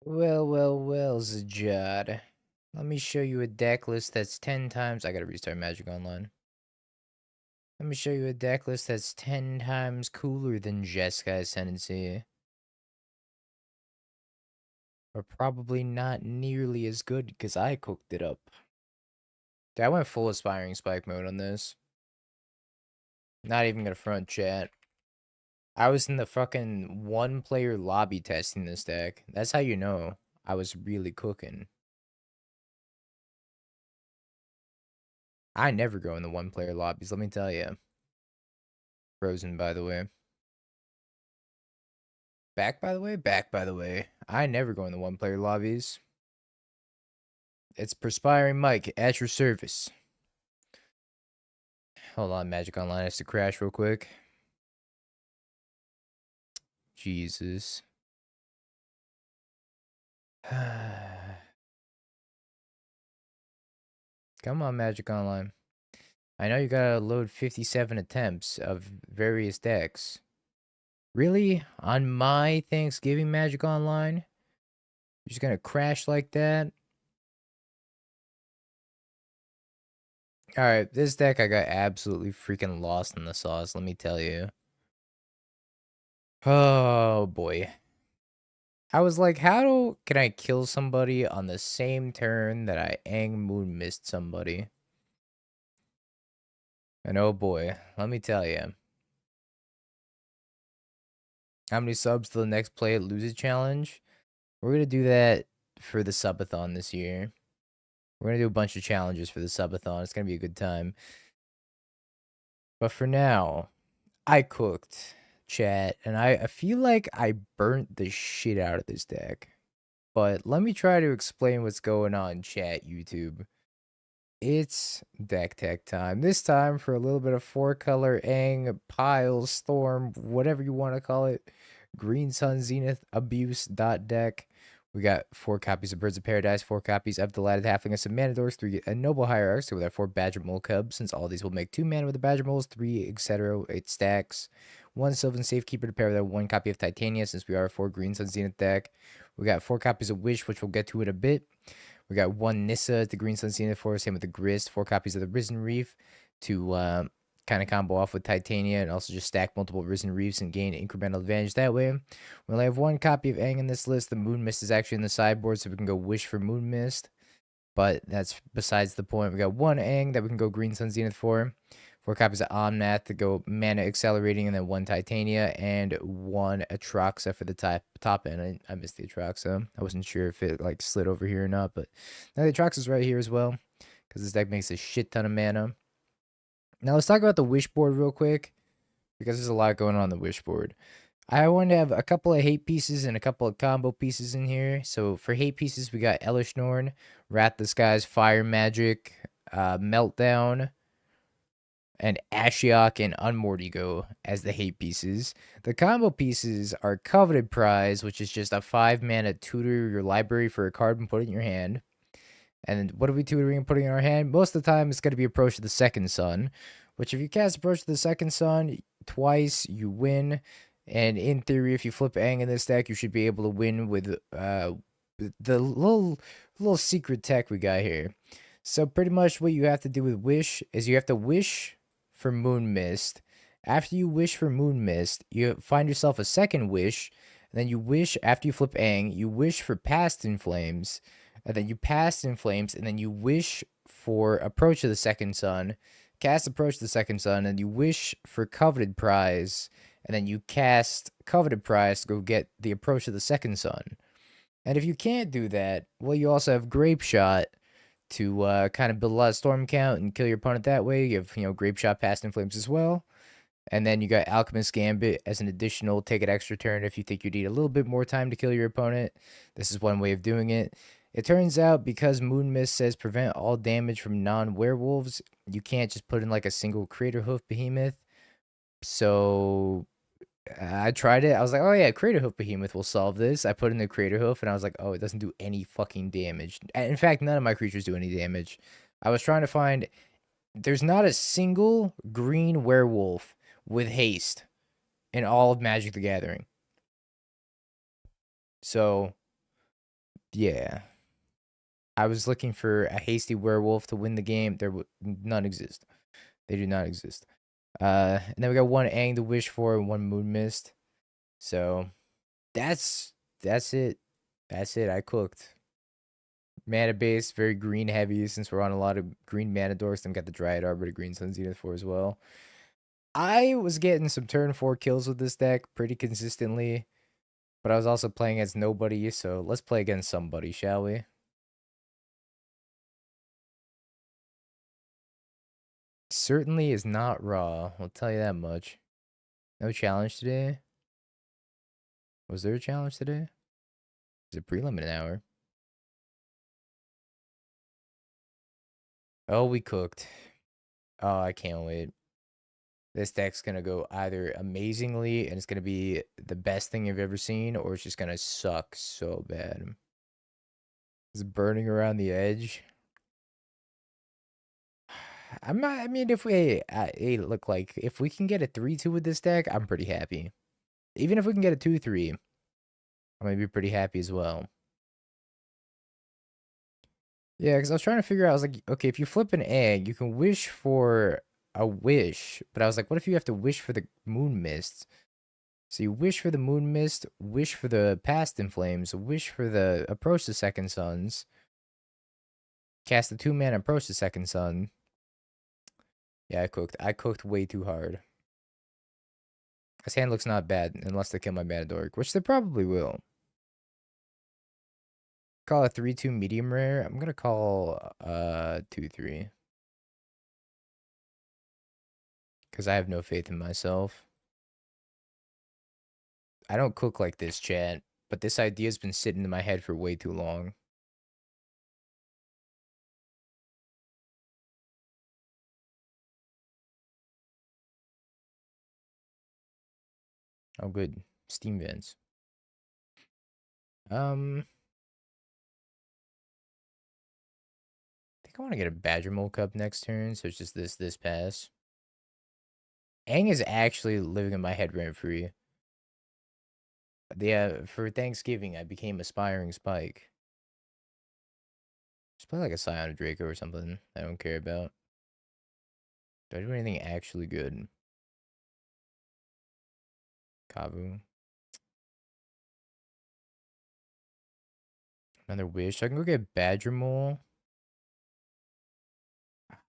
Well, Zajad. Let me show you a deck list that's 10 times. I gotta restart Magic Online. Let me show you a deck list that's 10 times cooler than Jeskai Ascendancy. But probably not nearly as good because I cooked it up. Dude, I went full Aspiring Spike mode on this. Not even gonna front chat. I was in the fucking one-player lobby testing this deck. That's how you know I was really cooking. I never go in the one-player lobbies, let me tell you. Frozen, by the way. Back, by the way? Back, by the way. I never go in the one-player lobbies. It's Perspiring Mike at your service. Hold on, Magic Online has to crash real quick. Jesus. Come on, Magic Online. I know you gotta load 57 attempts of various decks. Really? On my Thanksgiving Magic Online? You're just gonna crash like that? Alright, this deck I got absolutely freaking lost in the sauce, let me tell you. Oh boy. I was like, how can I kill somebody on the same turn that I Moon missed somebody? And oh boy, let me tell you. How many subs to the next Play It Lose It challenge? We're going to do that for the subathon this year. We're going to do a bunch of challenges for the subathon. It's going to be a good time. But for now, I cooked, chat, and I feel like I burnt the shit out of this deck. But let me try to explain what's going on, chat, YouTube. It's deck tech time. This time for a little bit of 4-color Aang, Pile, Storm, whatever you want to call it. Green Sun Zenith Abuse dot deck. We got 4 copies of Birds of Paradise, 4 copies of the Delighted Halfling, some Mana Dorks, 3 Noble Hierarchs. So with our 4 Badger Mole Cubs, since all these will make 2 mana with the Badger Moles, 3, etc. 8 stacks. 1 Sylvan Safekeeper to pair with our 1 copy of Titania, since we are a 4 Green Sun Zenith deck. We got 4 copies of Wish, which we'll get to in a bit. We got 1 Nissa, the Green Sun Zenith for, same with the Grist, 4 copies of the Risen Reef to kind of combo off with Titania and also just stack multiple Risen Reefs and gain incremental advantage that way. We only have 1 copy of Aang in this list. The Moon Mist is actually in the sideboard, so we can go Wish for Moon Mist. But that's besides the point. We got 1 Aang that we can go Green Sun Zenith for. 4 copies of Omnath to go Mana Accelerating, and then 1 Titania and 1 Atraxa for the top end. I missed the Atraxa. I wasn't sure if it like slid over here or not, but now the Atraxa's right here as well, because this deck makes a shit ton of mana. Now let's talk about the Wish board real quick, because there's a lot going on the Wish board. I want to have a couple of hate pieces and a couple of combo pieces in here. So for hate pieces, we got Elish Norn, Wrath the Skies, Fire Magic, Meltdown, and Ashiok and MTGO as the hate pieces. The combo pieces are Coveted Prize, which is just a 5-mana tutor your library for a card and put it in your hand. And what are we tutoring and putting in our hand? Most of the time, it's going to be Approach to the Second Sun, which if you cast Approach to the Second Sun twice, you win. And in theory, if you flip Aang in this deck, you should be able to win with the little secret tech we got here. So pretty much what you have to do with Wish is you have to wish for Moon Mist. After you wish for Moon Mist, you find yourself a second wish, and then you wish, after you flip Aang, you wish for Past in Flames, and then you Past in Flames, and then you wish for Approach to the Second Sun, cast Approach to the Second Sun, and you wish for Coveted Prize, and then you cast Coveted Prize to go get the Approach to the Second Sun. And if you can't do that, well, you also have Grape Shot to kind of build a lot of storm count and kill your opponent that way. You have, Grape Shot, Past in Flames as well. And then you got Alchemist Gambit as an additional take an extra turn if you think you need a little bit more time to kill your opponent. This is one way of doing it. It turns out because Moon Mist says prevent all damage from non-werewolves, you can't just put in like a single Crater Hoof Behemoth. So I tried it. I was like, oh yeah, Crater Hoof Behemoth will solve this. I put in the Crater Hoof and I was like, oh, it doesn't do any fucking damage. In fact, none of my creatures do any damage. I was trying to find, there's not a single green werewolf with haste in all of Magic the Gathering. So Yeah. I was looking for a hasty werewolf to win the game. None exist. They do not exist. And then we got one Aang to wish for and one Moon Mist. So that's that's it. That's it. I cooked. Mana base, very green heavy since we're on a lot of green mana dorks. Then got the Dryad Arbor to Green Sun Zenith for as well. I was getting some turn 4 kills with this deck pretty consistently, but I was also playing as nobody, so let's play against somebody, shall we? Certainly is not raw, I'll tell you that much. No challenge today? Was there a challenge today? It's a prelim in an hour. Oh, we cooked. Oh, I can't wait. This deck's gonna go either amazingly and it's gonna be the best thing you've ever seen, or it's just gonna suck so bad. It's burning around the edge. I'm not, I mean, if we, hey, look, like, if we can get a 3-2 with this deck, I'm pretty happy. Even if we can get a 2-3, I'm gonna be pretty happy as well. Yeah, because I was trying to figure out, I was like, okay, if you flip an egg, you can wish for a wish. But I was like, what if you have to wish for the moon mist? So you wish for the moon mist, wish for the past in flames, wish for the approach the second suns, cast the 2-mana approach the second sun. Yeah, I cooked. I cooked way too hard. This hand looks not bad unless they kill my Matador, which they probably will. Call a 3-2 medium rare. I'm gonna call 2-3. Because I have no faith in myself. I don't cook like this, chat, but this idea's been sitting in my head for way too long. Oh, good. Steam vents. I think I want to get a Badger Mole Cup next turn, so it's just this pass. Aang is actually living in my head rent free. Yeah, for Thanksgiving, I became Aspiring Spike. Just play like a Scion or Draco or something I don't care about. Do I do anything actually good? Kavu. Another wish. I can go get Badger Mole.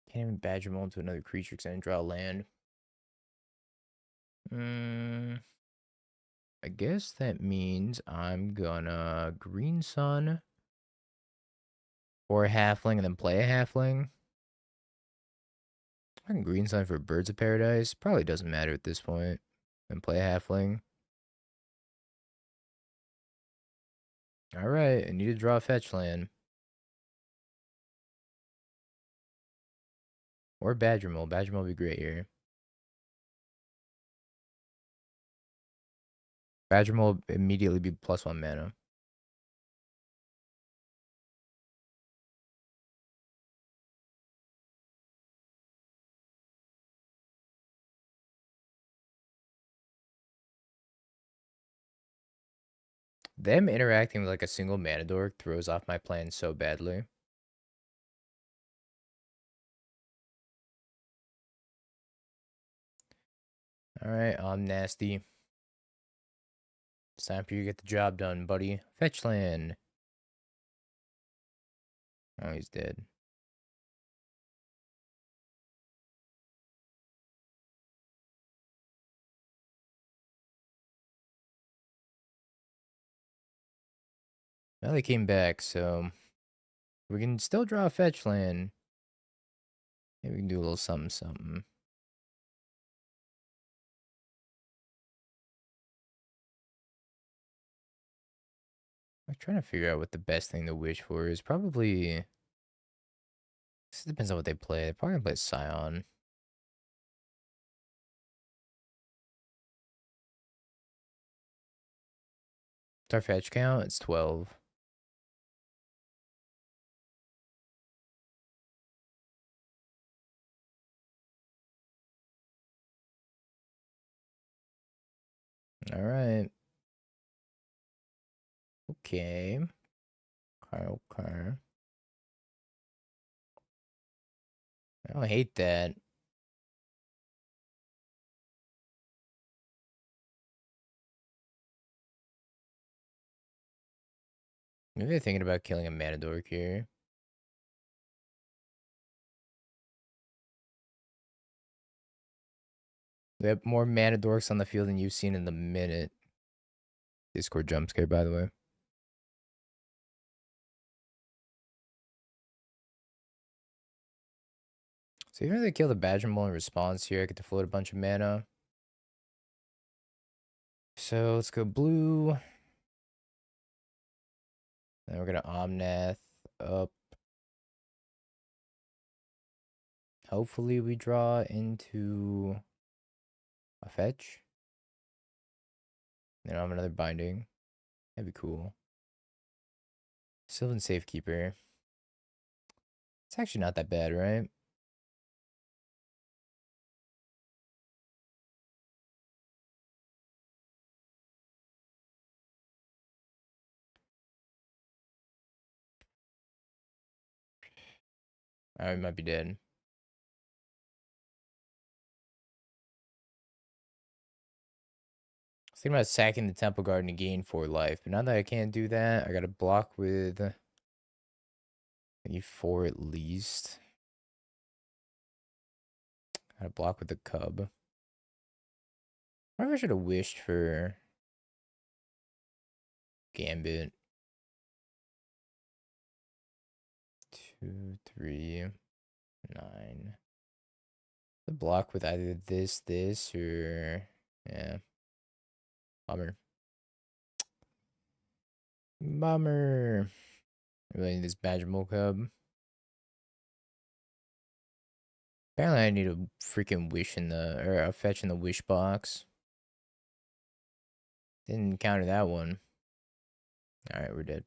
Can't even Badger Mole into another creature because I didn't draw land. I guess that means I'm gonna Green Sun or a Halfling and then play a Halfling. I can Green Sun for Birds of Paradise. Probably doesn't matter at this point. And play a Halfling. Alright, I need to draw a fetch land. Or Badger Mole. Badger Mole would be great here. Badger Mole will immediately be +1 mana. Them interacting with like a single mana dork throws off my plan so badly. Alright, I'm nasty. It's time for you to get the job done, buddy. Fetch land. Oh, he's dead. Now they came back, so we can still draw a fetch land. Maybe we can do a little something, something. I'm trying to figure out what the best thing to wish for is. Probably. This depends on what they play. They're probably gonna play Scion. What's our fetch count? It's 12. Alright. Okay. Okay. I don't hate that. Maybe they're thinking about killing a mana dork here. We have more mana dorks on the field than you've seen in the minute. Discord jump scare, by the way. So even if they kill the Badger Mole in response here, I get to float a bunch of mana. So let's go blue. Then we're gonna Omnath up. Hopefully we draw into a fetch. Then I'll have another binding. That'd be cool. Sylvan Safekeeper. It's actually not that bad, right? I might be dead. I was thinking about sacking the Temple Garden to gain 4 life, but now that I can't do that, I gotta block with maybe 4 at least. Gotta block with the Cub. I wonder if I should have wished for Gambit. 2, 3, 9. The block with either this, or yeah. Bummer. Bummer. I really need this Badger Mole Cub. Apparently I need a freaking wish in the, or a fetch in the wish box. Didn't encounter that one. Alright, we're dead.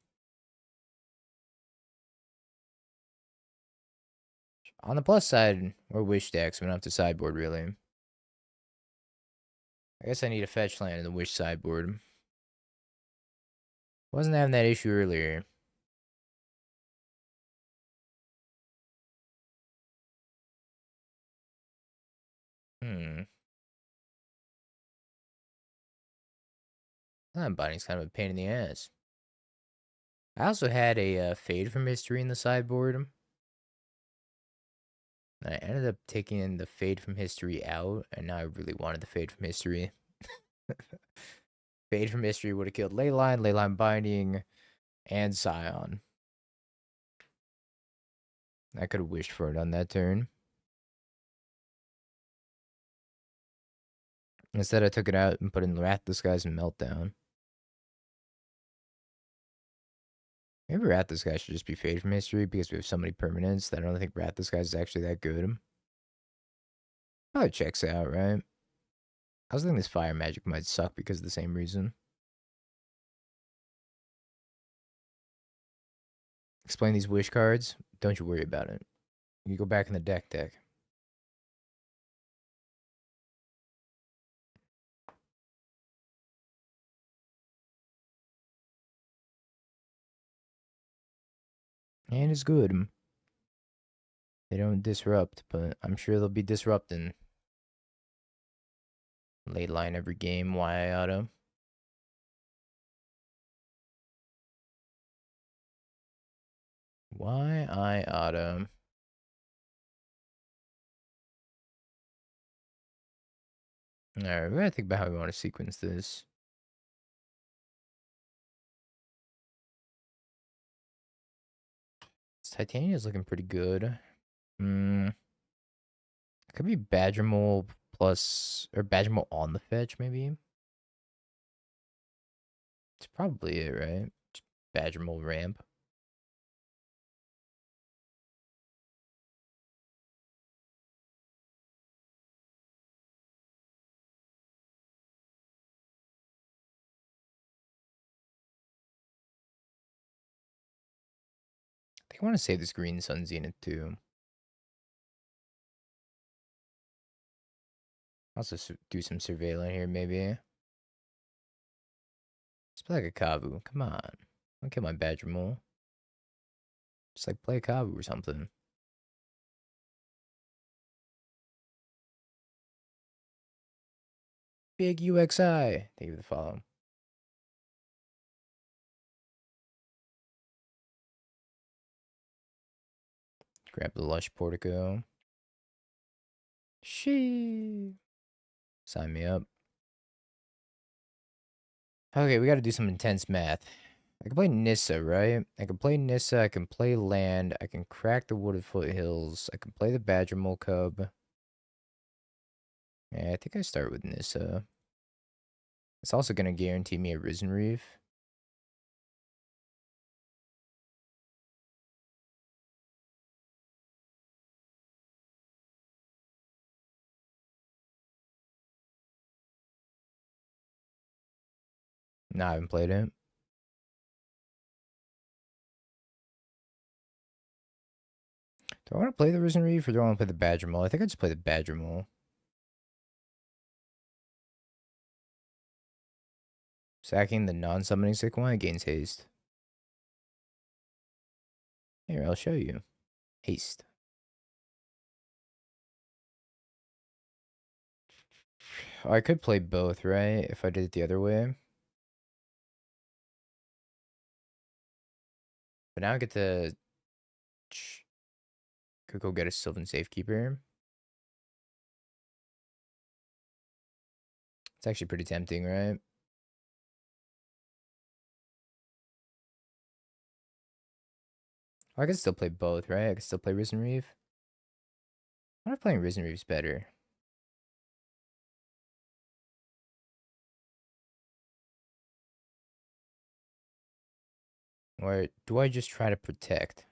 On the plus side, we're wish decks. We don't have to sideboard, really. I guess I need a fetch land in the wish sideboard. Wasn't having that issue earlier. That binding's kind of a pain in the ass. I also had a Fade from History in the sideboard. I ended up taking the Fade from History out, and now I really wanted the Fade from History. Fade from History would have killed Leyline Binding, and Scion. I could have wished for it on that turn. Instead, I took it out and put in Wrath Disguise and Meltdown. Maybe Wrath Disguise should just be Fade from History because we have so many permanents that I don't think Wrath Disguise is actually that good. Probably checks out, right? I was thinking this Fire Magic might suck because of the same reason. Explain these wish cards. Don't you worry about it. You go back in the deck. And it's good. They don't disrupt, but I'm sure they'll be disrupting. Late line every game, why I oughta. Why I oughta. Alright, we gotta think about how we want to sequence this. Titania is looking pretty good. Could be Badger Mole plus, or Badger Mole on the fetch, maybe? It's probably it, right? Badger Mole ramp. I think I want to save this Green Sun Zenith too. Also do some surveillance here, maybe. Let's play like a Kavu. Come on. Don't kill my Badger Mole. Just like play Kabu or something. Big UXI. Thank you for the follow. Grab the Lush Portico. She. Sign me up. Okay, we got to do some intense math. I can play Nissa, right? I can play Nissa. I can play land. I can crack the Wooded Foothills. I can play the Badger Mole Cub. Yeah, I think I start with Nissa. It's also going to guarantee me a Risen Reef. No, I haven't played it. Do I want to play the Risen Reef or do I want to play the Badger Mole? I think I just play the Badger Mole. Sacking the non-summoning sick one gains haste. Here, I'll show you. Haste. Oh, I could play both, right? If I did it the other way. But now I get to... Could go get a Sylvan Safekeeper. It's actually pretty tempting, right? I can still play both, right? I can still play Risen Reef. I wonder if playing Risen Reef's better. Or do I just try to protect?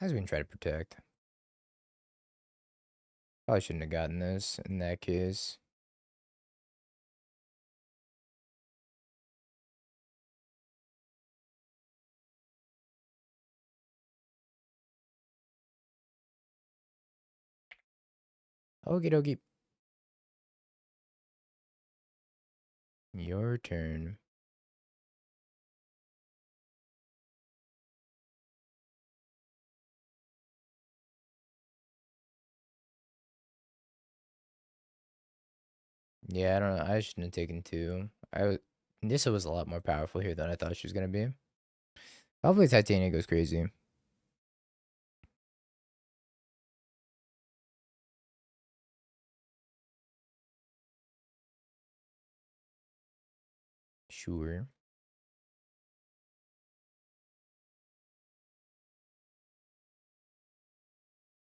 I was gonna try to protect. Probably shouldn't have gotten this in that case. Okie dokie. Your turn. Yeah, I don't know. I shouldn't have taken two. Nissa was a lot more powerful here than I thought she was gonna be. Hopefully Titania goes crazy. Sure.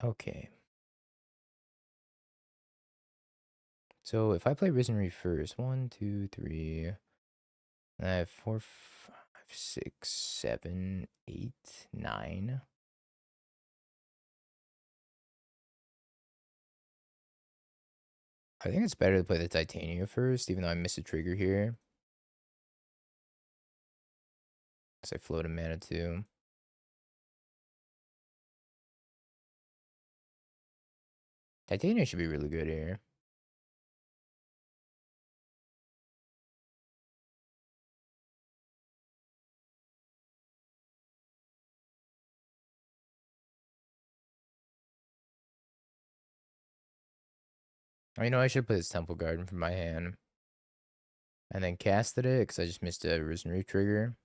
Okay. So if I play Risen Reef first, 1, 2, 3, I have 4, 5, 6, 7, 8, 9. I think it's better to play the Titania first, even though I miss a trigger here. Because I float a mana too. Titania should be really good here. Oh, you know, I should play this Temple Garden from my hand. And then casted it, because I just missed a Risen Reef trigger.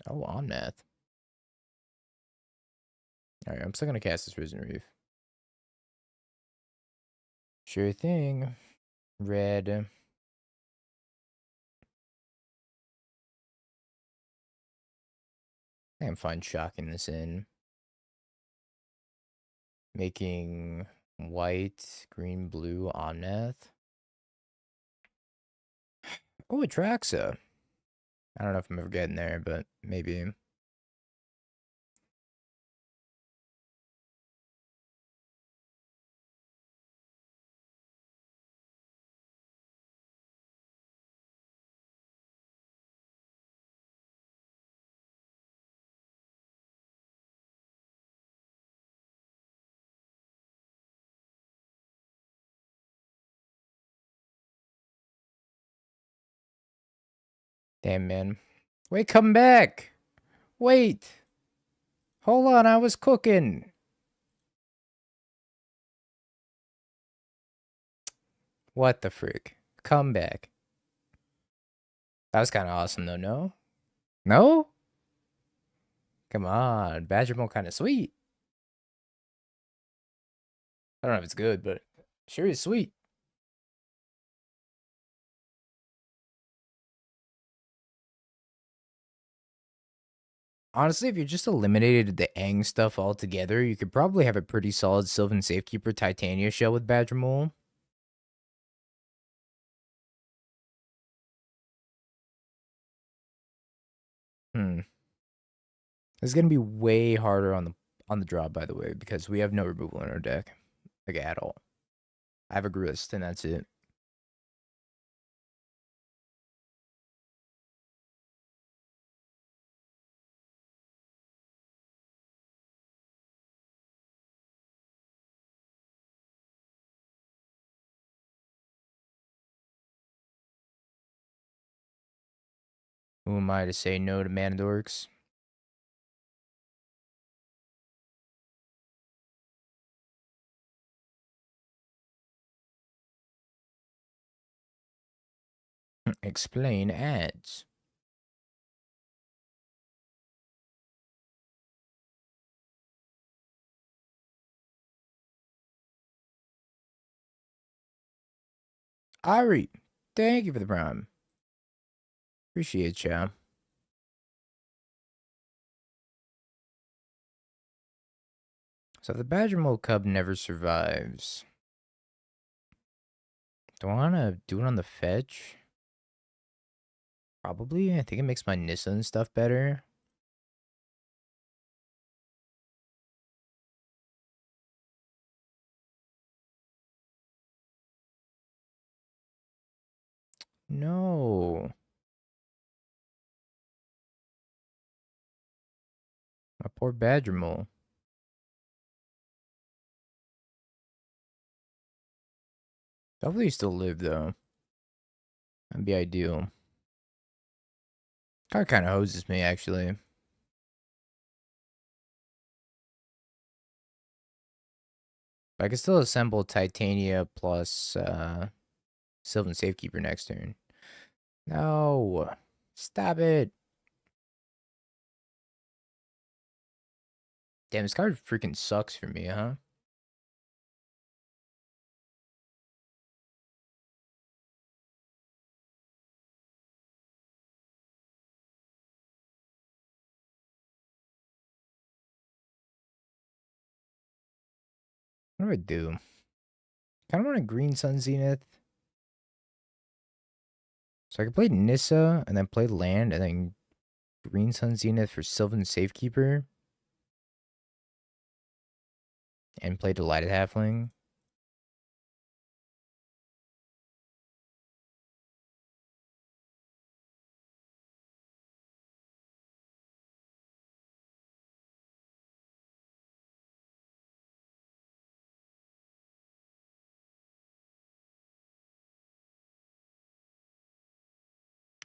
Oh, Omnath. Alright, I'm still going to cast this Risen Reef. Sure thing. Red. I am fine shocking this in. Making white, green, blue Omnath. Oh, Atraxa. I don't know if I'm ever getting there, but maybe. Damn, man. Wait, come back. Wait. Hold on, I was cooking. What the frick? Come back. That was kind of awesome, though, no? No? Come on. Badger Mole kind of sweet. I don't know if it's good, but sure is sweet. Honestly, if you just eliminated the Aang stuff altogether, you could probably have a pretty solid Sylvan Safekeeper Titania shell with Badger Mole. Hmm. It's gonna be way harder on the draw, by the way, because we have no removal in our deck. Like at all. I have a Grist, and that's it. Who am I to say no to Manadorks? Explain ads. Ari, thank you for the prime. Appreciate ya. So if the Badger Mole Cub never survives, do I want to do it on the fetch? Probably. I think it makes my Nissa and stuff better. No. My poor Badger Mole. Hopefully you still live, though. That'd be ideal. Kind of hoses me, actually. But I can still assemble Titania plus Sylvan Safekeeper next turn. No. Stop it. Damn, this card freaking sucks for me, huh? What do I do? Kind of want a Green Sun Zenith. So I could play Nissa and then play land and then Green Sun Zenith for Sylvan Safekeeper. And play Delighted Halfling.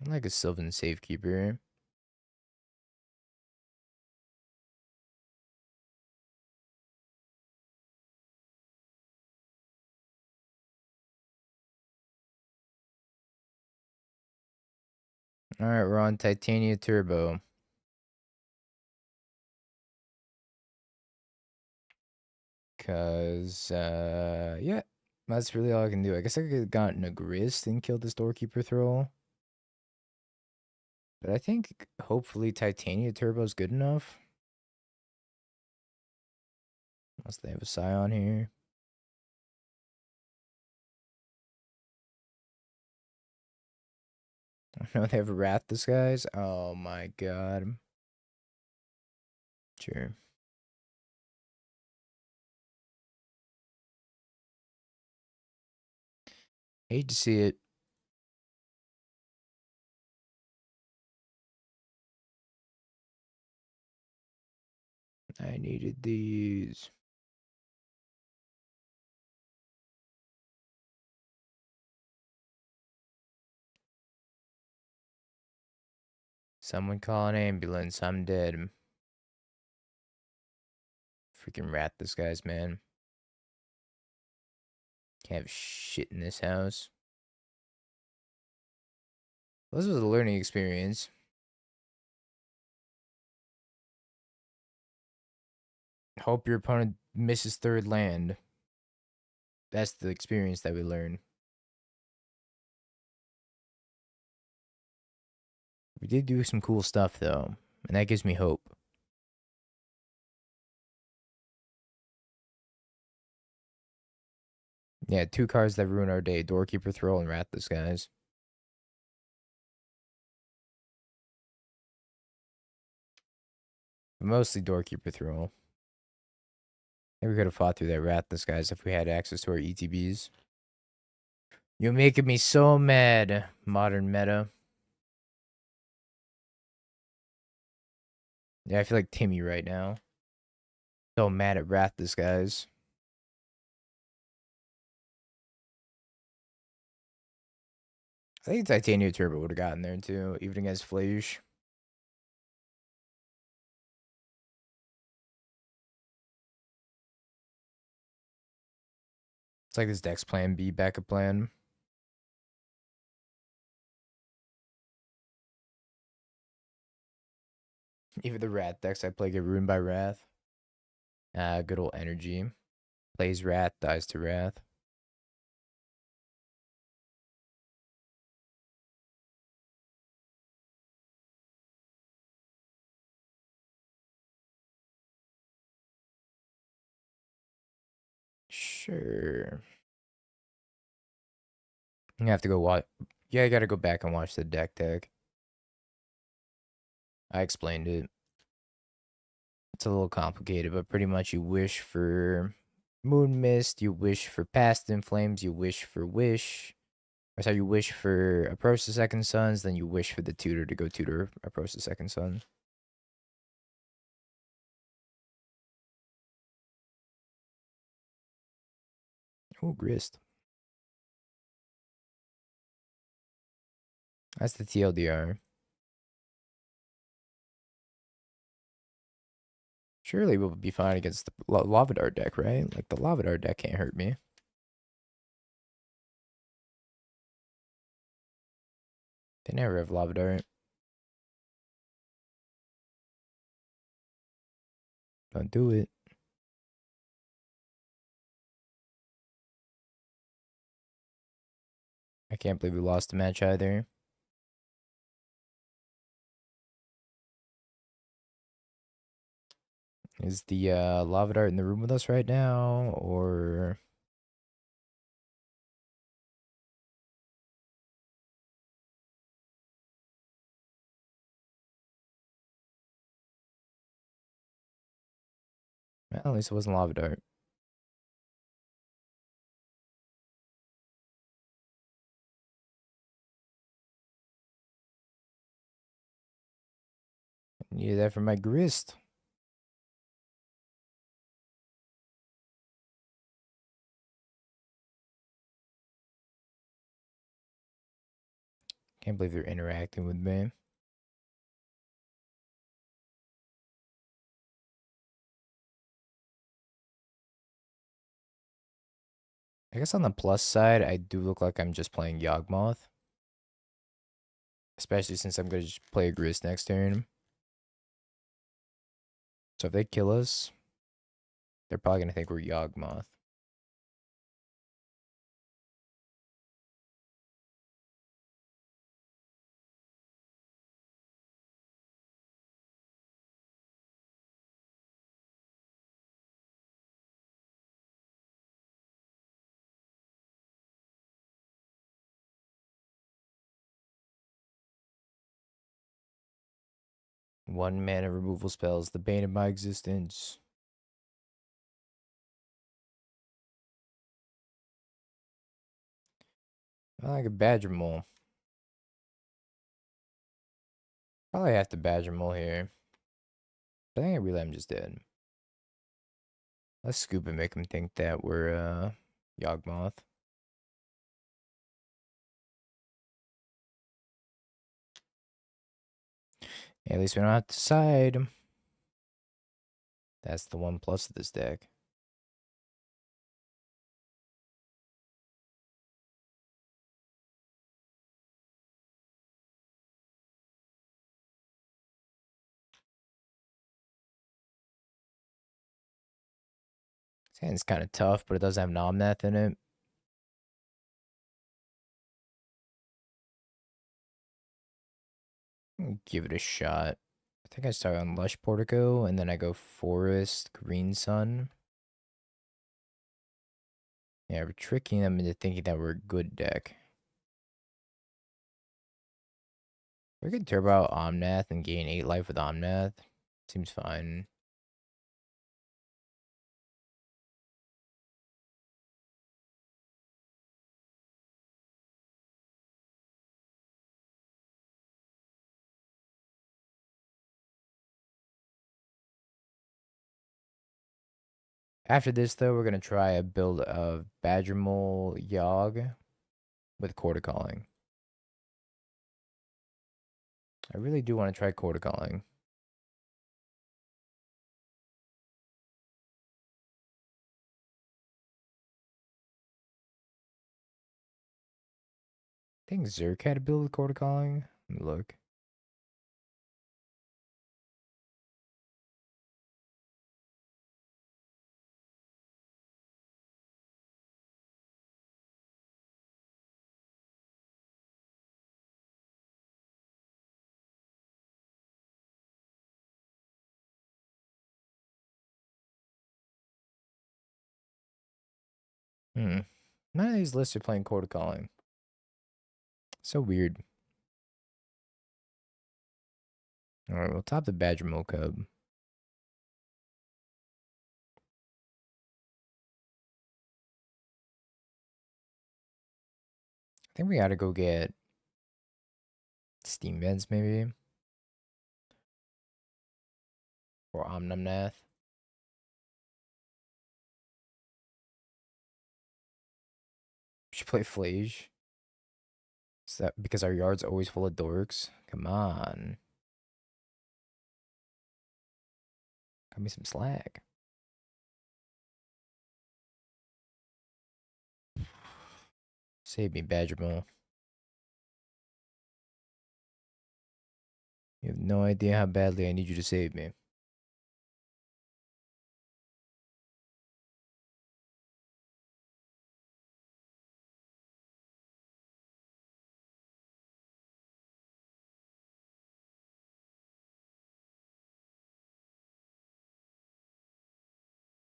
I like a Sylvan Safekeeper. Alright, we're on Titania Turbo. Cause, yeah. That's really all I can do. I guess I could have gotten a Grist and killed this Doorkeeper Throw. But I think, hopefully, Titania Turbo is good enough. Unless they have a Scion here. I know they have a Wrath Disguise. Oh my god. Sure. Hate to see it. I needed these. Someone call an ambulance. I'm dead. Freaking rat this guy's, man. Can't have shit in this house. Well, this was a learning experience. Hope your opponent misses third land. That's the experience that we learn. We did do some cool stuff, though, and that gives me hope. Yeah, 2 cards that ruin our day. Doorkeeper Throw and Rat this guys. Mostly Doorkeeper Throw. Maybe we could have fought through that Rat this guys if we had access to our ETBs. You're making me so mad, modern meta. Yeah, I feel like Timmy right now. So mad at Wrath this guys. I think Titania Turbo would have gotten there too, even against Flash. It's like this deck's plan B backup plan. Even the Wrath decks I play get ruined by Wrath. Good old energy. Plays Wrath, dies to Wrath. Sure. You have to go watch. Yeah, I gotta go back and watch the deck tag. I explained it. It's a little complicated, but pretty much you wish for Moon Mist, you wish for Past in Flames, you wish for Wish. Or so you wish for Approach the Second Sons, then you wish for the tutor to go tutor Approach the Second Son. Oh, Grist. That's the TLDR. Surely we'll be fine against the Lavadar deck, right? Like, the Lavadar deck can't hurt me. They never have Lavadar. Don't do it. I can't believe we lost the match either. Is the Lavadar in the room with us right now, or... Well, at least it wasn't Lavadar. Needed that for my Grist. Can't believe they're interacting with me. I guess on the plus side, I do look like I'm just playing Yawgmoth. Especially since I'm going to just play a Grist next turn. So if they kill us, they're probably going to think we're Yawgmoth. One mana removal spells, the bane of my existence. I like a Badger Mole. Probably have to Badger Mole here. But I think I really am just dead. Let's scoop and make him think that we're Yawgmoth. At least we don't have to decide. That's the one plus of this deck. This hand's kind of tough, but it does have Yawgmoth in it. Give it a shot. I think I start on Lush Portico, and then I go Forest, Green Sun. Yeah, we're tricking them into thinking that we're a good deck. We could turbo out Omnath and gain 8 life with Omnath. Seems fine. After this, though, we're going to try a build of Badgermole Yogg with Quarter Calling. I really do want to try Quarter Calling. I think Zerk had a build with Quarter Calling. Let me look. None of these lists are playing Quarter Calling. So weird. Alright, we'll top the Badgermole Cub. I think we gotta go get Steam Vents, maybe. Or Omnumnath. We should play Flage. Is that because our yard's always full of dorks? Come on. Cut me some slack. Save me, Badgermole. You have no idea how badly I need you to save me.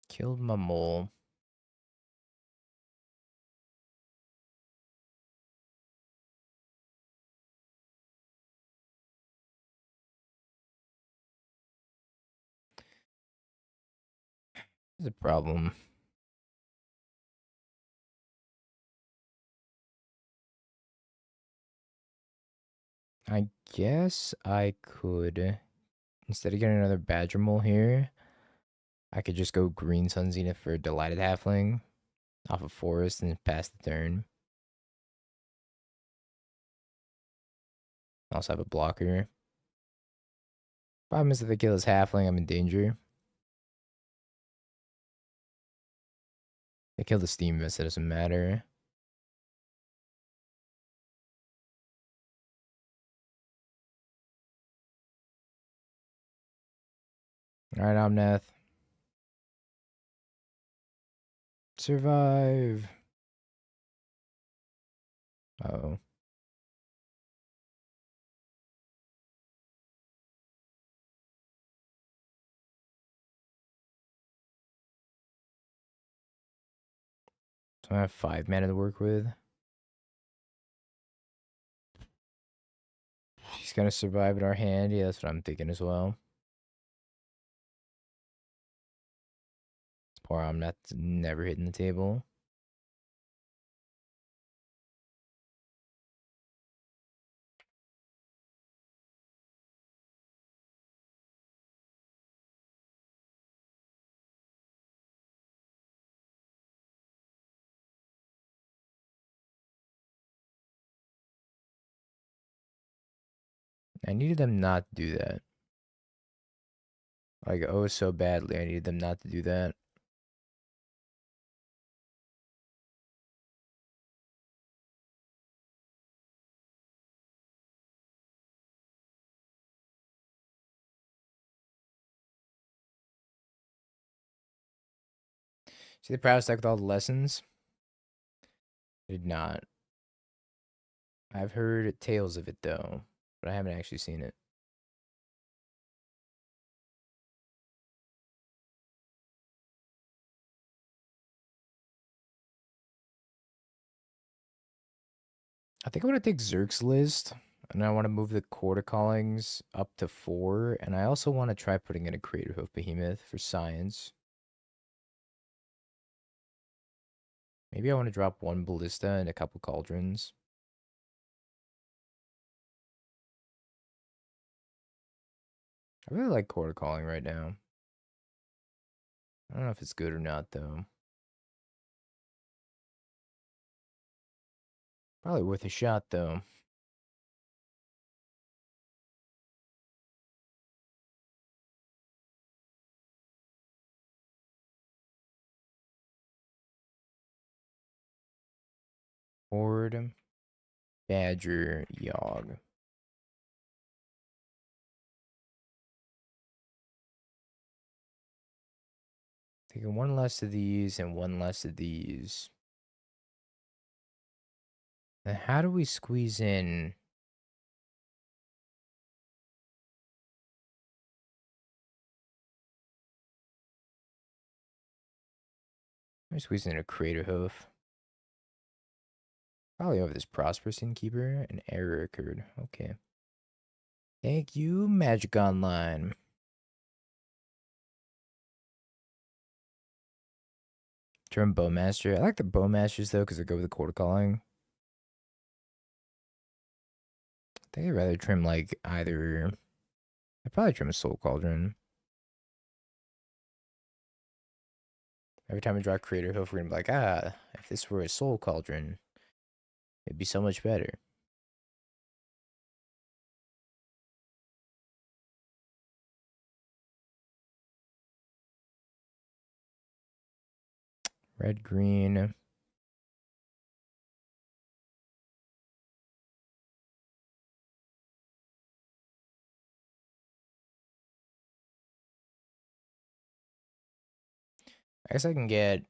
Killed my mole. There's a problem. I guess I could, instead of getting another Badgermole here, I could just go Green Sun Zenith for Delighted Halfling off of Forest and pass the turn. I also have a blocker. Problem is if they kill his Halfling, I'm in danger. They kill the Steam Vest, it doesn't matter. Alright, Omnath. Survive. Uh-oh. So I have 5 mana to work with. He's gonna survive in our hand. Yeah, that's what I'm thinking as well. Poor Omnath's never hitting the table. I needed them not to do that. Like, oh, so badly. I needed them not to do that. See the prowess deck with all the lessons? I did not. I've heard tales of it though, but I haven't actually seen it. I think I want to take Zerk's list, and I want to move the Quarter Callings up to 4, and I also want to try putting in a Crater Hoof Behemoth for science. Maybe I want to drop 1 Ballista and a couple Cauldrons. I really like Quarter Calling right now. I don't know if it's good or not, though. Probably worth a shot, though. Horde, Badger, Yawg. Taking 1 less of these and 1 less of these. Now, how do we squeeze in? I squeeze in a Crater Hoof. Probably over this Prosperous Innkeeper and error occurred. Okay. Thank you, Magic Online. Trim Bowmaster. I like the Bowmasters though because they go with the Quarter Calling. I think I'd rather trim like either. I'd probably trim a Soul Cauldron. Every time I draw Creator Hoof, we're gonna be like, ah, if this were a Soul Cauldron, it'd be so much better. Red, green. I guess I can get.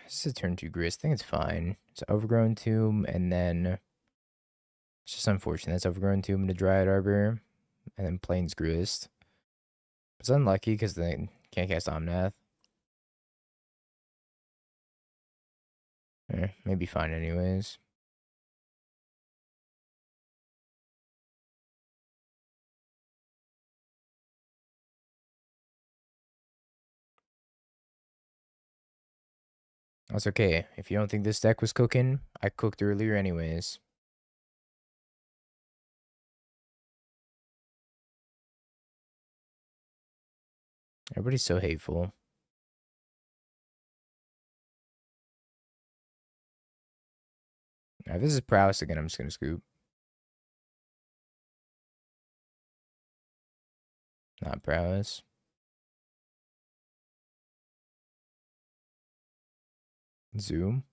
This is a turn 2 Grist. I think it's fine. It's Overgrown Tomb, and then. It's just unfortunate. It's Overgrown Tomb into Dryad Arbor, and then Plains Grist. It's unlucky because they can't cast Omnath. Maybe fine anyways. That's okay. If you don't think this deck was cooking, I cooked earlier anyways. Everybody's so hateful. If this is prowess again, I'm just gonna scoop. Not prowess. Zoom.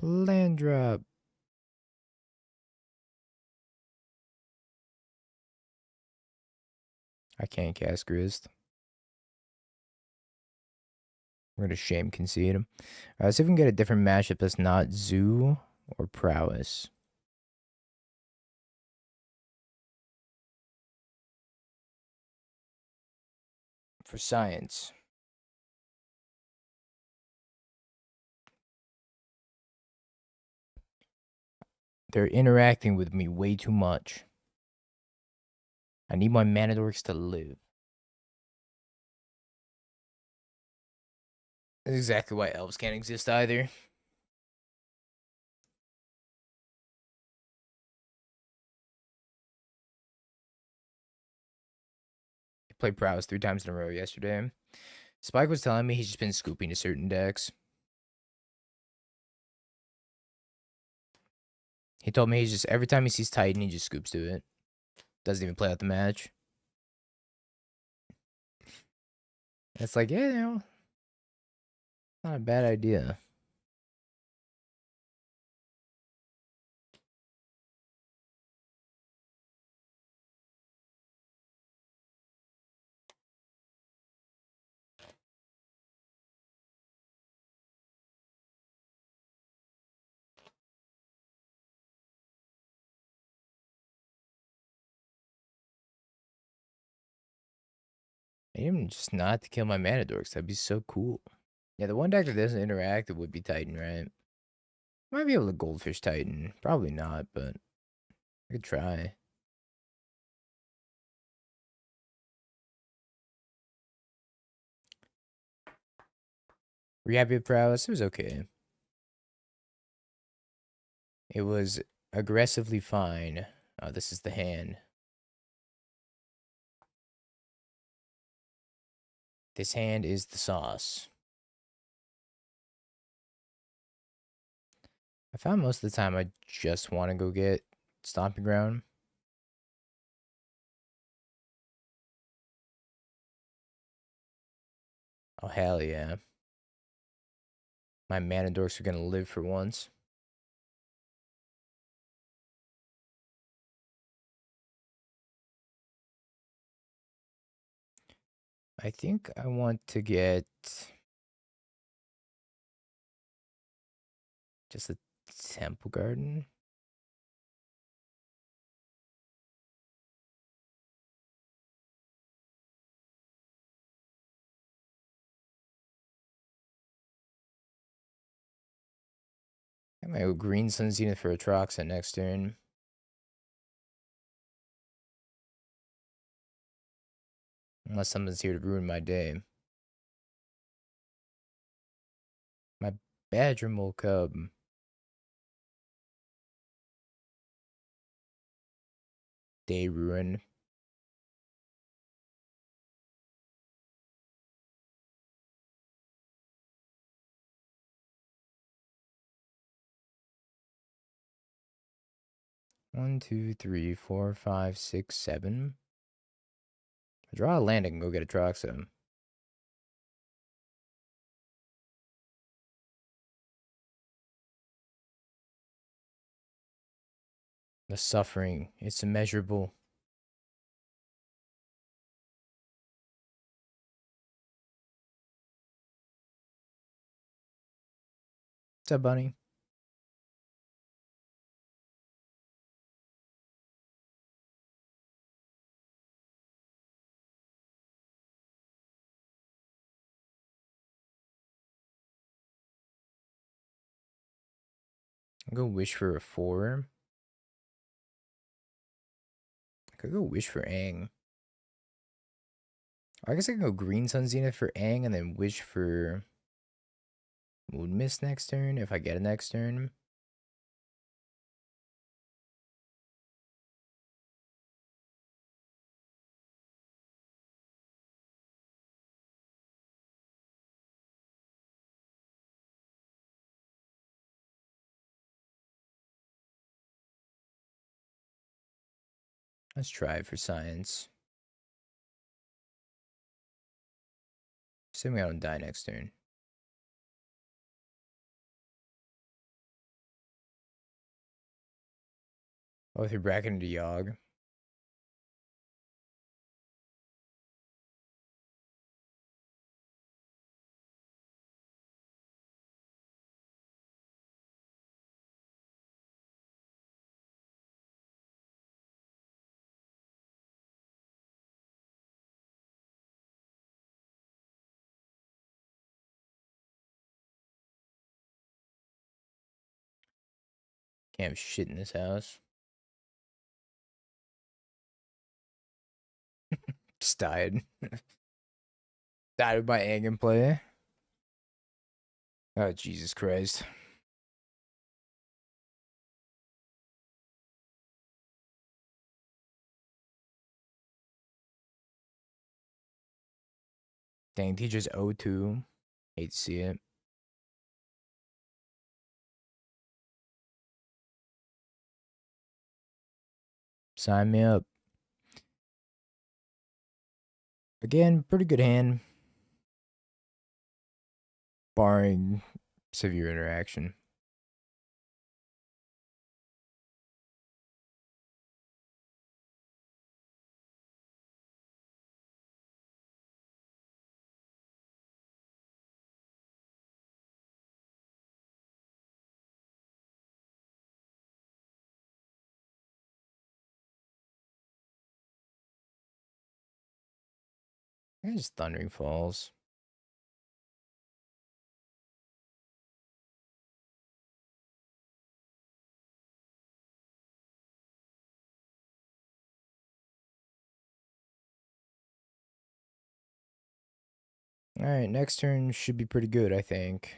Land drop. I can't cast Grist. We're gonna shame concede him. Let's see if we can get a different matchup that's not Zoo or prowess. For science. They're interacting with me way too much. I need my mana dorks to live. That's exactly why elves can't exist either. I played prowess 3 times in a row yesterday. Spike was telling me he's just been scooping to certain decks. He told me he's just every time he sees Titan, he just scoops to it. Doesn't even play out the match. It's like, yeah, not a bad idea. Even just not to kill my mana dorks. That'd be so cool. Yeah, the one deck that doesn't interact would be Titan, right? Might be able to Goldfish Titan. Probably not, but I could try. Were you happy with Prowess? It was okay. It was aggressively fine. Oh, this is the hand. This hand is the sauce. I found most of the time I just want to go get Stomping Ground. Oh, hell yeah. My mana dorks are going to live for once. I think I want to get just a Temple Garden. I might go Green Sun Zenith for Atroxa next turn. Unless something's here to ruin my day. My Badger Mole Cub. Day Ruin. One, two, three, four, five, six, seven. I draw a land and go get Atroxa. The suffering, it's immeasurable. What's up, bunny? I'll go wish for a 4. I could go wish for Aang. I guess I can go Green Sun Zenith for Aang and then wish for Moon Mist next turn if I get a next turn. Let's try it for science. Assuming I don't die next turn. Oh, if you're bracketing into Yogg. Can't have shit in this house. Just died. Died with my Aang in play. Oh, Jesus Christ. Dang, teacher's O2. Hate to see it. Sign me up. Again, pretty good hand. Barring severe interaction. I just Thundering Falls. Alright, next turn should be pretty good, I think.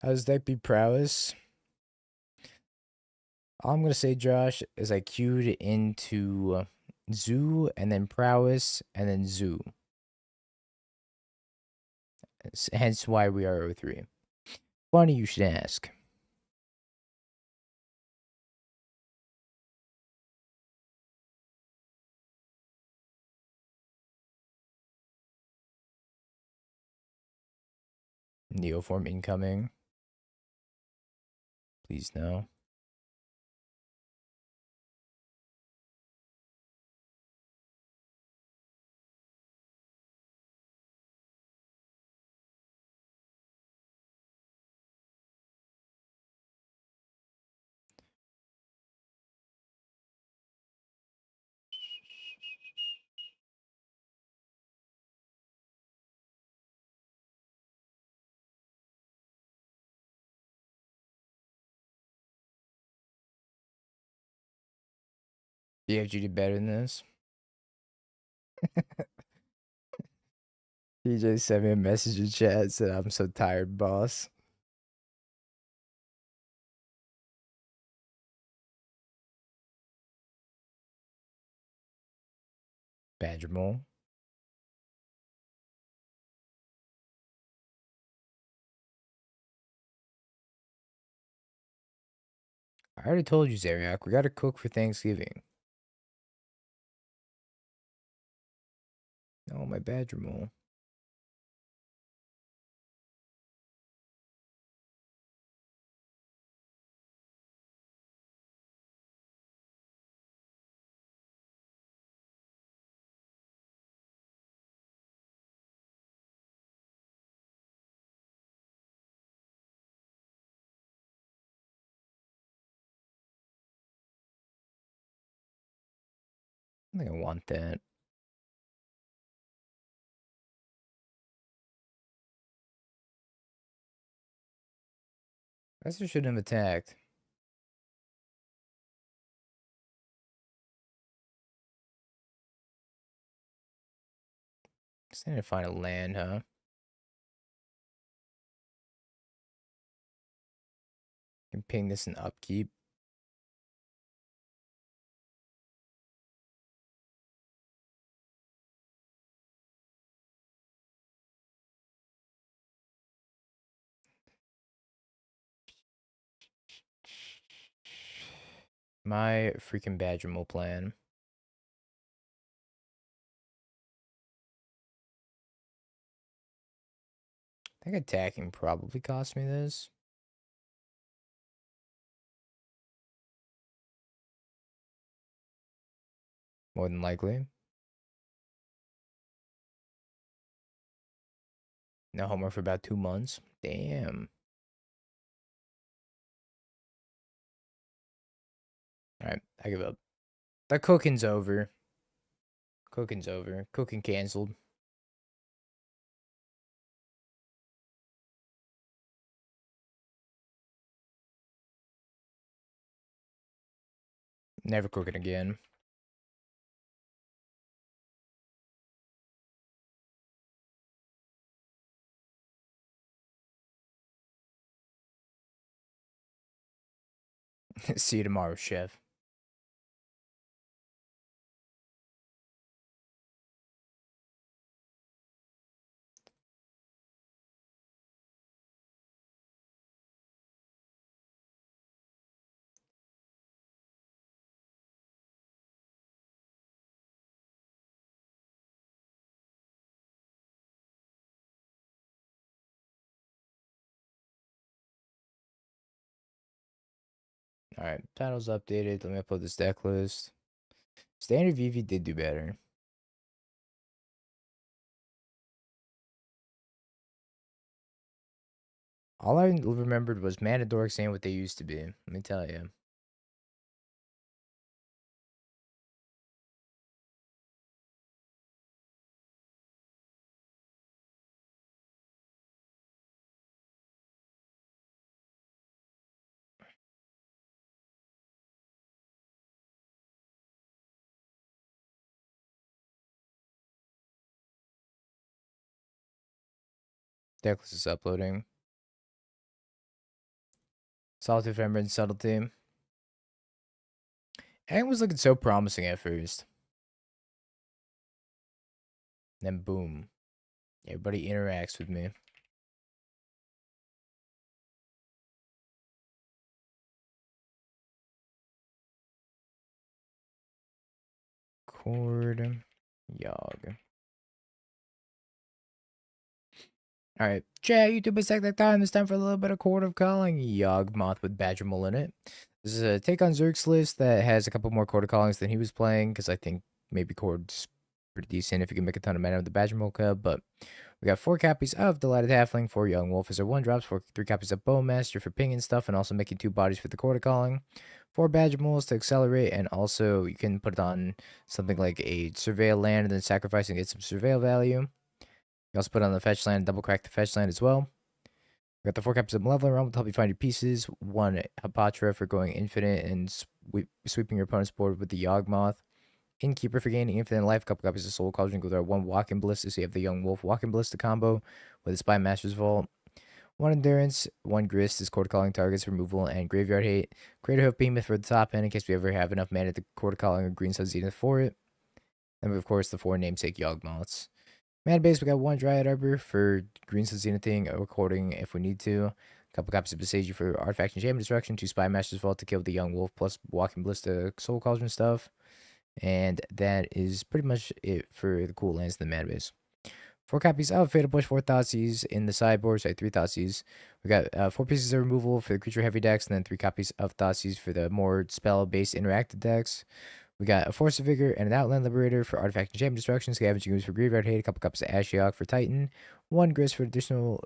How does deck be prowess? All I'm going to say, Josh, is I queued into Zoo, and then prowess, and then Zoo. Hence why we are 0-3. Funny you should ask. Neoform incoming. Please no. BFG did better than this. DJ sent me a message in chat, said I'm so tired, boss. Badger Mole. I already told you, Zeriak, we gotta cook for Thanksgiving. Oh, my Badger Mole. I think I want that. I guess I shouldn't have attacked. Guess I need to find a land, huh? Can ping this in upkeep. My freaking Badger Mole plan. I think attacking probably cost me this. More than likely. No homework for about 2 months. Damn. Alright, I give up. The cooking's over. Cooking's over. Cooking canceled. Never cooking again. See you tomorrow, chef. Alright, panel's updated. Let me upload this deck list. Standard VV did do better. All I remembered was Manadorks ain't what they used to be. Let me tell you. Deck list is uploading. Solitude Fember and Subtlety. And was looking so promising at first. Then boom. Everybody interacts with me. Cord. Yog. Alright. Chat, YouTube, it's that time. It's time for a little bit of Court of Calling. Yawgmoth with Badgermole in it. This is a take on Zerg's list that has a couple more Court of Callings than he was playing, because I think maybe Court's pretty decent if you can make a ton of mana with the Badgermole cub, but we got 4 copies of Delighted Halfling, 4 Young Wolf as our 1 drops, 3 copies of Bowmaster for pinging stuff, and also making 2 bodies for the Court of Calling, 4 Badger Moles to accelerate, and also you can put it on something like a Surveil land and then sacrifice and get some Surveil value. You also put it on the fetch land, double crack the fetch land as well. We got the 4 copies of Malevolent Realm to help you find your pieces, 1 Hapatra for going infinite and sweeping your opponent's board with the Yawgmoth. Innkeeper for gaining infinite life, couple copies of Soul Cauldron with our 1 Walking Ballista, so you have the Young Wolf Walking Ballista combo with a Spy Master's Vault. 1 Endurance, 1 Grist is Court Calling targets, removal, and Graveyard Hate. Greater Hope Behemoth for the top end in case we ever have enough mana to Court Calling or Green Sun Zenith for it. And of course, the 4 namesake Yawgmoths. Mana base, we got 1 Dryad Arbor for Green Sun Zenithing or recording if we need to. A couple copies of Besage for Artifact and Enchantment Destruction, 2 Spy Master's Vault to kill the Young Wolf, plus Walking Ballista Soul Cauldron stuff. And that is pretty much it for the cool lands in the mana base. 4 copies of Fatal Push, 4 Thoughtseize in the sideboard, sorry, 3 Thoughtseize. We got 4 pieces of removal for the creature heavy decks, and then 3 copies of Thoughtseize for the more spell-based interactive decks. We got a Force of Vigor and an Outland Liberator for Artifact and Enchantment Destruction, Scavenging Ooze for Graveyard Hate, a couple copies of Ashiok for Titan, 1 Grist for additional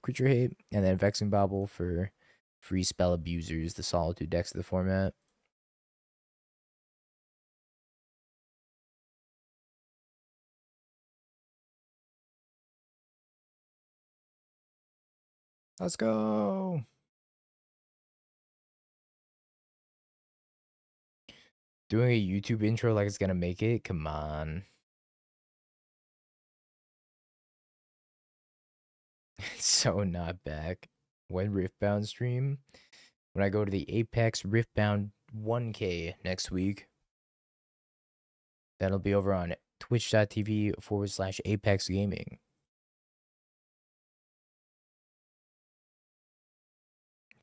creature hate, and then Vexing Bauble for free spell abusers, the Solitude decks of the format. Let's go! Doing a YouTube intro like it's gonna make it? Come on. It's so not back. When Riftbound stream? When I go to the Apex Riftbound 1K next week. That'll be over on twitch.tv/Apex Gaming.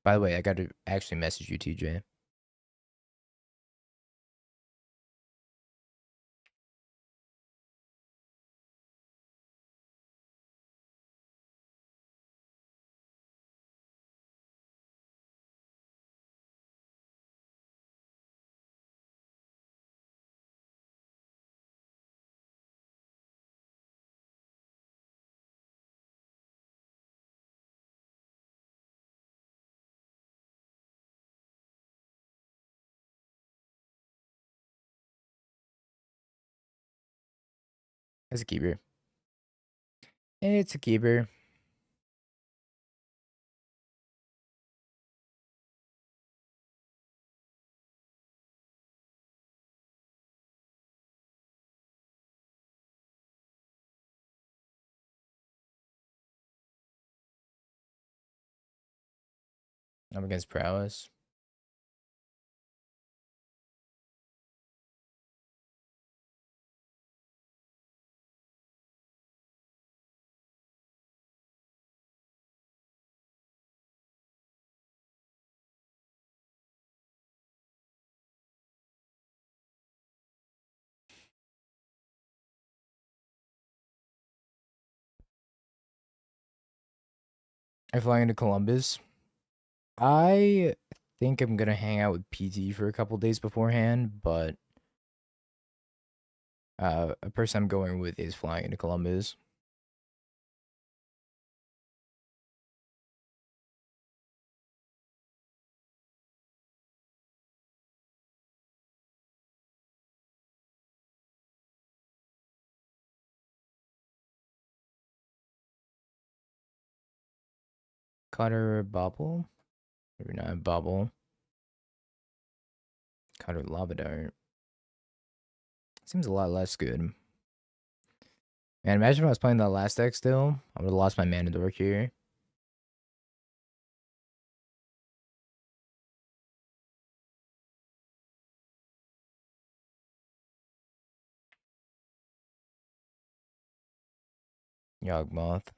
By the way, I got to actually message you, TJ. It's a keeper. It's a keeper. I'm against Prowess. I'm flying into Columbus. I think I'm gonna hang out with PT for a couple days beforehand, but a person I'm going with is flying into Columbus. Cutter Bobble? Maybe not Bobble. Cutter Lava Dart. Seems a lot less good. Man, imagine if I was playing that last deck still. I would have lost my mana dork here. Yawgmoth.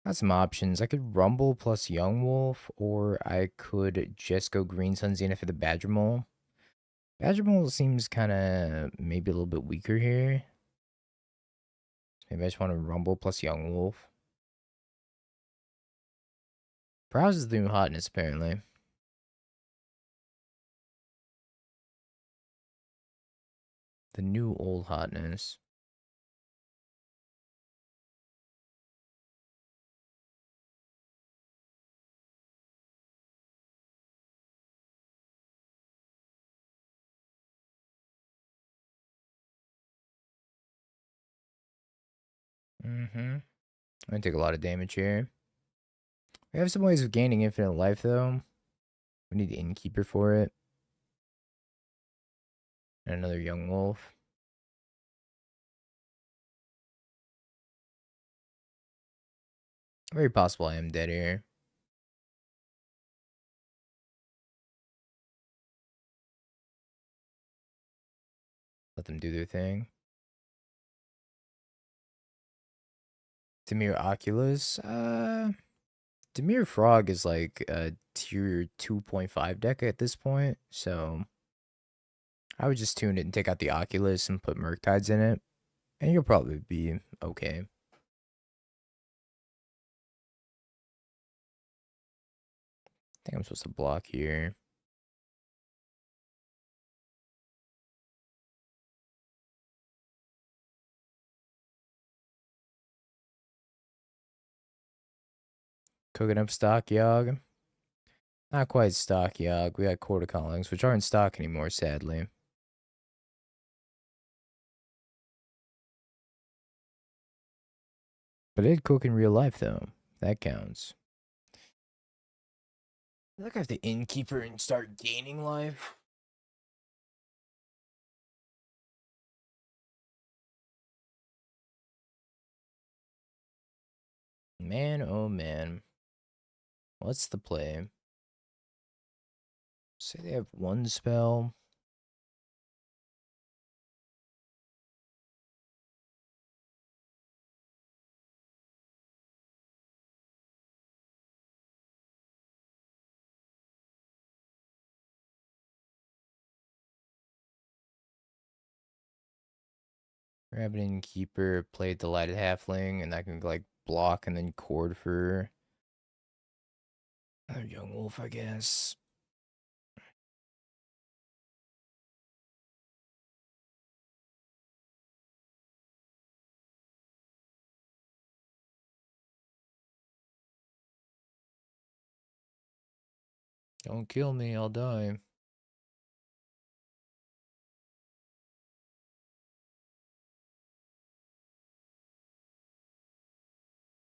Got some options. I could Rumble plus Young Wolf, or I could just go Green Sun Zenith for the Badger Mole. Badger Mole seems kind of maybe a little bit weaker here. Maybe I just want to Rumble plus Young Wolf. Browse is the new hotness, apparently. The new old hotness. Mm-hmm. I'm gonna take a lot of damage here. We have some ways of gaining infinite life, though. We need the Innkeeper for it. And another Young Wolf. Very possible I am dead here. Let them do their thing. Demir Oculus. Demir Frog is like a tier 2.5 deck at this point, so I would just tune it and take out the Oculus and put Murktides in it, and you'll probably be okay. I think I'm supposed to block here. Cooking up stock Yogg. Not quite stock Yogg. We got quarter callings, which aren't stock anymore, sadly. But it did cook in real life, though. That counts. I think I have to Innkeeper and start gaining life. Man, oh man. What's the play? Say they have one spell. Grab an Innkeeper, play Delighted Halfling, and I can like block and then cord for another Young Wolf, I guess. Don't kill me, I'll die.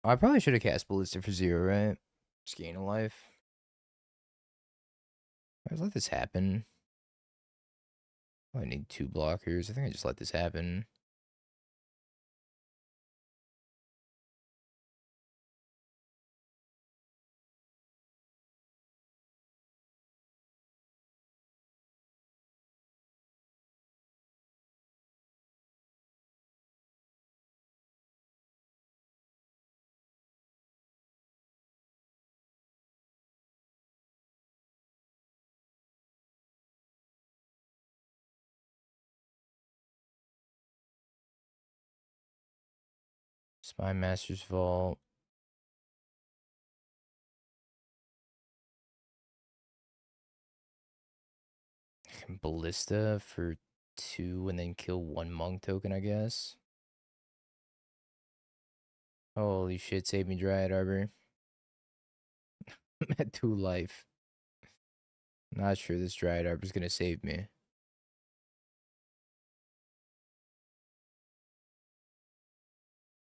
Oh, I probably should have cast Ballista for 0, right? Just gain a life. I just let this happen. I need 2 blockers. I think I just let this happen. Spy Master's Vault. Ballista for 2 and then kill 1 monk token, I guess. Holy shit, save me, Dryad Arbor. I'm at 2 life. Not sure this Dryad Arbor is gonna save me.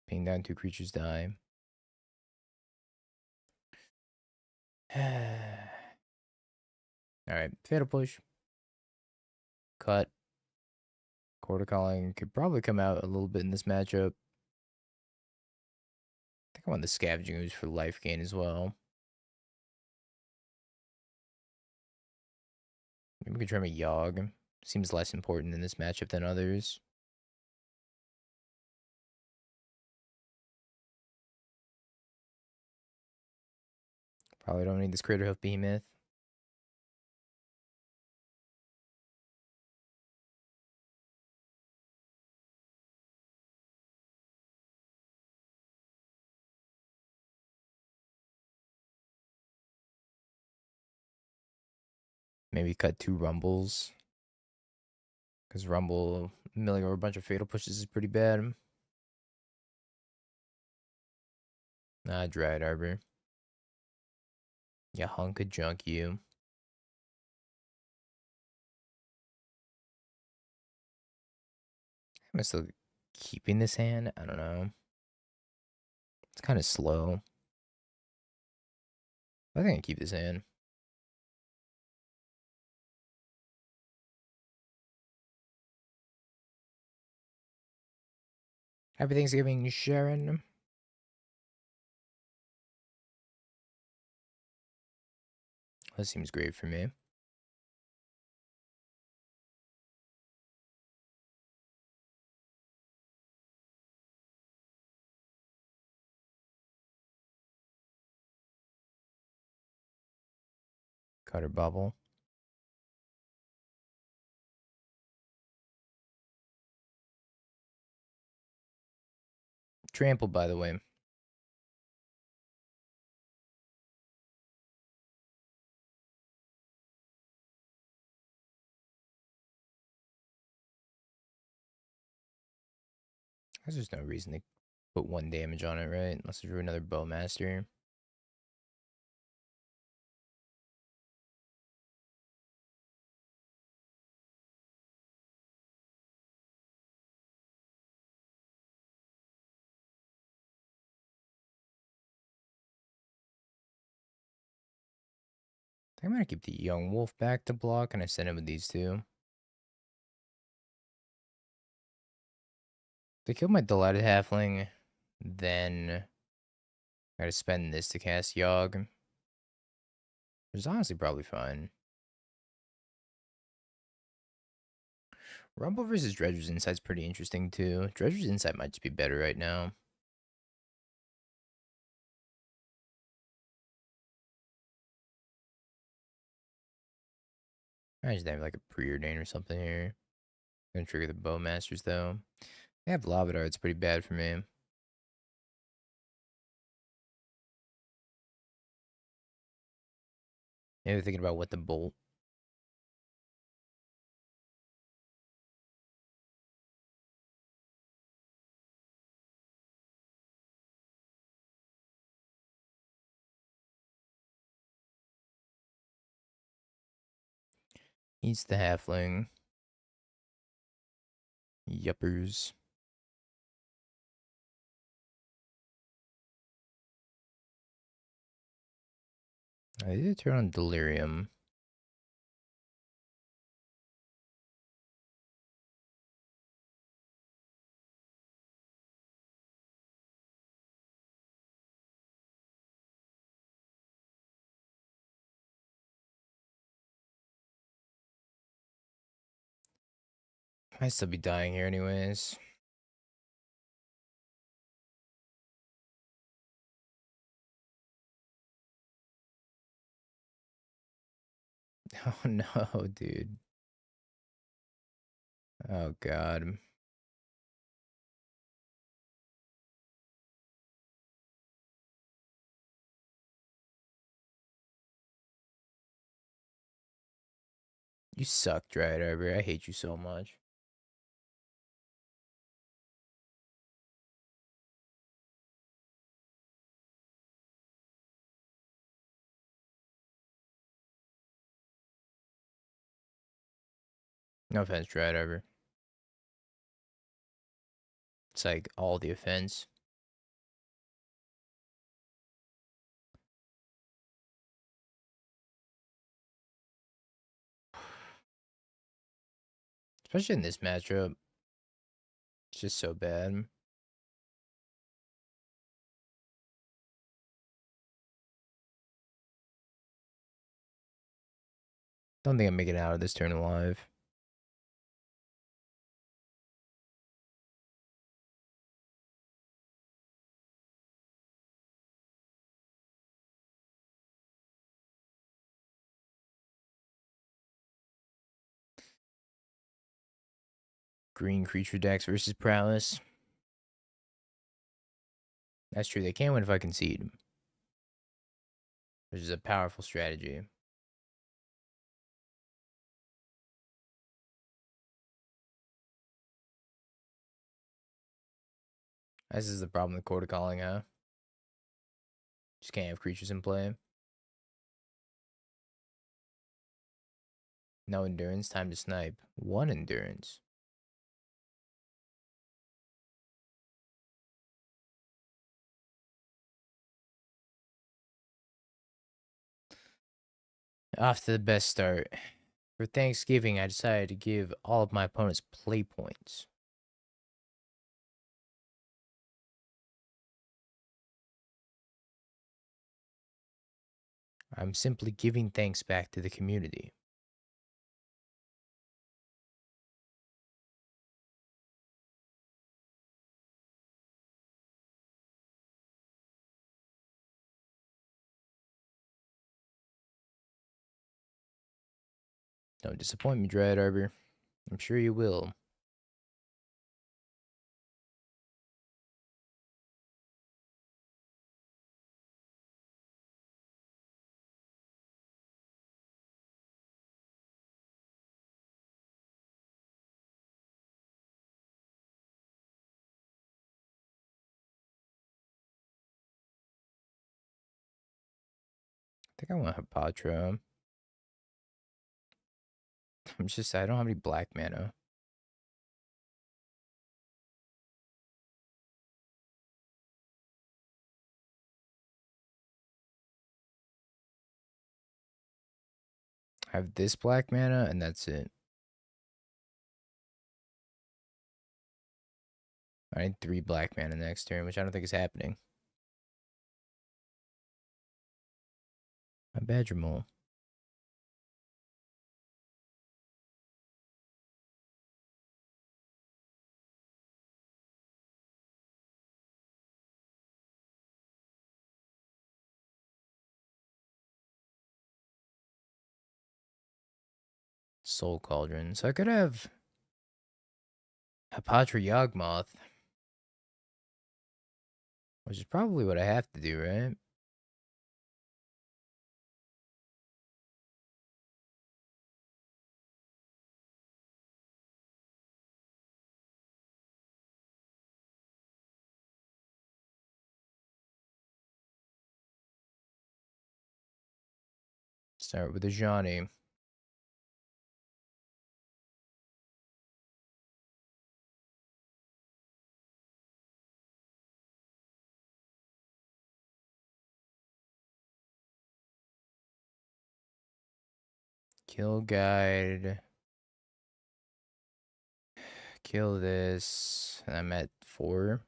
Ping down 2 creatures die. Alright, Fatal Push. Cut. Quarter Calling could probably come out a little bit in this matchup. I think I want the Scavenging Ooze for life gain as well. Maybe we could try my Yawg. Seems less important in this matchup than others. Probably don't need this Critter Hoof Behemoth. Maybe cut 2 Rumbles. Because Rumble milling over a bunch of Fatal Pushes is pretty bad. Nah, Dryad Arbor. Yeah, Hunk could junk you. Am I still keeping this hand? I don't know. It's kind of slow. I think I keep this hand. Happy Thanksgiving, Sharon. That seems great for me. Cutter Bubble. Trample, by the way. There's just no reason to put 1 damage on it, right? Unless there's another Bowmaster. I think I'm gonna keep the Yawgmoth back to block, and I send him with these 2. They killed my Delighted Halfling, then I gotta spend this to cast Yawg. Which is honestly probably fine. Rumble versus Dredger's Insight's pretty interesting too. Dredger's Insight might just be better right now. I just have like a preordain or something here. Gonna trigger the Bowmasters though. They have Lavadar, it's pretty bad for me. Maybe thinking about what the bolt. Eats the halfling. Yuppers. I did turn on Delirium. Might still be dying here anyways. Oh no, dude. Oh god. You suck, Dryad Arbor. I hate you so much. No offense, Dryad Arbor. It's like all the offense. Especially in this matchup. It's just so bad. Don't think I'm making it out of this turn alive. Green creature decks versus prowess. That's true. They can't win if I concede, which is a powerful strategy. This is the problem with quarter calling, huh? Just can't have creatures in play. No endurance, time to snipe. 1 endurance. Off to the best start. For Thanksgiving, I decided to give all of my opponents play points. I'm simply giving thanks back to the community. Don't disappoint me, Dread Arbor. I'm sure you will. I think I want Hapatra. I don't have any black mana. I have this black mana, and that's it. I need 3 black mana next turn, which I don't think is happening. My Badger Mole. Soul Cauldron. So I could have Hapatra Yawgmoth, which is probably what I have to do, right? Start with a Johnny. Kill Guide. Kill this. And I'm at 4.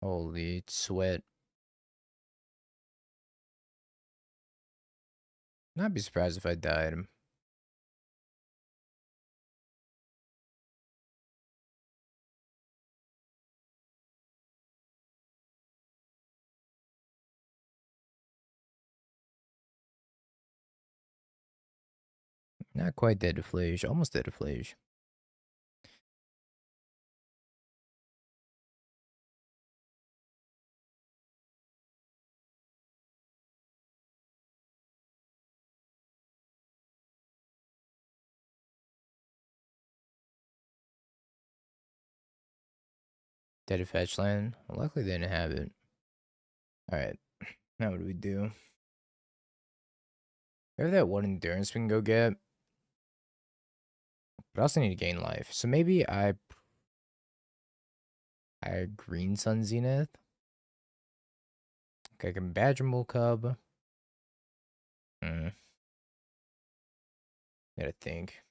Holy sweat. I'd be surprised if I died. Not quite dead to Flage. Almost dead to Flage. Dead fetch land. Well, luckily they didn't have it. Alright. Now what do we do? We have that one endurance we can go get. But I also need to gain life. So maybe I Green Sun Zenith. Okay, I can Badger Mole Cub. Gotta think.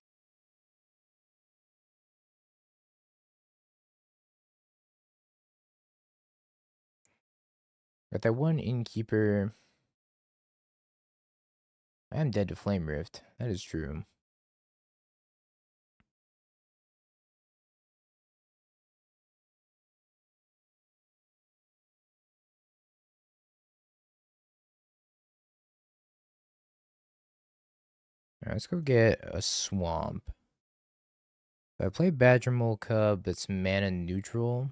Got that one Innkeeper. I am dead to Flame Rift. That is true. Alright, let's go get a Swamp. If I play Badger Mole Cub, it's mana neutral.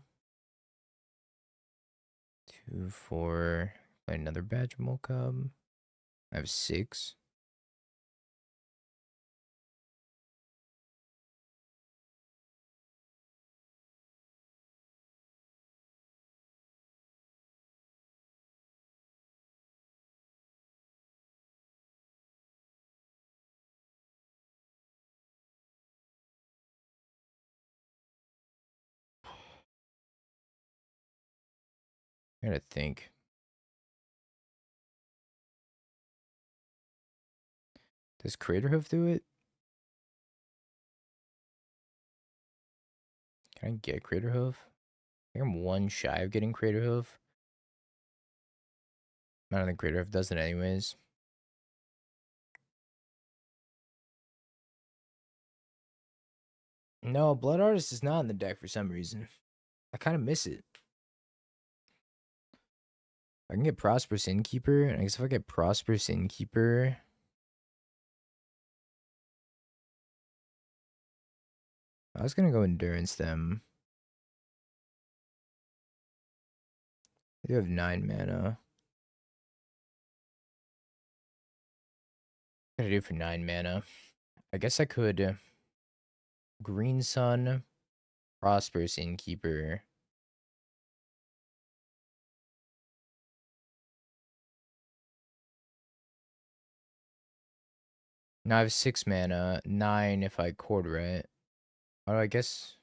2, 4. Play another Badger Mole Cub. I have 6. I gotta think. Does Crater Hoof do it? Can I get Crater Hoof? I think I'm one shy of getting Crater Hoof. I don't think Crater Hoof does it anyways. No, Blood Artist is not in the deck for some reason. I kind of miss it. I can get Prosperous Innkeeper, and I guess if I get Prosperous Innkeeper, I was gonna go Endurance them. I do have 9 mana. What can I do for 9 mana? I guess I could Green Sun, Prosperous Innkeeper. Now I have 6 mana, 9 if I quarter it. Oh, I guess.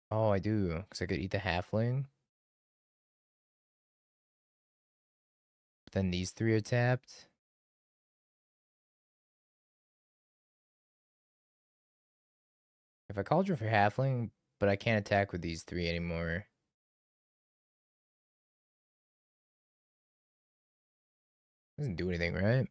Oh, I do, because I could eat the Halfling. But then these 3 are tapped. If I Cauldron for Halfling, but I can't attack with these 3 anymore. Doesn't do anything, right?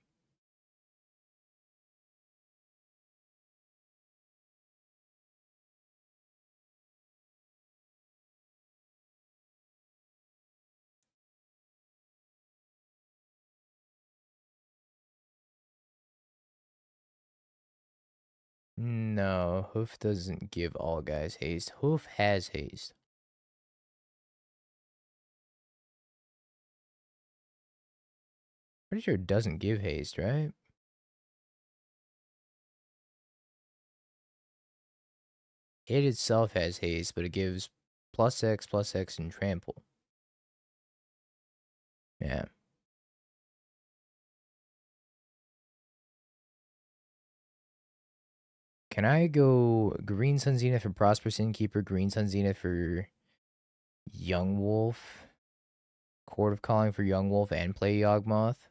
No, Hoof doesn't give all guys haste. Hoof has haste. Pretty sure it doesn't give haste, right? It itself has haste, but it gives +X and trample. Yeah. Can I go Green Sun Zenith for Prosperous Innkeeper, Green Sun Zenith for Young Wolf, Court of Calling for Young Wolf, and play Yawgmoth?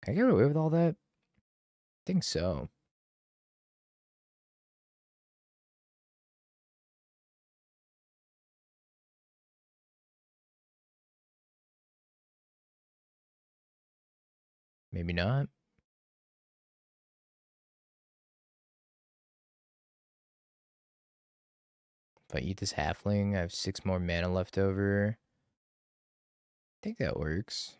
Can I get away with all that? I think so. Maybe not. If I eat this halfling, I have 6 more mana left over. I think that works.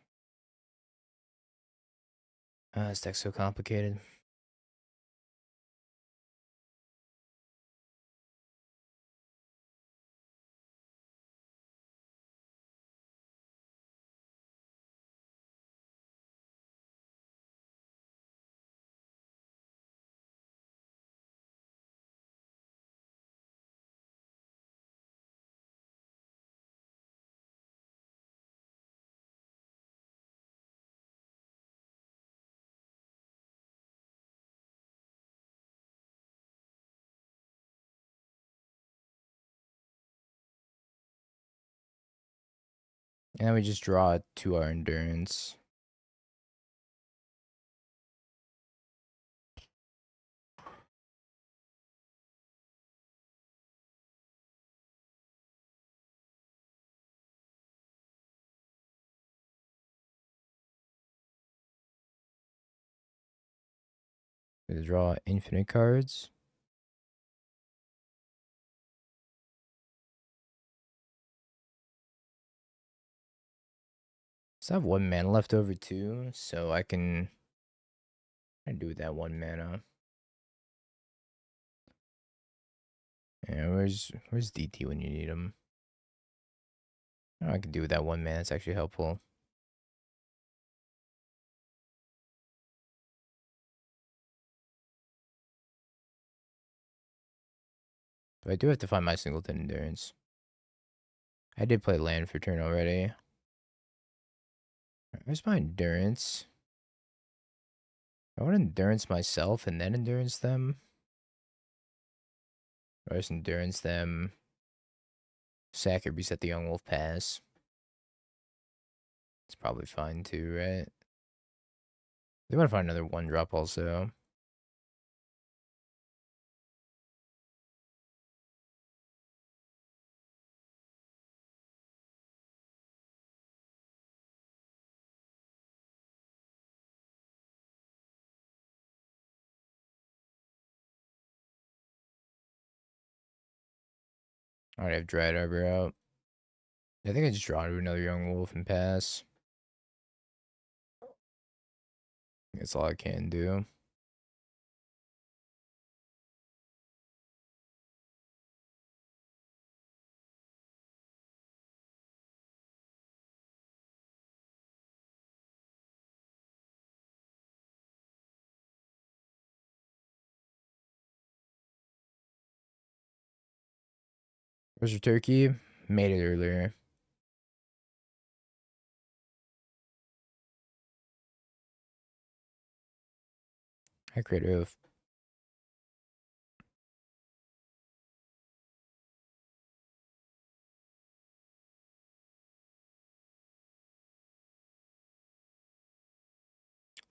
This deck's so complicated. And then we just draw to our endurance. We draw infinite cards. So I have 1 mana left over too, so I can do with that 1 mana. Yeah, where's DT when you need him? Oh, I can do with that 1 mana. It's actually helpful. But I do have to find my singleton endurance. I did play land for turn already. Where's my endurance? I want to endurance myself and then endurance them. Or just endurance them. Sack or reset the Yawgmoth pass. It's probably fine too, right? They want to find another 1-drop also. Alright, I have Dread Arbor out. I think I just draw to another Yawgmoth and pass. That's all I can do. Where's your turkey? Made it earlier. I create Oath.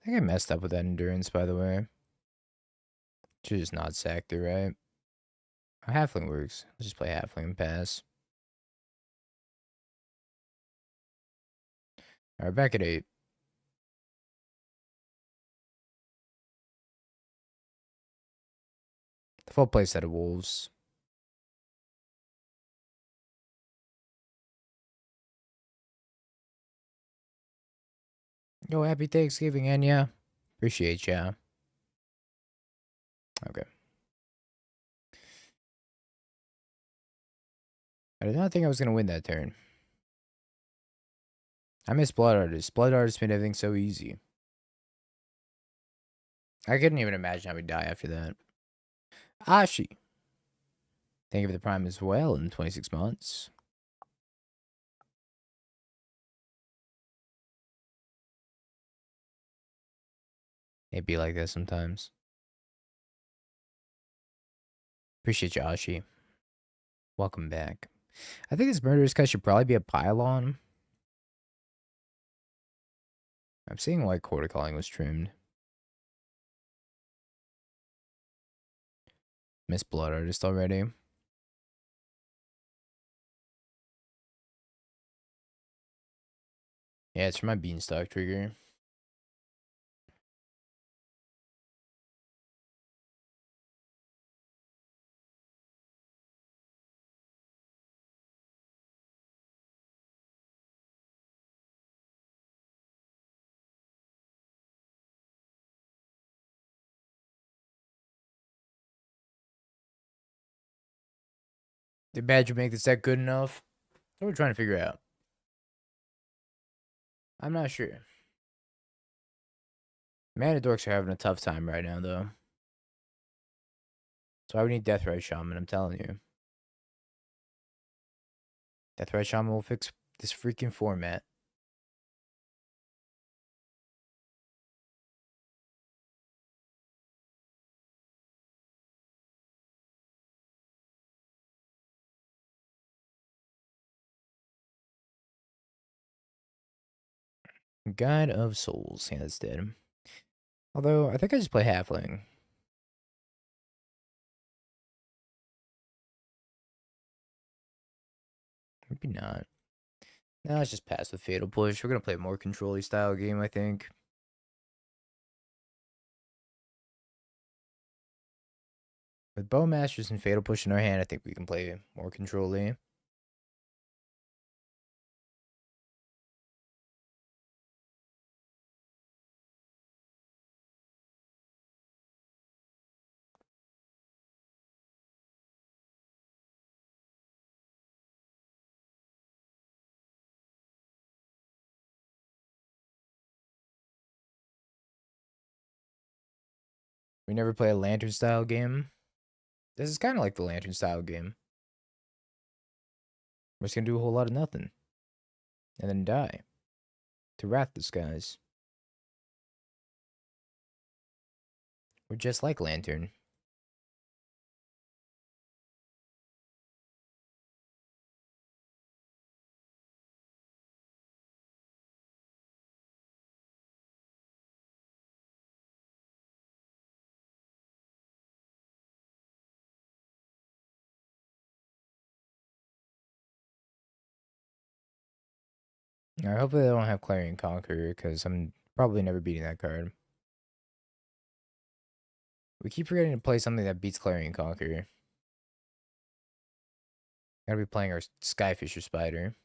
I think I messed up with that endurance, by the way. Should just not sacked it, right? Oh, Halfling works. Let's just play Halfling and pass. Alright, back at 8. The full play set of Wolves. Yo, happy Thanksgiving, Enya. Appreciate ya. Okay. I did not think I was going to win that turn. I miss Blood Artist. Blood Artist made everything so easy. I couldn't even imagine I would die after that. Ashi. Thank you for the prime as well in 26 months. It'd be like this sometimes. Appreciate you, Ashi. Welcome back. I think this Murderous Cut should probably be a pylon. I'm seeing why Quarter Calling was trimmed. Miss Blood Artist already. Yeah, it's for my Beanstalk trigger. Did Badger make this deck good enough? What we're trying to figure out. I'm not sure. Mana Dorks are having a tough time right now, though. So I would need Deathrite Shaman, I'm telling you. Deathrite Shaman will fix this freaking format. Guide of Souls. Yeah, that's dead. Although, I think I just play Halfling. Maybe not. No, let's just pass with Fatal Push. We're gonna play a more control-y style game, I think. With Bowmasters and Fatal Push in our hand, I think we can play more control-y. We never play a Lantern style game. This is kind of like the Lantern style game. We're just gonna do a whole lot of nothing. And then die. To Wrath the Skies. We're just like Lantern. Alright, hopefully they don't have Clarion Conqueror, because I'm probably never beating that card. We keep forgetting to play something that beats Clarion Conqueror. Gotta be playing our Skyfisher Spider.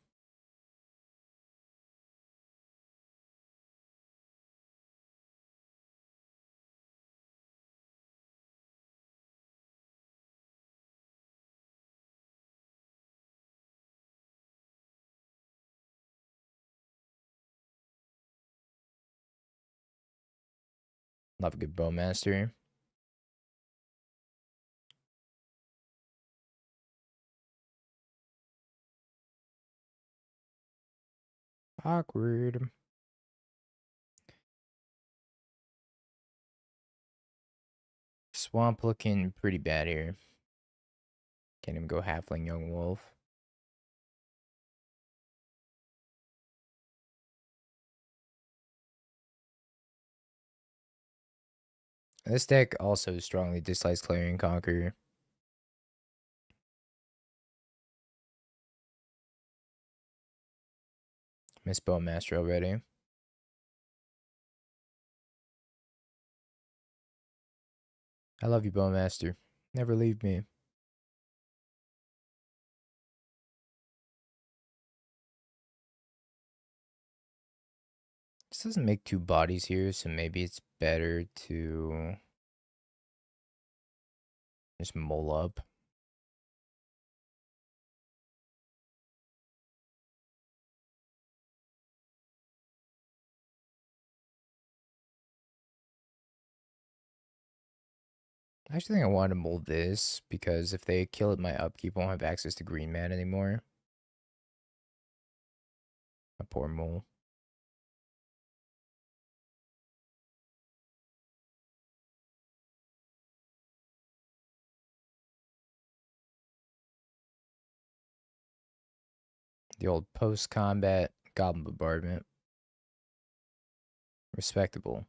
Love a good Bowmaster. Awkward. Swamp looking pretty bad here. Can't even go Halfling Yawgmoth. This deck also strongly dislikes Clarion Conqueror. Miss Bowmaster already. I love you, Bowmaster. Never leave me. This doesn't make two bodies here, so maybe it's better to just mull up. I actually think I want to mold this, because if they kill it, my upkeep won't have access to green man anymore. A poor mole. The old post-combat Goblin Bombardment. Respectable.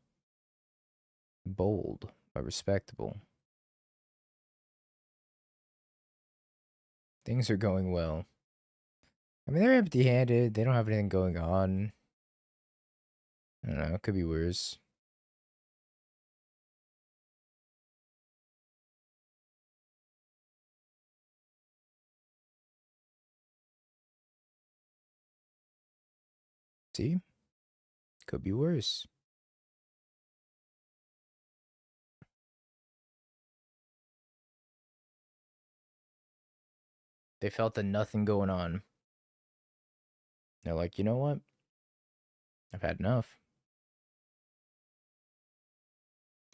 Bold, but respectable. Things are going well. I mean, they're empty-handed. They don't have anything going on. I don't know. It could be worse. See? Could be worse. They felt the nothing going on. They're like, you know what? I've had enough.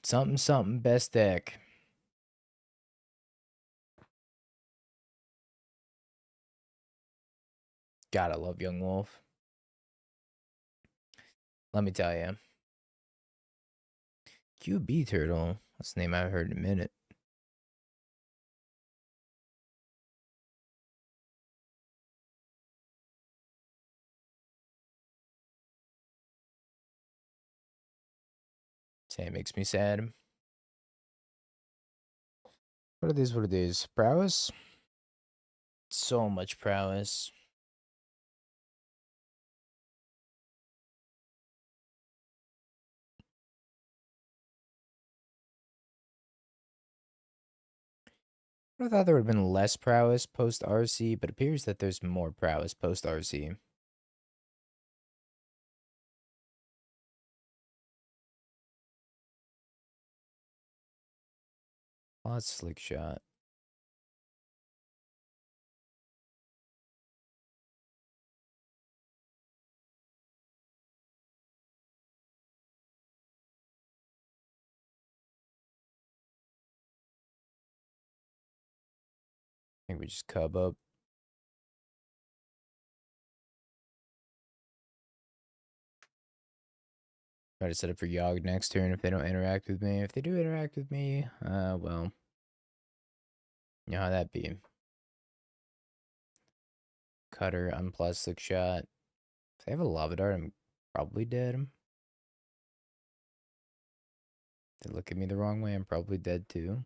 Something, something, best deck. Gotta love Yawgmoth. Let me tell you. QB Turtle. That's the name I haven't heard in a minute. Say it makes me sad. What it is, what it is. Prowess? So much prowess. I thought there would have been less prowess post RC, but it appears that there's more prowess post RC. Oh, that's a slick shot. I think we just cub up. Try to set up for Yogg next turn if they don't interact with me. If they do interact with me, well, you know how that be. Cutter, unplus, slick shot. If they have a lava dart, I'm probably dead. If they look at me the wrong way, I'm probably dead too.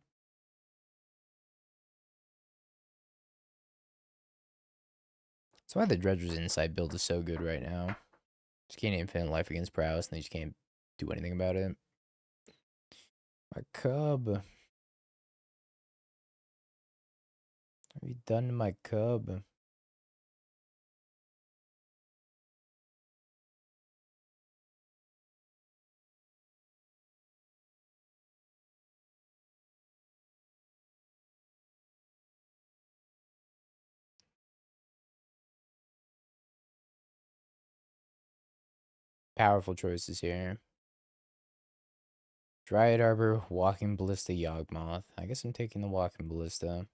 That's why the Dredger's Insight build is so good right now. Just gain infinite life against prowess, and they just can't do anything about it. My cub. Are you done, my cub? Powerful choices here. Dryad Arbor, Walking Ballista, Yawgmoth. I guess I'm taking the Walking Ballista.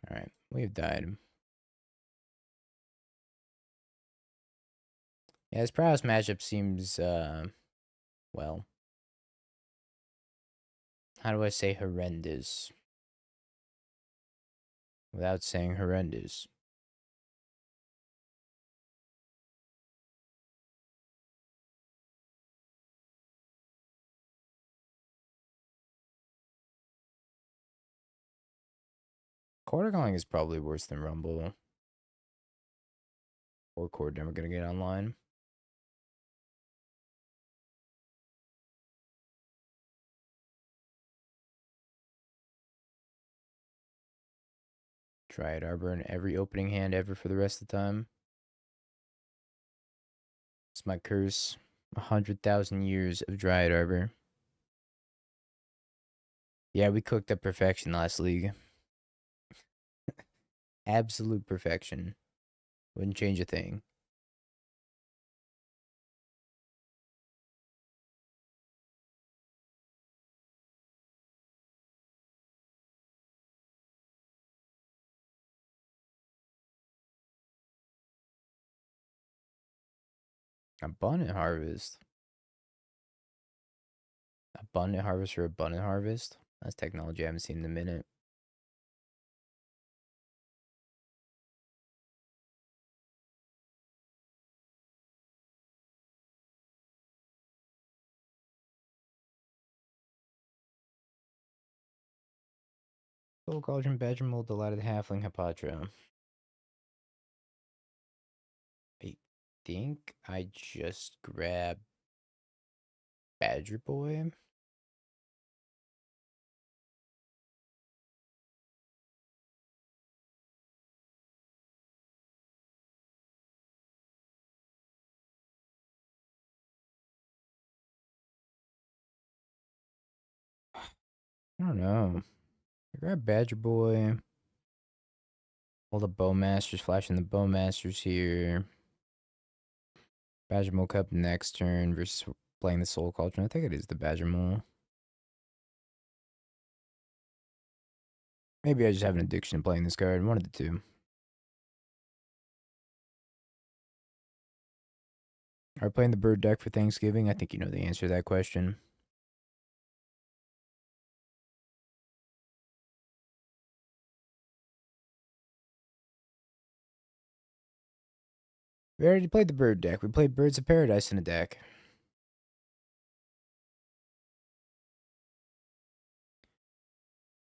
Alright, we've died. Yeah, this prowess matchup seems, well, how do I say horrendous? Without saying horrendous. Quarter calling is probably worse than Rumble. Or Cord never gonna get online. Dryad Arbor in every opening hand ever for the rest of the time. It's my curse. 100,000 years of Dryad Arbor. Yeah, we cooked up perfection last league. Absolute perfection. Wouldn't change a thing. Abundant Harvest. Abundant Harvest or Abundant Harvest? That's technology I haven't seen in a minute. Soul Cauldron, Badger Mold, Delighted Halfling, Hapatra. I think I just grabbed Badger Boy. I don't know. I grabbed Badger Boy. All the Bowmasters, flashing the Bowmasters here. Badger Mole Cup next turn versus playing the Soul Cauldron. I think it is the Badger Mole. Maybe I just have an addiction to playing this card. One of the two. Are we playing the bird deck for Thanksgiving? I think you know the answer to that question. We already played the bird deck. We played Birds of Paradise in a deck.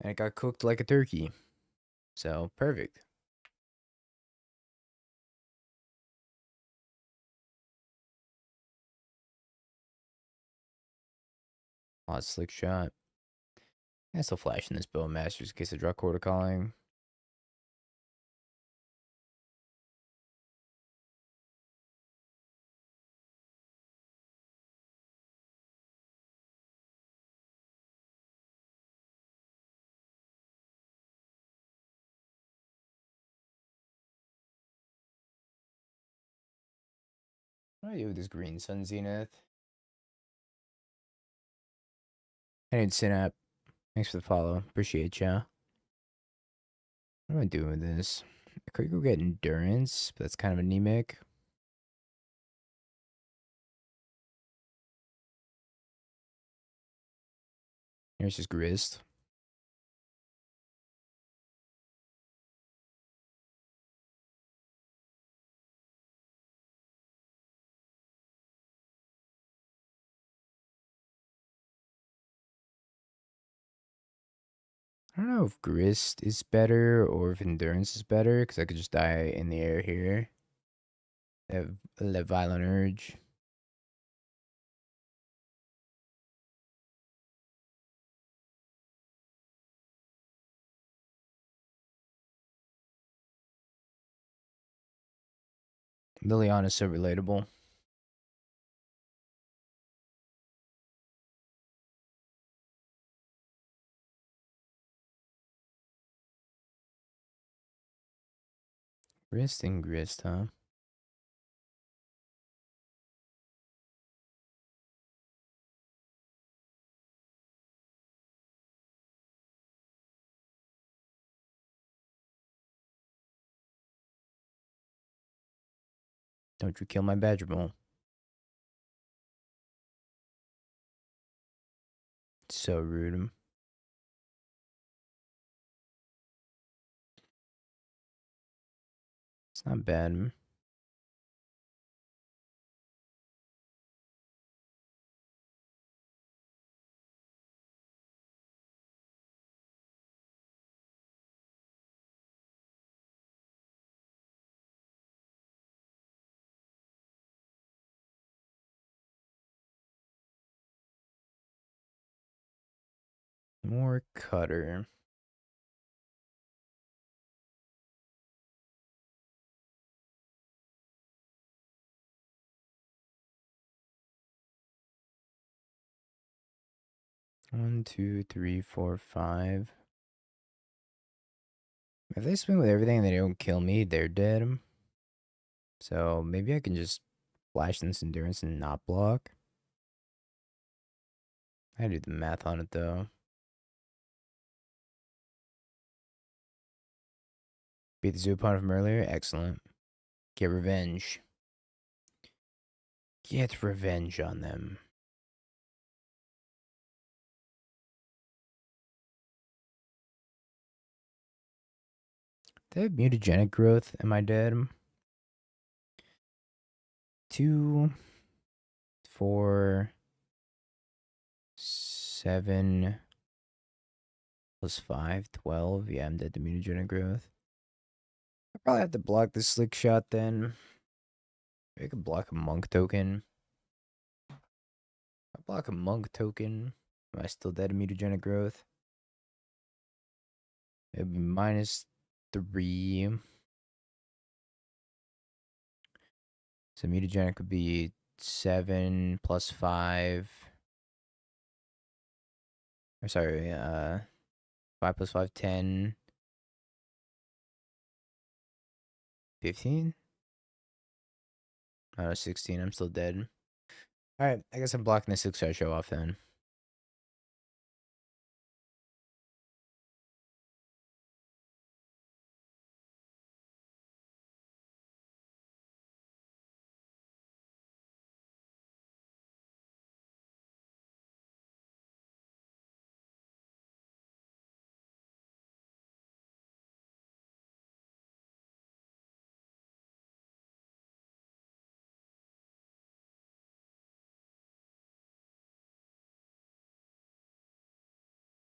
And it got cooked like a turkey. So, perfect. Oh, slick shot. I'm still flashing this Bow Masters in case I draw Quarter Calling. What do I do with this Green Sun Zenith? I need Synap. Thanks for the follow. Appreciate ya. What am I doing with this? I could go get Endurance, but that's kind of anemic. Here's just Grist. I don't know if Grist is better or if Endurance is better, because I could just die in the air here. Let Violent Urge. Liliana's so relatable. Grist and Grist, huh? Don't you kill my Badger Ball. So rude. It's not bad. More Cutter. One, two, three, four, five. If they swing with everything and they don't kill me, they're dead. So maybe I can just flash this Endurance and not block. I gotta do the math on it though. Beat the zoo opponent from earlier. Excellent. Get revenge. Get revenge on them. They have mutagenic growth. Am I dead? 2, 4, 7 plus 5, 12. Yeah, I'm dead to mutagenic growth. I probably have to block the slick shot then. I could block a monk token. I block a monk token. Am I still dead to mutagenic growth? It'd be -3. So mutagenic would be 7 plus 5. Or sorry, 5 plus 5, 10. 15? Oh, 16. I'm still dead. Alright, I guess I'm blocking the 6 shot show off then.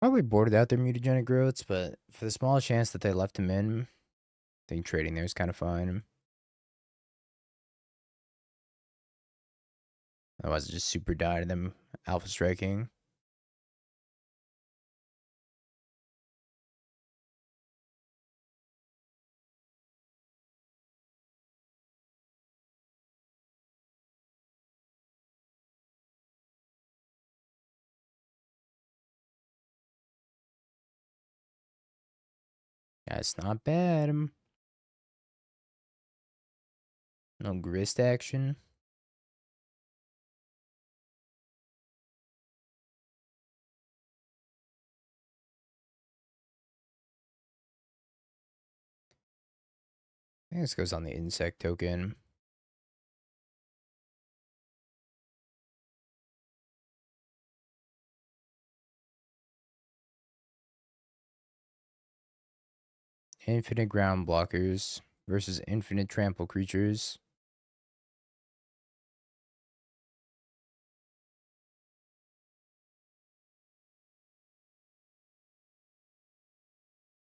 Probably boarded out their mutagenic growths, but for the small chance that they left him in, I think trading there is kind of fine. Otherwise, it just super die to them alpha striking. Yeah, it's not bad. No grist action. I think this goes on the insect token. Infinite ground blockers versus infinite trample creatures.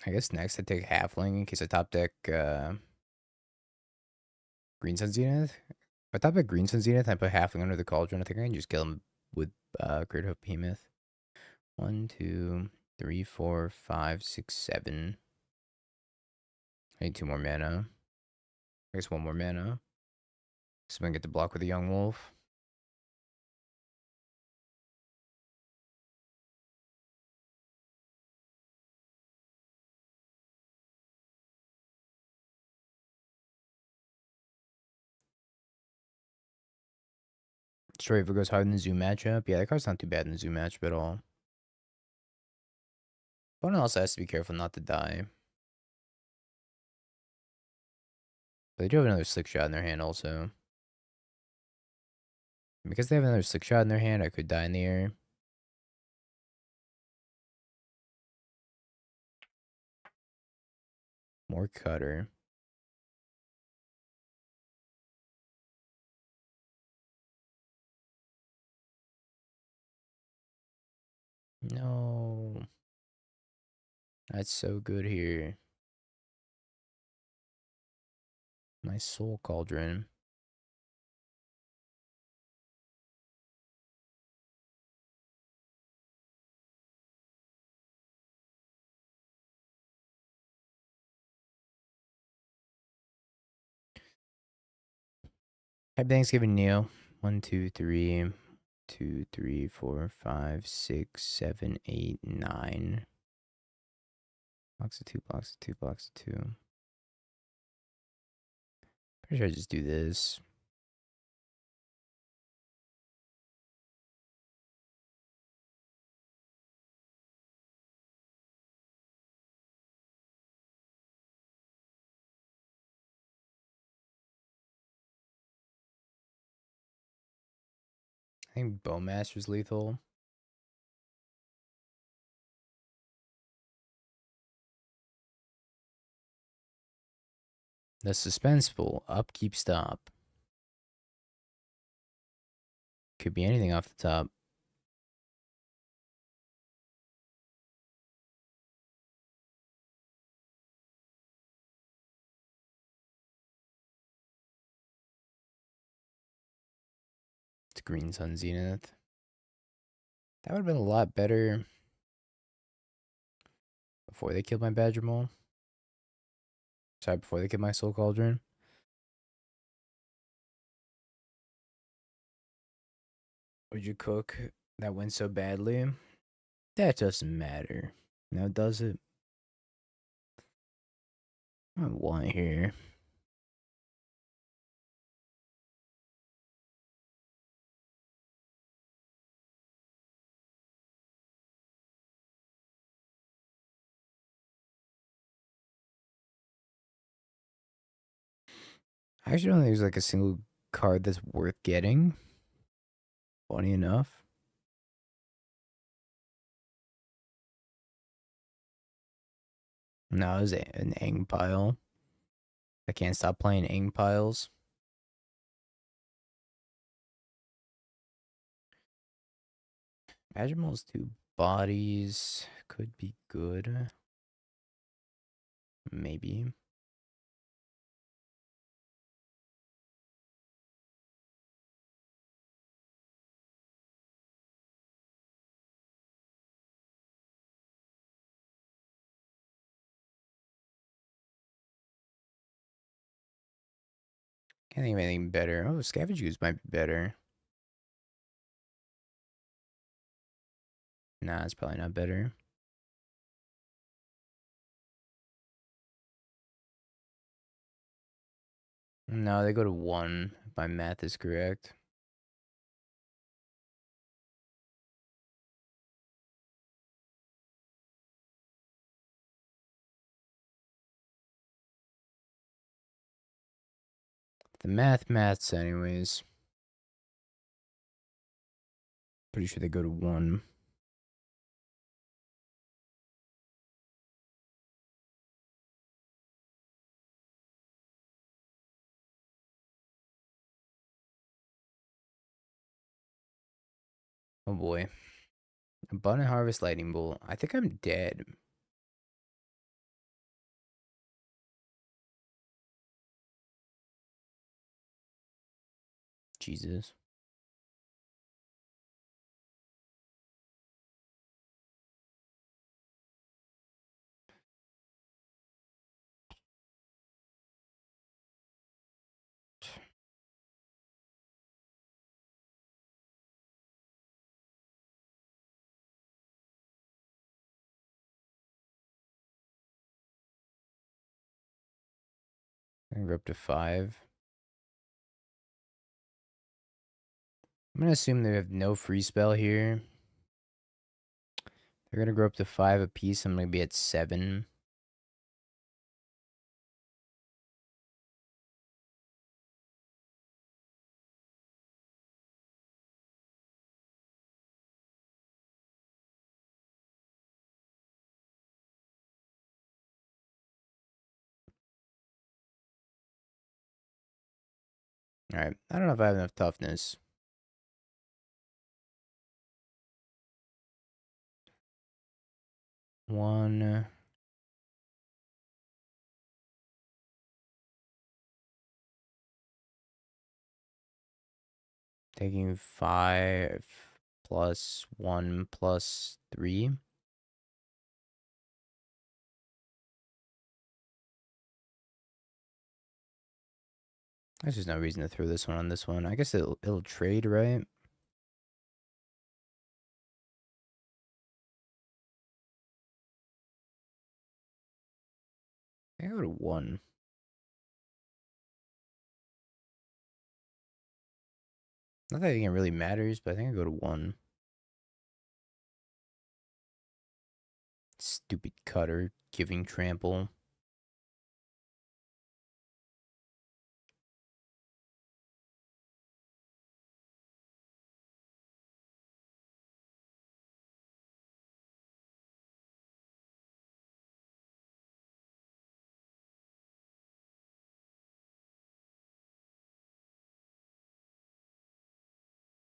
I guess next I take halfling in case I top deck Green Sun Zenith. If I top deck Green Sun Zenith, I put halfling under the cauldron. I think I can just kill him with Great Hope Behemoth. 1, 2, 3, 4, 5, 6, 7. I need 2 more mana. I guess 1 more mana. So I'm gonna get the block with the Yawgmoth. Straver goes hard in the Zoo matchup. Yeah, that card's not too bad in the Zoo matchup at all. Opponent also has to be careful not to die. But they do have another slick shot in their hand also. Because they have another slick shot in their hand, I could die in the air. More cutter. No. That's so good here. Nice Soul Cauldron. Happy Thanksgiving, Neil. 1, 2, 3. 2, 3, 4, 5, 6, 7, 8, 9. Blocks of 2, blocks of 2, blocks of 2. Pretty sure I just do this. I think Bowmaster's lethal. The suspenseful upkeep stop. Could be anything off the top. It's Green Sun Zenith. That would have been a lot better before they killed my Badger Mole. Sorry, before they killed my Soul Cauldron. Would you cook? That went so badly. That doesn't matter. Now does it? I want here. I actually don't think there's like a single card that's worth getting. Funny enough. No, it was an Aang pile. I can't stop playing Aang piles. Badger Mole's too Bodies could be good. Maybe. Can't think of anything better. Oh, Scavenge Ooze might be better. Nah, it's probably not better. No, they go to 1, if my math is correct. The maths anyways. Pretty sure they go to 1. Oh boy. Abundant Harvest Lightning Bolt. I think I'm dead. Jesus. I'm gonna go up to 5. I'm gonna assume they have no free spell here. They're gonna go up to 5 apiece. I'm gonna be at 7. Alright. I don't know if I have enough toughness. One. Taking 5 plus 1 plus 3. There's just no reason to throw this one on this one. I guess it'll trade, right? I go to 1. Not that I think it really matters, but I think I go to 1. Stupid cutter giving trample.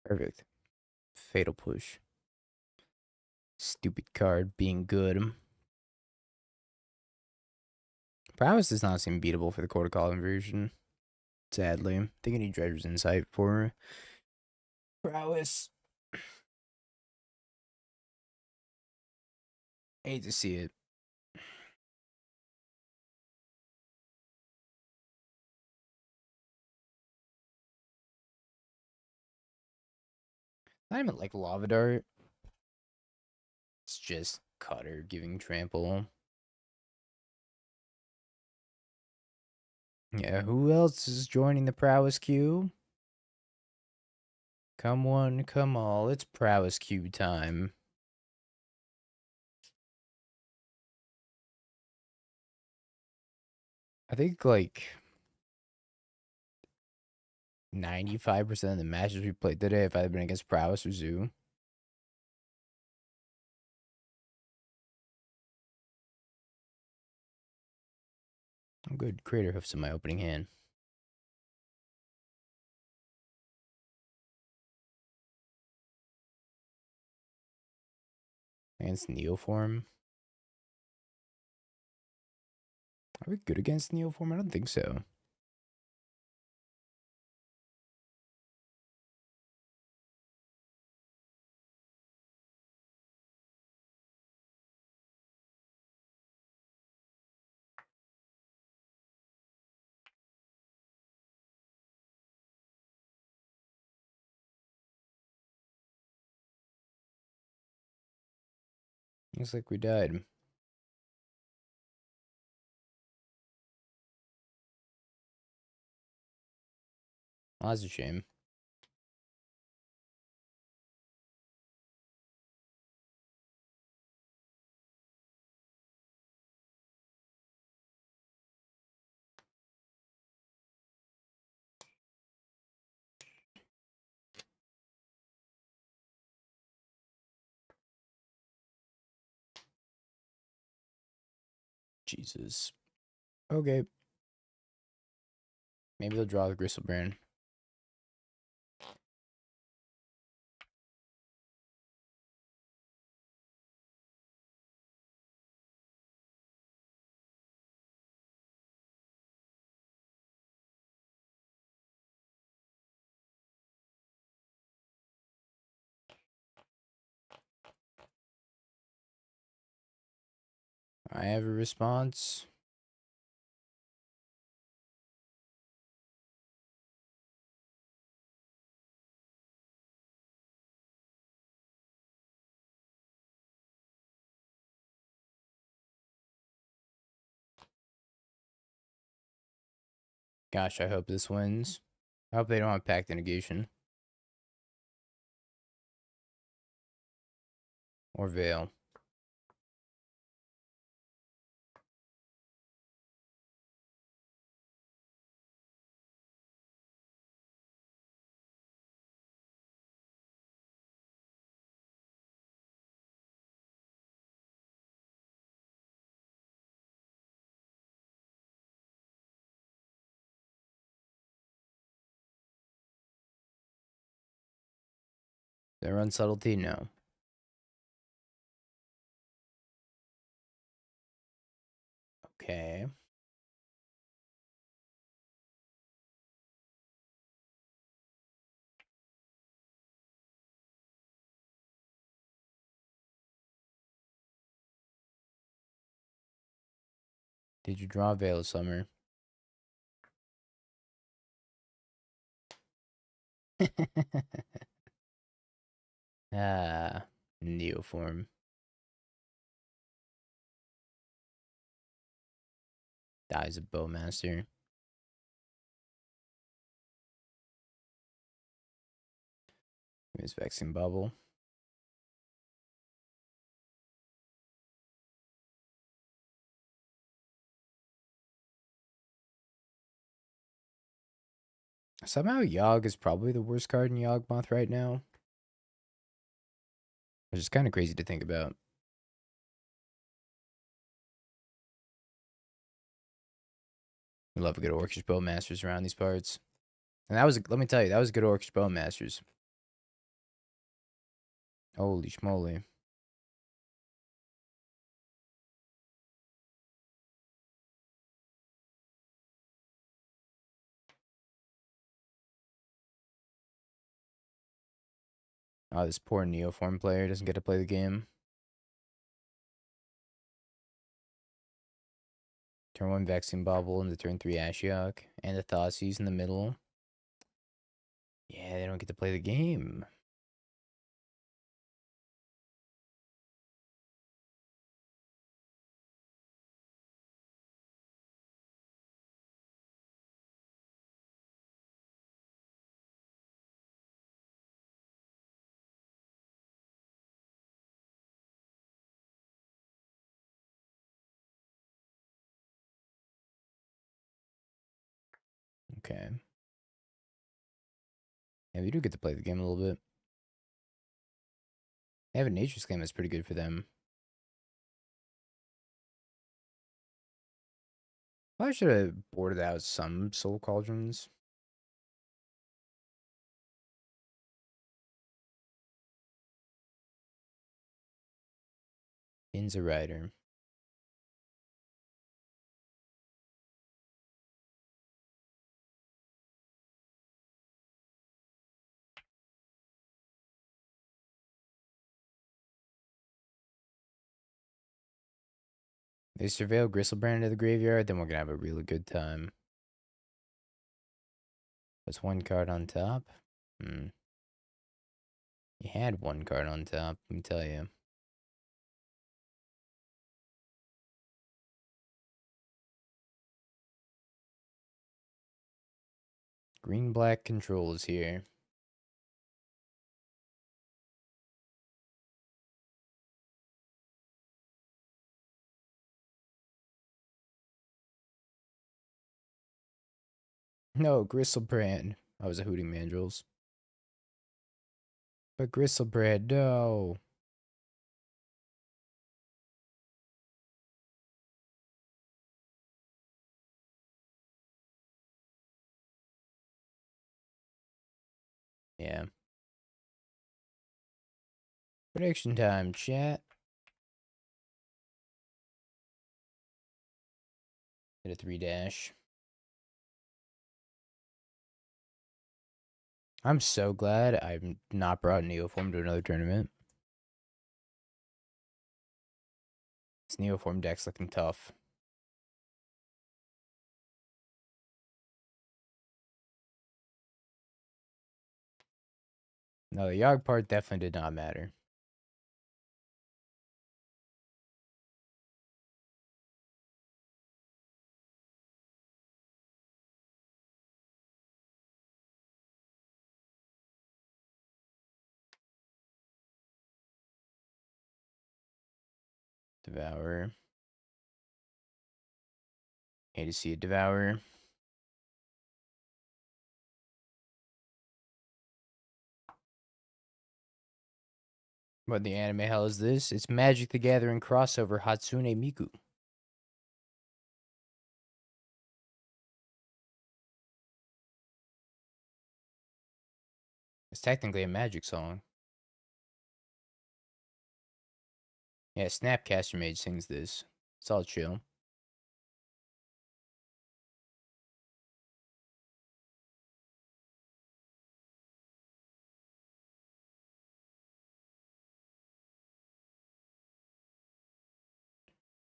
Perfect. Fatal push. Stupid card being good. Prowess does not seem beatable for the Cortical inversion. Sadly. I think I need Dredger's Insight for Prowess. I hate to see it. Not even like Lava Dart. It's just Cutter giving trample. Yeah, who else is joining the Prowess queue? Come one, come all. It's Prowess queue time. I think like 95% of the matches we played today have either been against Prowess or Zoo. I'm good. Crater Hoofs in my opening hand. Against Neoform. Are we good against Neoform? I don't think so. Looks like we died. Oh, that's a shame. Jesus. Okay. Maybe they'll draw the Gristlebrand. I have a response. Gosh, I hope this wins. I hope they don't have Pact Negation. Or Veil. They run Subtlety? No. Okay. Did you draw Veil of Summer? Ah, Neoform. Dies a Bowmaster. His Vexing Bubble. Somehow Yogg is probably the worst card in Yawgmoth right now. Which is kind of crazy to think about. We love a good Orcish Bowmasters around these parts. And that was, let me tell you, that was good Orcish Bowmasters. Holy schmoly. Oh, this poor Neoform player doesn't get to play the game. Turn 1 Vexing Bubble into turn 3 Ashiok. And the Thoughtseize in the middle. Yeah, they don't get to play the game. Okay. Yeah, we do get to play the game a little bit. They have a Nature's Claim that's pretty good for them. I should have boarded out some Soul Cauldrons. Ginza Rider. They surveil Gristlebrand to the graveyard, then we're gonna have a really good time. That's one card on top. You had one card on top, let me tell you. Green-black control is here. No, Gristlebrand. I was a Hooting Mandrills. But Gristlebrand, no. Yeah. Prediction time, chat. Hit a 3-dash. I'm so glad I've not brought Neoform to another tournament. This Neoform deck's looking tough. No, the Yogg part definitely did not matter. Devour. Hate to see it Devour. What the anime hell is this? It's Magic the Gathering crossover Hatsune Miku. It's technically a Magic song. Yeah, Snapcaster Mage sings this. It's all chill.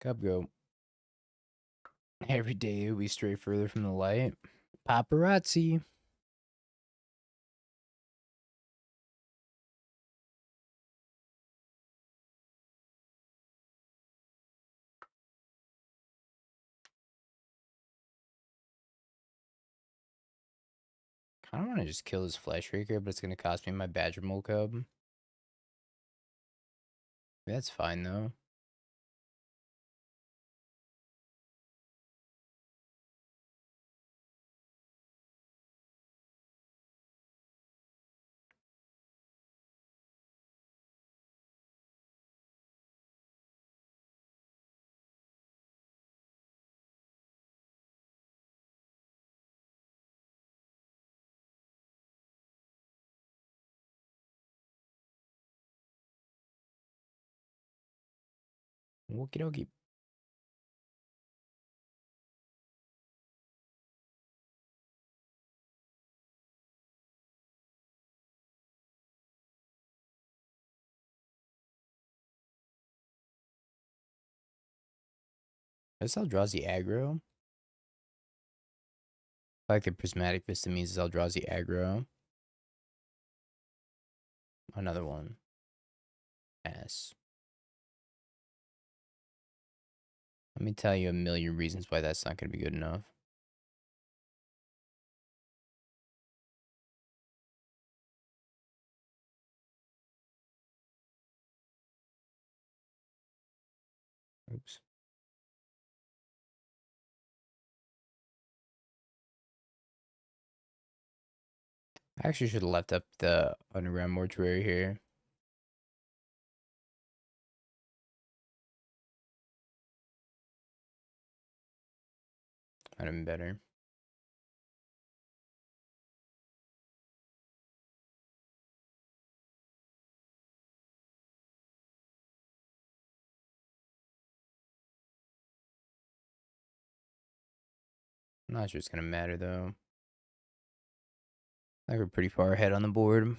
Cub go. Every day we stray further from the light. Paparazzi. I don't want to just kill this Flesh Raker, but it's going to cost me my Badger Mole Cub. That's fine, though. Okie dokie. This Eldrazi aggro. I like the Prismatic Vista means it's Eldrazi aggro. Another one. Pass. Let me tell you a million reasons why that's not going to be good enough. Oops. I actually should have left up the Underground Mortuary here. Might have been better. I'm not sure it's gonna matter though. I think we're pretty far ahead on the board.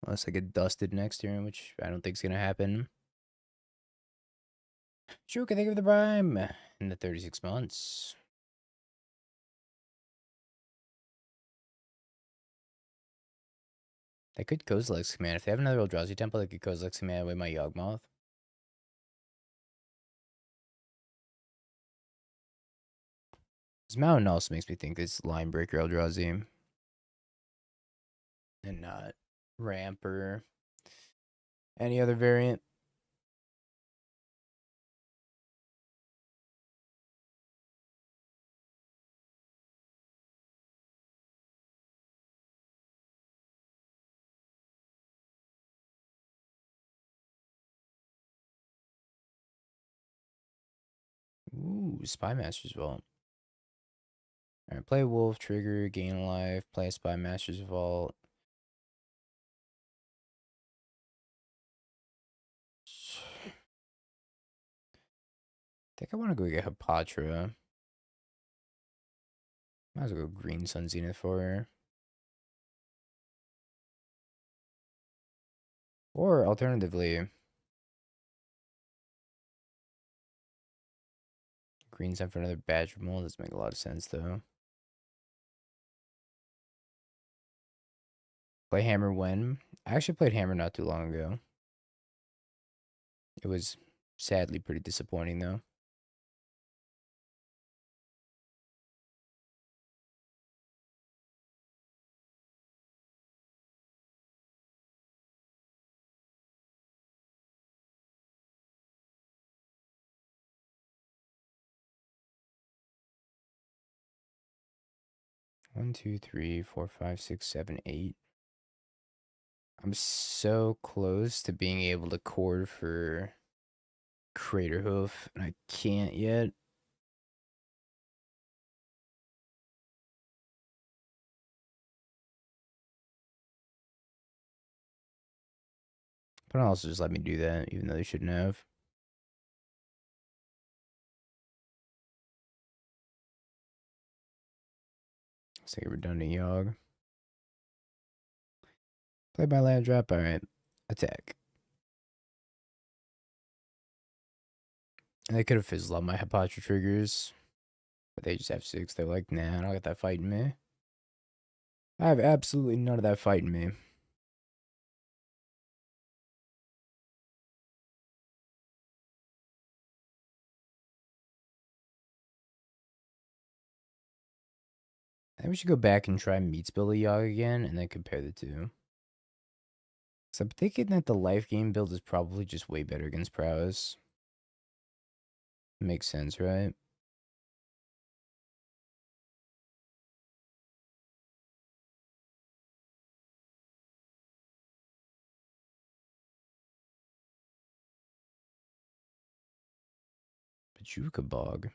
Unless I get dusted next turn, which I don't think is gonna happen. Sure, can think of the prime in the 36 months. They could Kozilek's Command. If they have another Eldrazi temple, they could Kozilek's Command away my Yawgmoth. This mountain also makes me think it's Linebreaker Eldrazi. And not Ramp or any other variant. Ooh, Spy Master's Vault. Alright, play Wolf, trigger, gain life, play Spy Master's Vault. I think I want to go get Hapatra. Might as well go Green Sun Zenith for her. Or alternatively, Green Sun for another Badger Mold doesn't make a lot of sense though. Play Hammer when? I actually played Hammer not too long ago. It was sadly pretty disappointing though. One, two, three, four, five, six, seven, eight. I'm so close to being able to cord for Craterhoof, and I can't yet. But also just let me do that, even though they shouldn't have. Let's take a redundant Yogg. Play my land drop. Alright. Attack. And they could have fizzled out my Hapatra triggers. But they just have 6. They're like, nah, I don't got that fight in me. I have absolutely none of that fight in me. I think we should go back and try Meat Spiller Yogg again and then compare the two. So I'm thinking that the life game build is probably just way better against prowess. Makes sense, right? Pachuca Bog.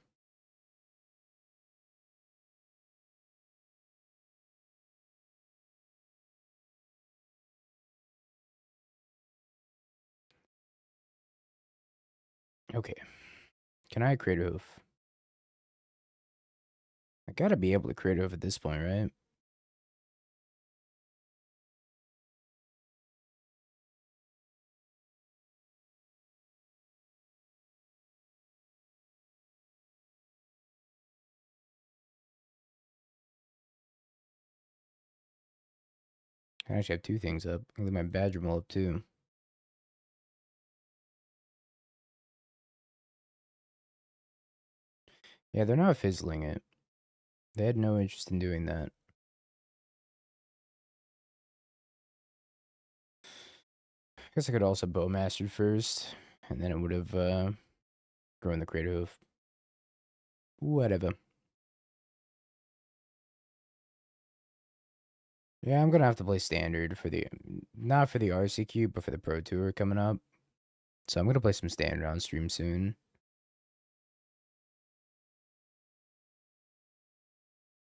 Okay. Can I create a hoof? I gotta be able to create a hoof at this point, right? I actually have 2 things up. I leave my Badger Mole up too. Yeah, they're not fizzling it. They had no interest in doing that. I guess I could also Bowmastered first, and then it would have grown the Crater Hoof. Whatever. Yeah, I'm gonna have to play Standard for the, not for the RCQ, but for the Pro Tour coming up. So I'm gonna play some Standard on stream soon.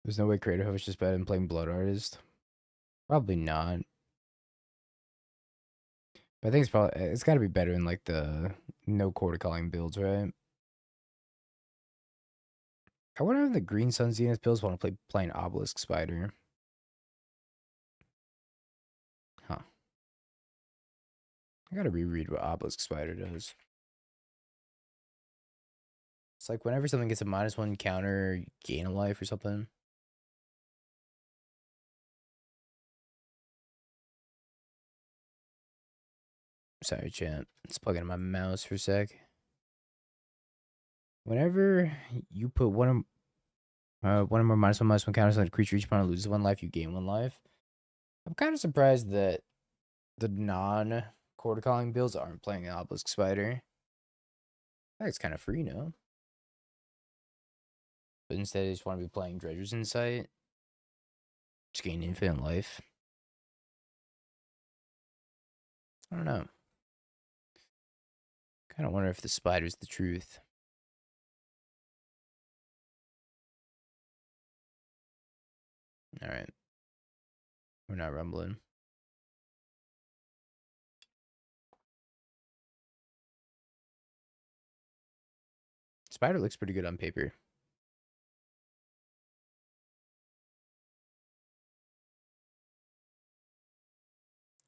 There's no way Crater Hoof is just better than playing Blood Artist. Probably not. But I think it's gotta be better in like the no quarter calling builds, right? I wonder if the Green Sun Zenith pills want to play an Obelisk Spider. Huh. I gotta reread what Obelisk Spider does. It's like whenever something gets a -1 counter, you gain a life or something. Sorry, chat. Let's plug in my mouse for a sec. Whenever you put one or more -1/-1 counters on a creature, each opponent loses 1 life, you gain 1 life. I'm kind of surprised that the non-quarter calling builds aren't playing an Obelisk Spider. I think it's kind of free, no? But instead, they just want to be playing Dredger's Insight. Just gain infinite life. I don't know. Kind of wonder if the spider's the truth. Alright. We're not rumbling. Spider looks pretty good on paper.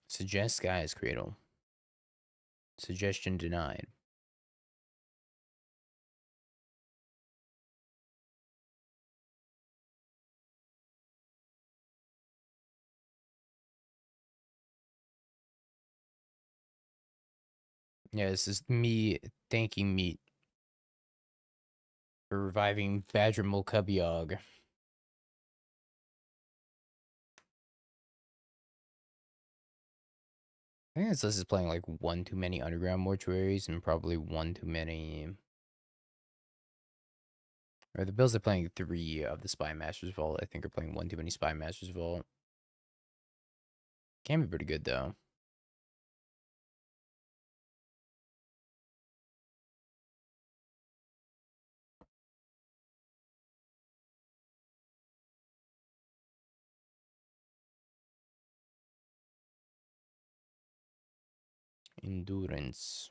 Suggest Guy's Cradle. Suggestion denied. Yeah, this is me thanking Meat for reviving Badger Molcubiog. I think this list is playing like 1 too many Underground Mortuaries and probably 1 too many. Or the Bills are playing 3 of the Spy Master's Vault. I think are playing 1 too many Spy Master's Vault. Can be pretty good though. Endurance.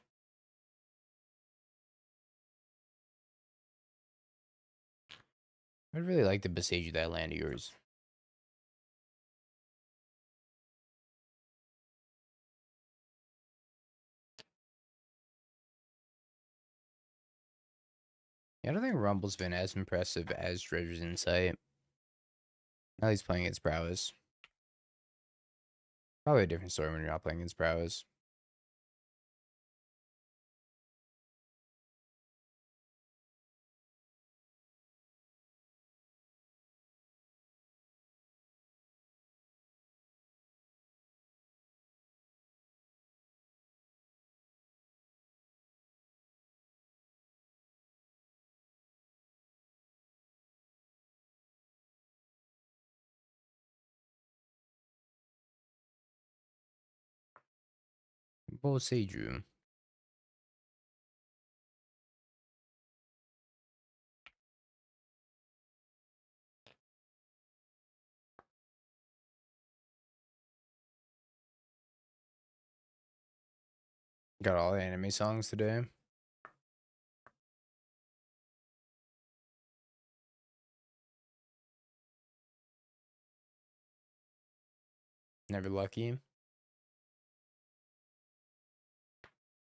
I'd really like to besiege that land of yours. Yeah, I don't think Rumble's been as impressive as Dredger's Insight. Now he's playing its prowess. Probably a different story when you're not playing its prowess. Both Seiju. Got all the anime songs today. Never lucky.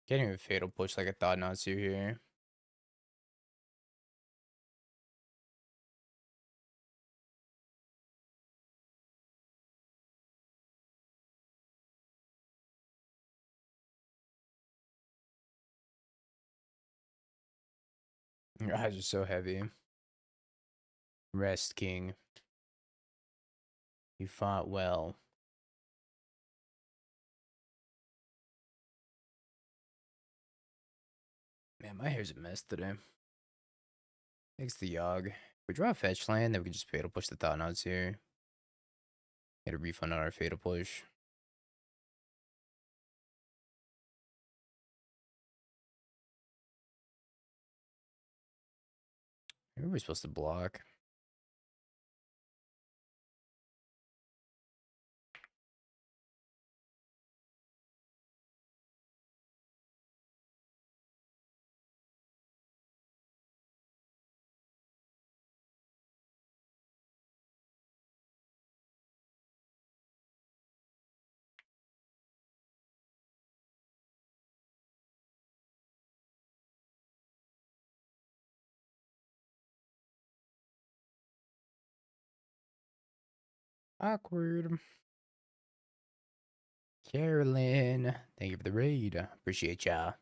Can't even fatal push like I thought not to here. Your eyes are so heavy. Rest, King. You fought well. Man, my hair's a mess today. Thanks to Yogg. If we draw a fetch land, then we can just fatal push the Thought-Knots here. Get a refund on our fatal push. Maybe we're supposed to block. Awkward. Carolyn, thank you for the raid. Appreciate ya.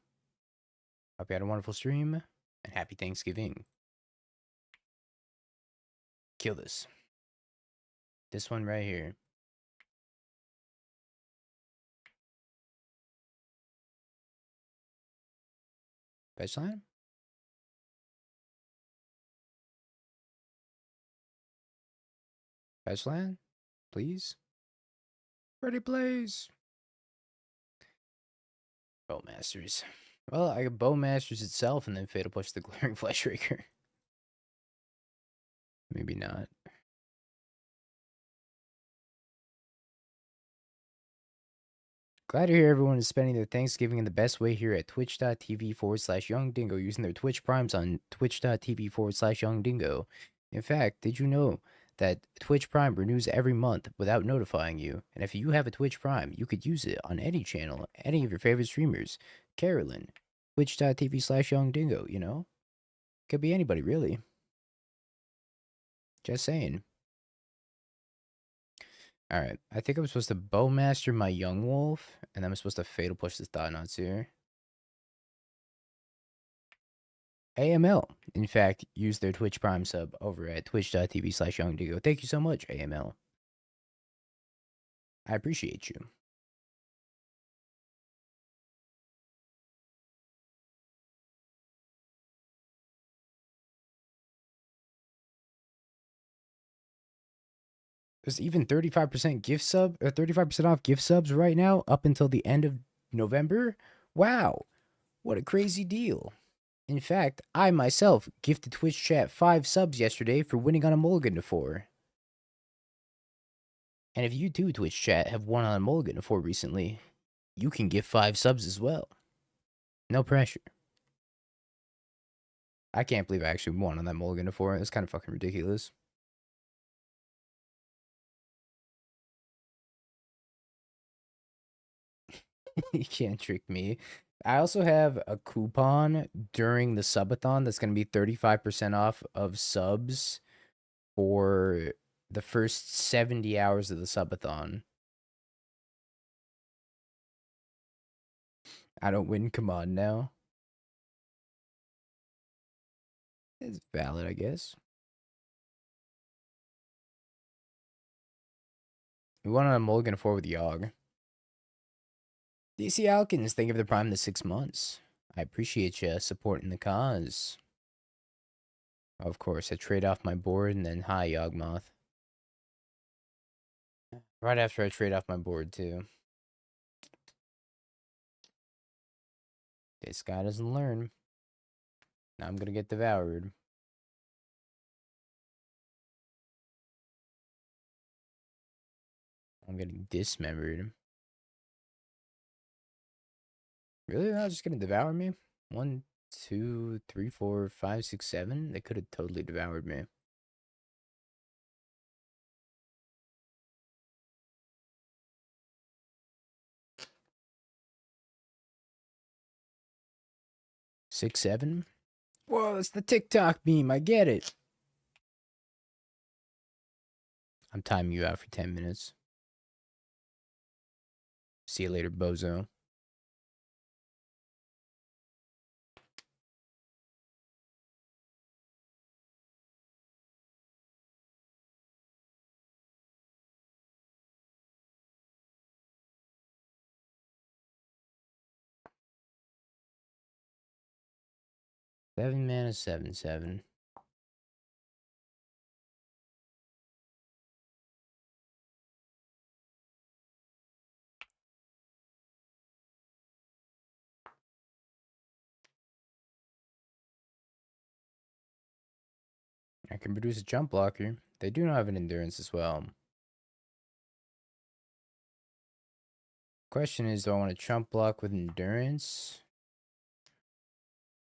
Hope you had a wonderful stream, and happy Thanksgiving. Kill this. This one right here. Fetch line? Fetch land? Please? Ready, please. Bowmasters. Well, I got Bowmasters itself and then Fatal Push the Glaring Fleshraker. Maybe not. Glad to hear everyone is spending their Thanksgiving in the best way here at twitch.tv/YungDingo using their Twitch Primes on twitch.tv/YungDingo. In fact, did you know that Twitch Prime renews every month without notifying you? And if you have a Twitch Prime, you could use it on any channel, any of your favorite streamers. Carolyn, twitch.tv/YungDingo, you know? Could be anybody, really. Just saying. Alright, I think I'm supposed to Bowmaster my Yawgmoth, and I'm supposed to Fatal Push this Thought-Knots here. AML, in fact, use their Twitch Prime sub over at twitch.tv/YungDingo. Thank you so much, AML. I appreciate you. There's even 35% gift sub, or 35% off gift subs right now, up until the end of November. Wow, what a crazy deal. In fact, I myself gifted Twitch chat 5 subs yesterday for winning on a mulligan to 4. And if you too, Twitch chat, have won on a mulligan to 4 recently, you can give 5 subs as well. No pressure. I can't believe I actually won on that mulligan to 4. It's kind of fucking ridiculous. You can't trick me. I also have a coupon during the subathon that's going to be 35% off of subs for the first 70 hours of the subathon. I don't win. Come on now. It's valid, I guess. We won on a mulligan 4 with Yogg. DC Alkins, thank you for the prime the 6 months. I appreciate you supporting the cause. Of course, I trade off my board and then hi, Yawgmoth. Right after I trade off my board, too. This guy doesn't learn. Now I'm gonna get devoured. I'm getting dismembered. Really? They're not just gonna devour me? 1, 2, 3, 4, 5, 6, 7? They could have totally devoured me. Six, 7? Whoa, it's the TikTok meme. I get it. I'm timing you out for 10 minutes. See you later, bozo. Seven mana, 7, 7. I can produce a jump blocker. They do not have an endurance as well. Question is, do I want to chump block with endurance?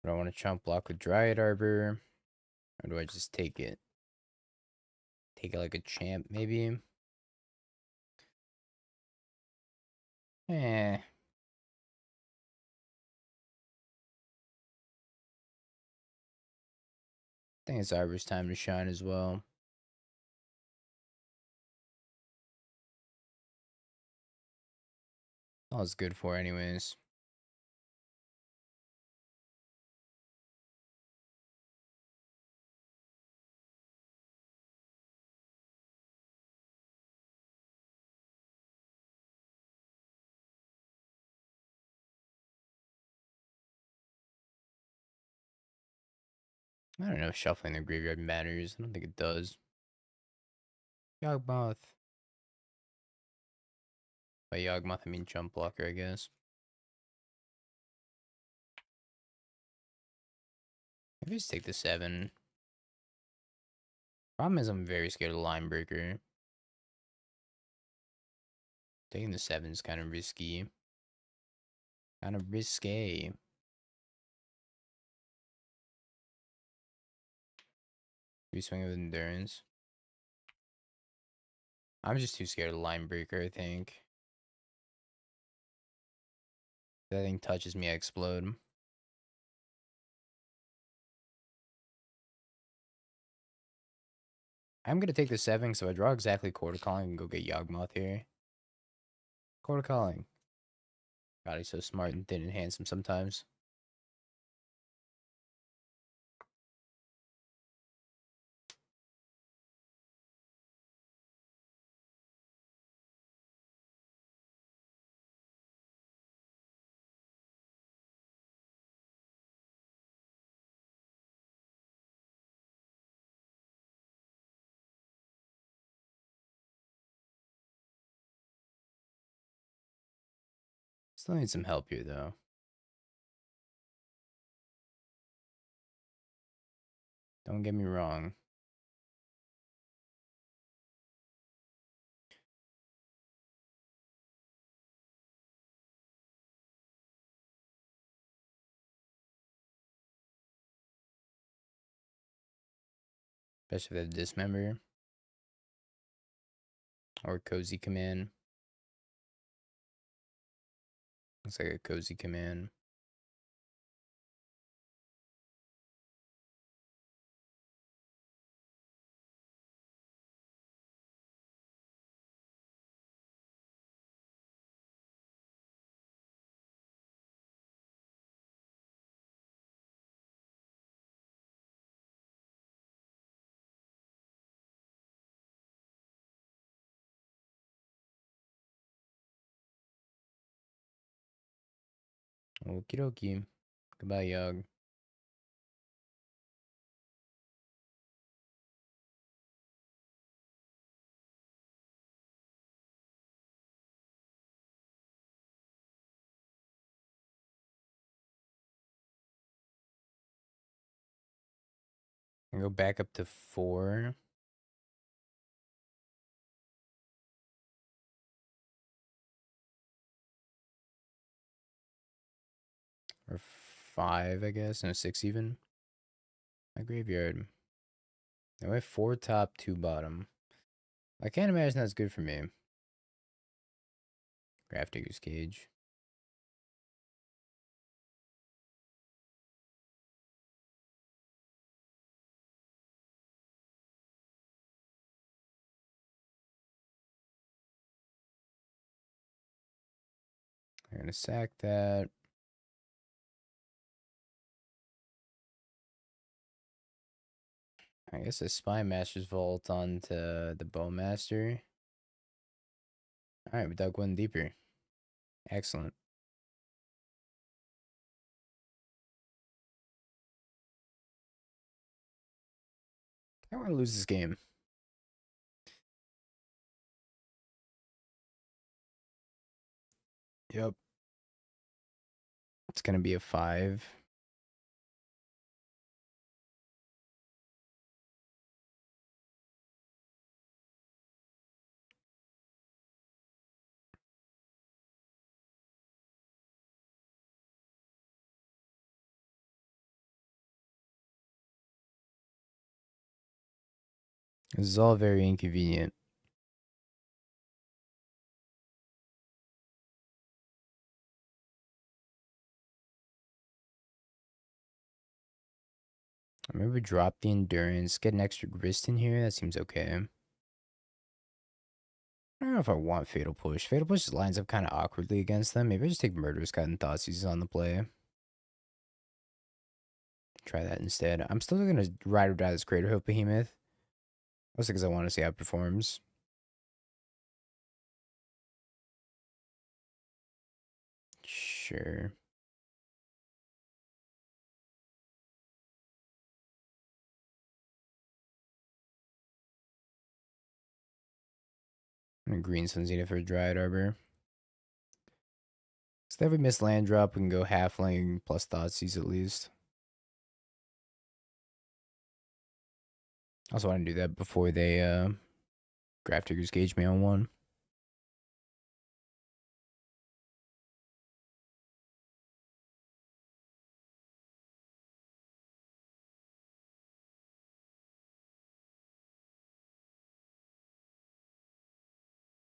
Do I want to chump block with Dryad Arbor? Or do I just take it? Take it like a champ, maybe? Eh. I think it's Arbor's time to shine as well. All it's good for anyways. I don't know if shuffling the graveyard matters. I don't think it does. Yawgmoth. By Yawgmoth, I mean jump blocker, I guess. Maybe just take the 7. Problem is I'm very scared of line breaker. Taking the 7 is kind of risky. Kind of risque. We swing with endurance. I'm just too scared of line breaker, I think. If that thing touches me, I explode. I'm gonna take the 7, so I draw exactly quarter calling and go get Yawgmoth here. Quarter calling. God, he's so smart and thin and handsome sometimes. Still need some help here, though. Don't get me wrong. Especially if they dismember. Or cozy command. Looks like a cozy command. Okie dokie. Goodbye, Yug. Go back up to 4. Or 5, I guess. No, 6 even. My graveyard. Now I have 4 top, 2 bottom. I can't imagine that's good for me. Grafdigger's Cage. I'm gonna sack that. I guess a Spy Master's Vault onto the Bowmaster. Alright, we dug one deeper. Excellent. I want to lose this game. Yep. It's gonna be a 5. This is all very inconvenient. Maybe drop the endurance, get an extra grist in here. That seems okay. I don't know if I want Fatal Push. Fatal Push just lines up kind of awkwardly against them. Maybe I just take Murderous Cut and Thoughtseize on the play. Try that instead. I'm still going to ride or die this Crater Hope Behemoth. Mostly because I want to see how it performs. Sure. I'm going to Green Sun Zenith for a Dryad Arbor. So if we miss land drop, we can go Halfling plus Thoughtseize at least. Also want to do that before they Graph Digger's Gauge me on one.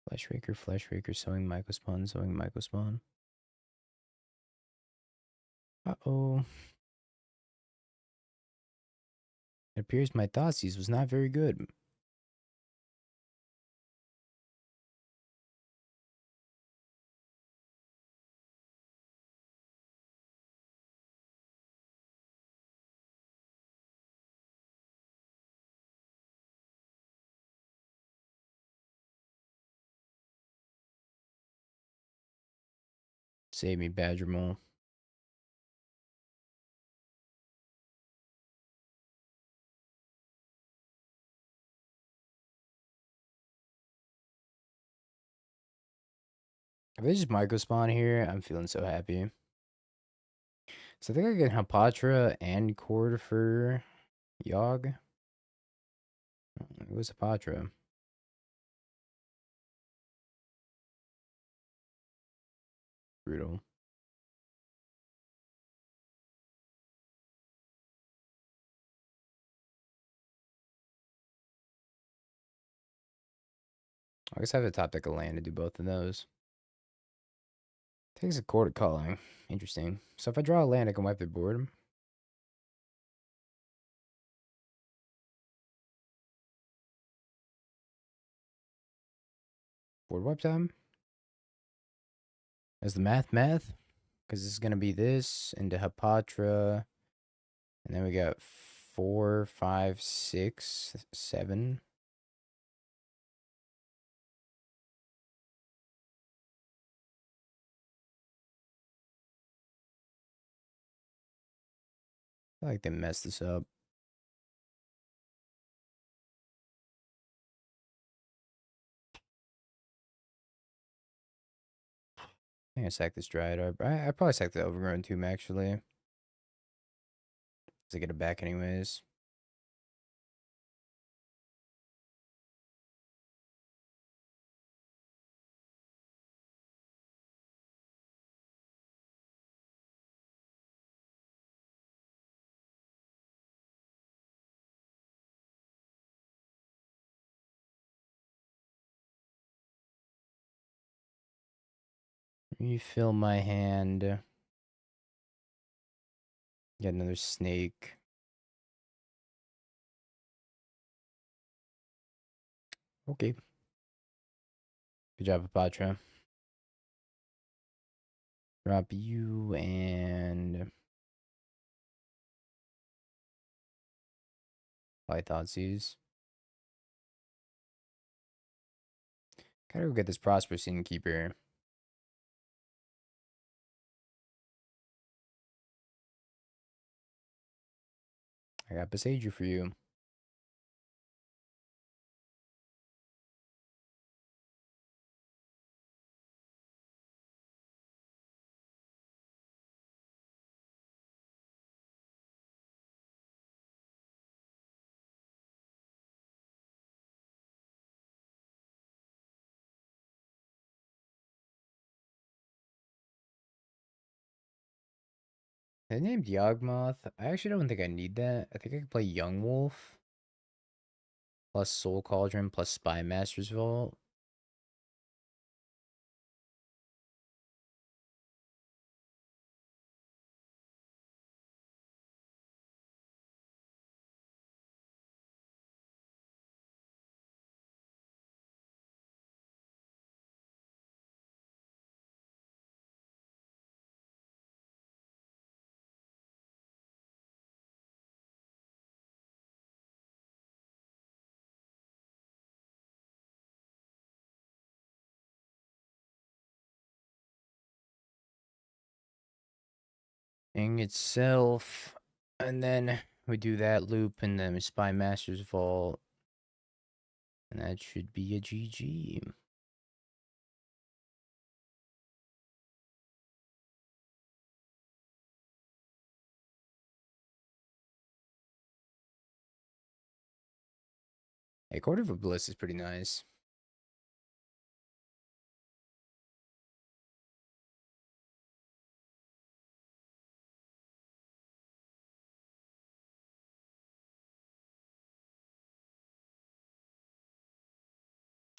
Flesh Raker, Sowing Mycospawn, Sowing Mycospawn. Uh-oh. It appears my Thoughtseize was not very good. Save me, Badger Mole. If they just Mycospawn here, I'm feeling so happy. So I think I get Hapatra and Cord for Yogg. It was Hapatra. Brutal. I guess I have to top deck a land to do both of those. Takes a Cord Calling. Interesting. So if I draw a land, I can wipe their board. Board wipe time. As the math. Because this is going to be this into Hapatra. And then we got 4, 5, 6, 7. I feel like they messed this up. I think I sack this Dryad Arbor. I probably sack the Overgrown Tomb, actually. Because I get it back anyways. Refill my hand. Get another snake. Okay. Good job, Apatra. Drop you and Thoughtseize. Gotta go get this Prosperous Innkeeper. I got Besaiger for you. They named Yawgmoth. I actually don't think I need that. I think I could play Yawgmoth plus Soul Cauldron plus Spy Master's Vault. Thing itself. And then we do that loop, and then we spy Master's Vault. And that should be a GG. Hey, Court of Bliss is pretty nice.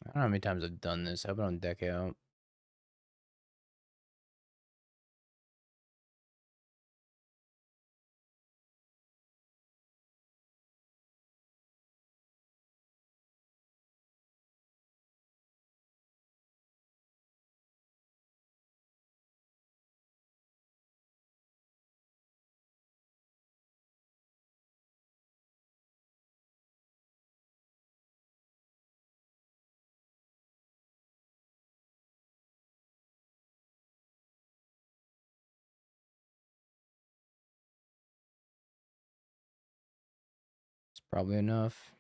I don't know how many times I've done this. How about on deck out? It's probably enough.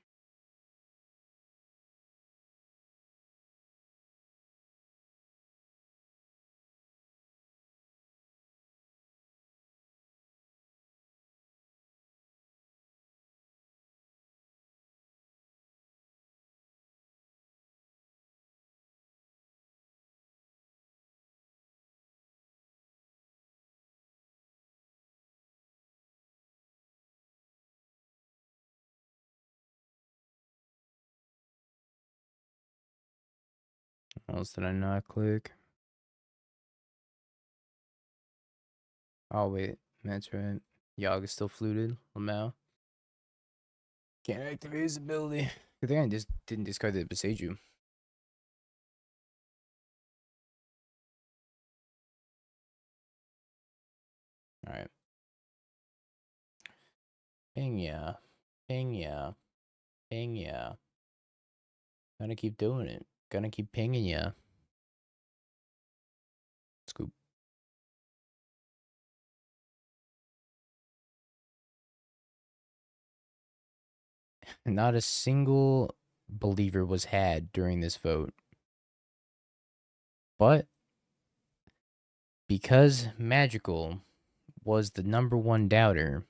What else did I not click? Oh, wait. That's right. Yogg is still fluted. Lamau. Can't activate his ability. Good thing I just didn't discard the Beseiju. Alright. Ping ya. Ping ya. Ping ya. Gonna keep doing it. Gonna keep pinging ya. Scoop. Not a single believer was had during this vote. But because Magical was the #1 doubter,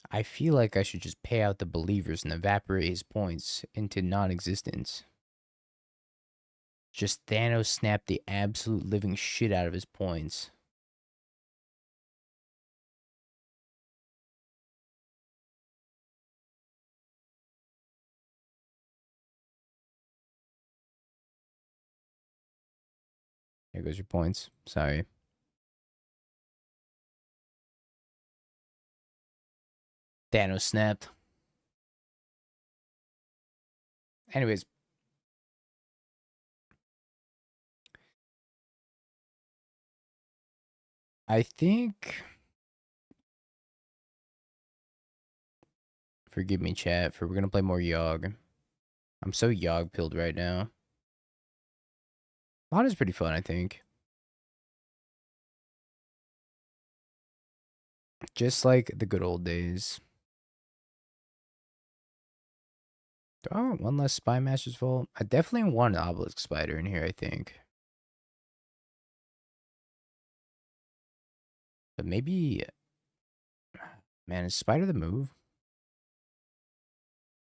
I feel like I should just pay out the believers and evaporate his points into non-existence. Just Thanos snapped the absolute living shit out of his points. There goes your points. Sorry. Thanos snapped. Anyways. I think... Forgive me, chat, we're gonna play more Yawg. I'm so Yawg-pilled right now. Mod is pretty fun, I think. Just like the good old days. Oh, one less Spy Master's Vault. I definitely want an Obelisk Spider in here, I think. But maybe... Man, is Spider the move?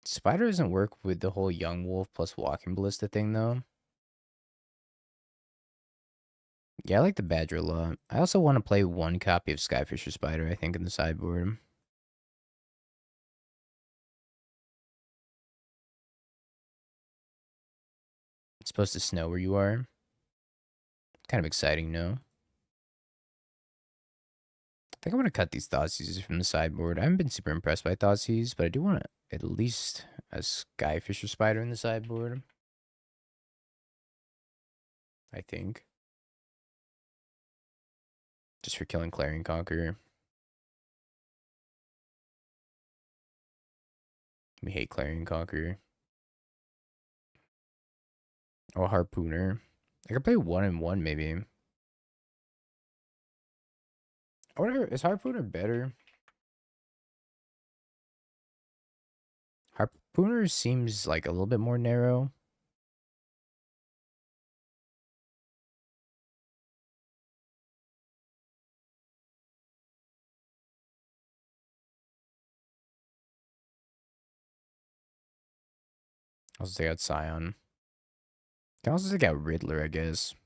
Spider doesn't work with the whole Yawgmoth plus Walking Ballista thing, though. Yeah, I like the Badger a lot. I also want to play one copy of Skyfisher Spider, I think, in the sideboard. It's supposed to snow where you are. Kind of exciting, no? I think I'm going to cut these Thoughtseizes from the sideboard. I haven't been super impressed by Thoughtseize, but I do want at least a Skyfisher Spider in the sideboard. I think. Just for killing Clarion Conqueror. We hate Clarion Conqueror. Or Harpooner. I could play 1-1 maybe. I wonder, is Harpooner better? Harpooner seems like a little bit more narrow. I'll just take out Scion. Can also take out Riddler, I guess.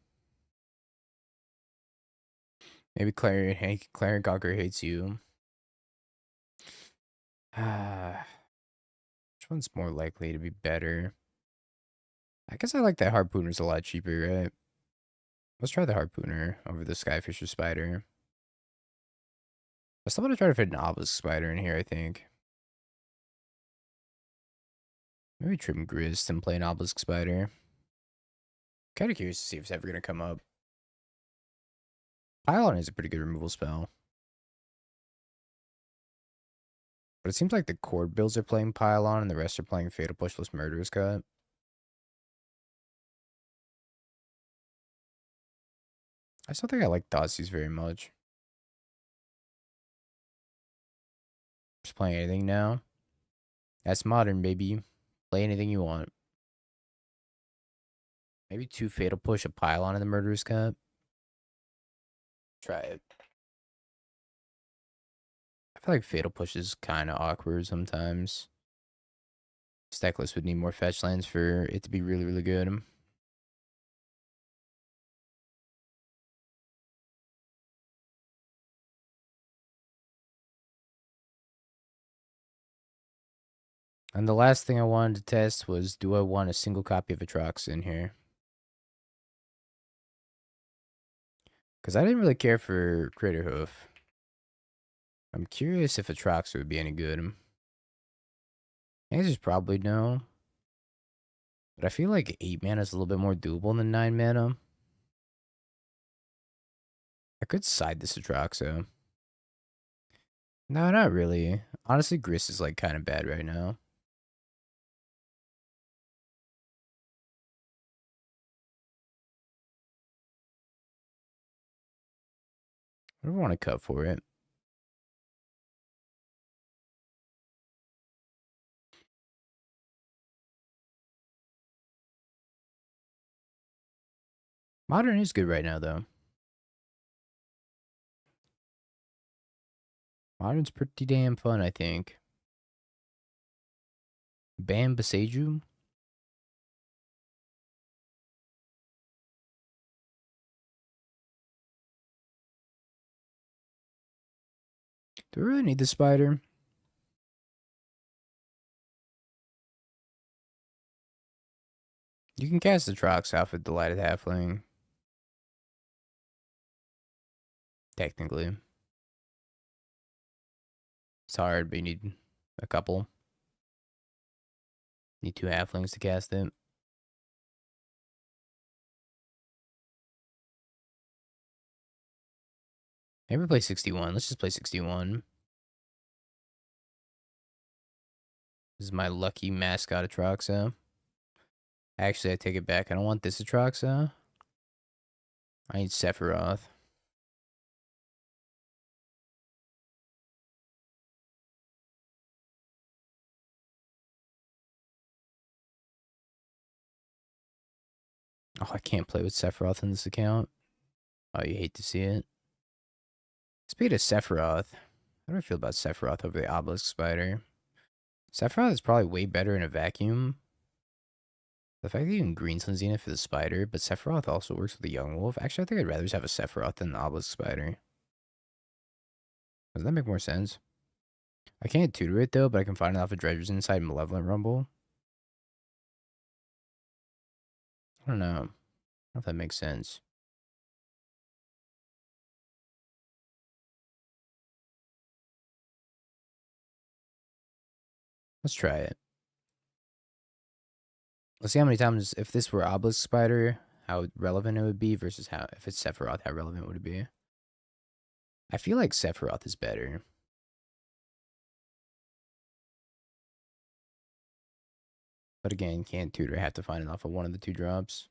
Maybe Clarion Conqueror hates you. Which one's more likely to be better? I guess I like that Harpooner's a lot cheaper, right? Let's try the Harpooner over the Skyfisher Spider. I still want to try to fit an Obelisk Spider in here, I think. Maybe Trim Grist and play an Obelisk Spider. Kind of curious to see if it's ever going to come up. Pylon is a pretty good removal spell. But it seems like the cord builds are playing Pylon and the rest are playing Fatal Push plus Murderous Cut. I still think I like Thoughtseize very much. Just playing anything now. That's modern, baby. Play anything you want. Maybe 2 Fatal Push, a Pylon, and the Murderous Cut. Try it. I feel like Fatal Push is kind of awkward sometimes. Stackless would need more fetch lands for it to be really, really good. And the last thing I wanted to test was, do I want a single copy of Atrox in here? Because I didn't really care for Critterhoof. I'm curious if Atrox would be any good. The answer is probably no. But I feel like 8 mana is a little bit more doable than 9 mana. I could side this Atroxo. No, not really. Honestly, Grist is like kind of bad right now. What do I want to cut for it? Modern is good right now, though. Modern's pretty damn fun, I think. Bam Beseju? Do we really need the spider? You can cast the Trox off with Delighted Halfling. Technically. It's hard, but you need a couple. Need 2 halflings to cast it. Maybe play 61. Let's just play 61. This is my lucky mascot Atroxa. Actually, I take it back. I don't want this Atroxa. I need Sephiroth. Oh, I can't play with Sephiroth in this account. Oh, you hate to see it. Speaking of Sephiroth, how do I feel about Sephiroth over the Obelisk Spider? Sephiroth is probably way better in a vacuum. The fact that you can Greensun Zenith for the Spider, but Sephiroth also works with the Yawgmoth. Actually, I think I'd rather just have a Sephiroth than the Obelisk Spider. Does that make more sense? I can't tutor it though, but I can find enough of Dredgers inside Malevolent Rumble. I don't know. If that makes sense. Let's try it. Let's see how many times, if this were Obelisk Spider, how relevant it would be versus how, if it's Sephiroth, how relevant would it be? I feel like Sephiroth is better. But again, can't tutor. I have to find enough of one of the 2 drops.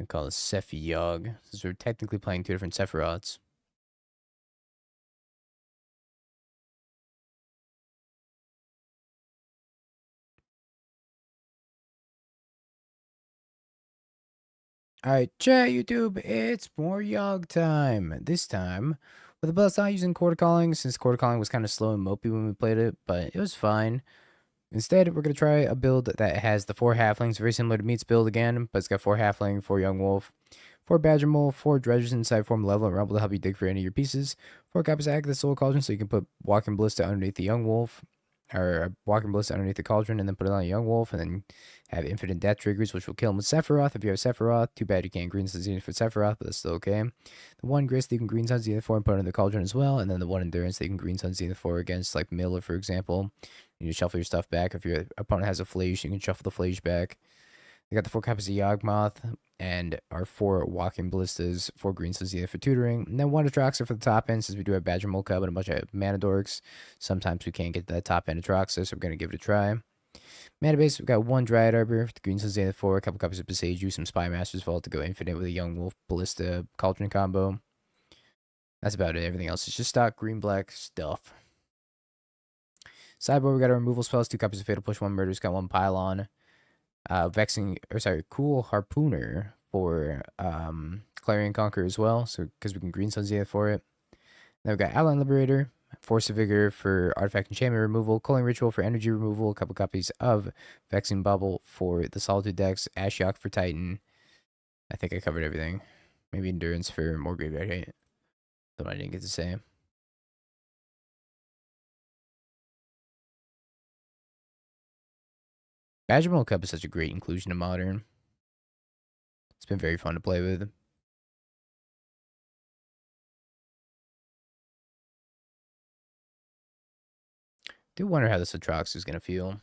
I call it Sephi Yogg, since we're technically playing two different Sephiroths. Alright, chat YouTube, it's more Yogg time. This time, with a build not using Quarter Calling, since Quarter Calling was kind of slow and mopey when we played it, but it was fine. Instead, we're going to try a build that has the 4 halflings, very similar to Meat's build again, but it's got 4 halfling, 4 Yawgmoth, 4 badger mole, 4 dredgers inside form level and rumble to help you dig for any of your pieces, 4 copies of the soul cauldron so you can put walking ballista underneath the Yawgmoth, or walking ballista underneath the cauldron and then put it on a Yawgmoth and then have infinite death triggers which will kill him with Sephiroth if you have Sephiroth. Too bad you can't green sun zenith for Sephiroth, but that's still okay. The 1 grace that you can green sun zenith for and put it in the cauldron as well, and then the 1 endurance that you can green sun zenith for against like Miller, for example. You need to shuffle your stuff back. If your opponent has a Flage, you can shuffle the Flage back. We got the 4 copies of Yawgmoth and our 4 walking ballistas, 4 green Suzy for tutoring, and then 1 Atraxa for the top end since we do have Badger Mole Cub and a bunch of mana dorks. Sometimes we can't get that top end Atraxa, so we're going to give it a try. Mana base, we've got 1 Dryad Arbor for the green Suzy 4, a couple copies of Beseiju, some Spy Master's Vault to go infinite with a Yawgmoth Ballista Cauldron combo. That's about it. Everything else is just stock green-black stuff. Sideboard, we got our removal spells, 2 copies of Fatal Push, 1 Murders, got 1 Pylon. Cool Harpooner for Clarion Conqueror as well, so because we can green sun Zia for it. Then we've got Outline Liberator, Force of Vigor for Artifact Enchantment removal, Culling Ritual for energy removal, a couple copies of Vexing Bubble for the Solitude decks, Ashiok for Titan. I think I covered everything. Maybe Endurance for more graveyard hate. That I didn't get to say. Badger Mole Cup is such a great inclusion of Modern. It's been very fun to play with. Do wonder how this Atrox is going to feel.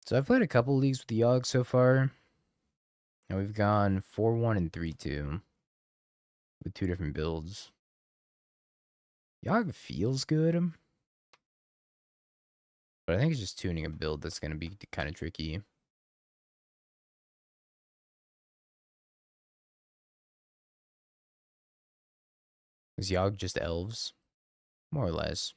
So I've played a couple leagues with the Yogg so far. And we've gone 4-1 and 3-2 with 2 different builds. Yogg feels good. But I think it's just tuning a build that's going to be kind of tricky. Is Yogg just elves? More or less.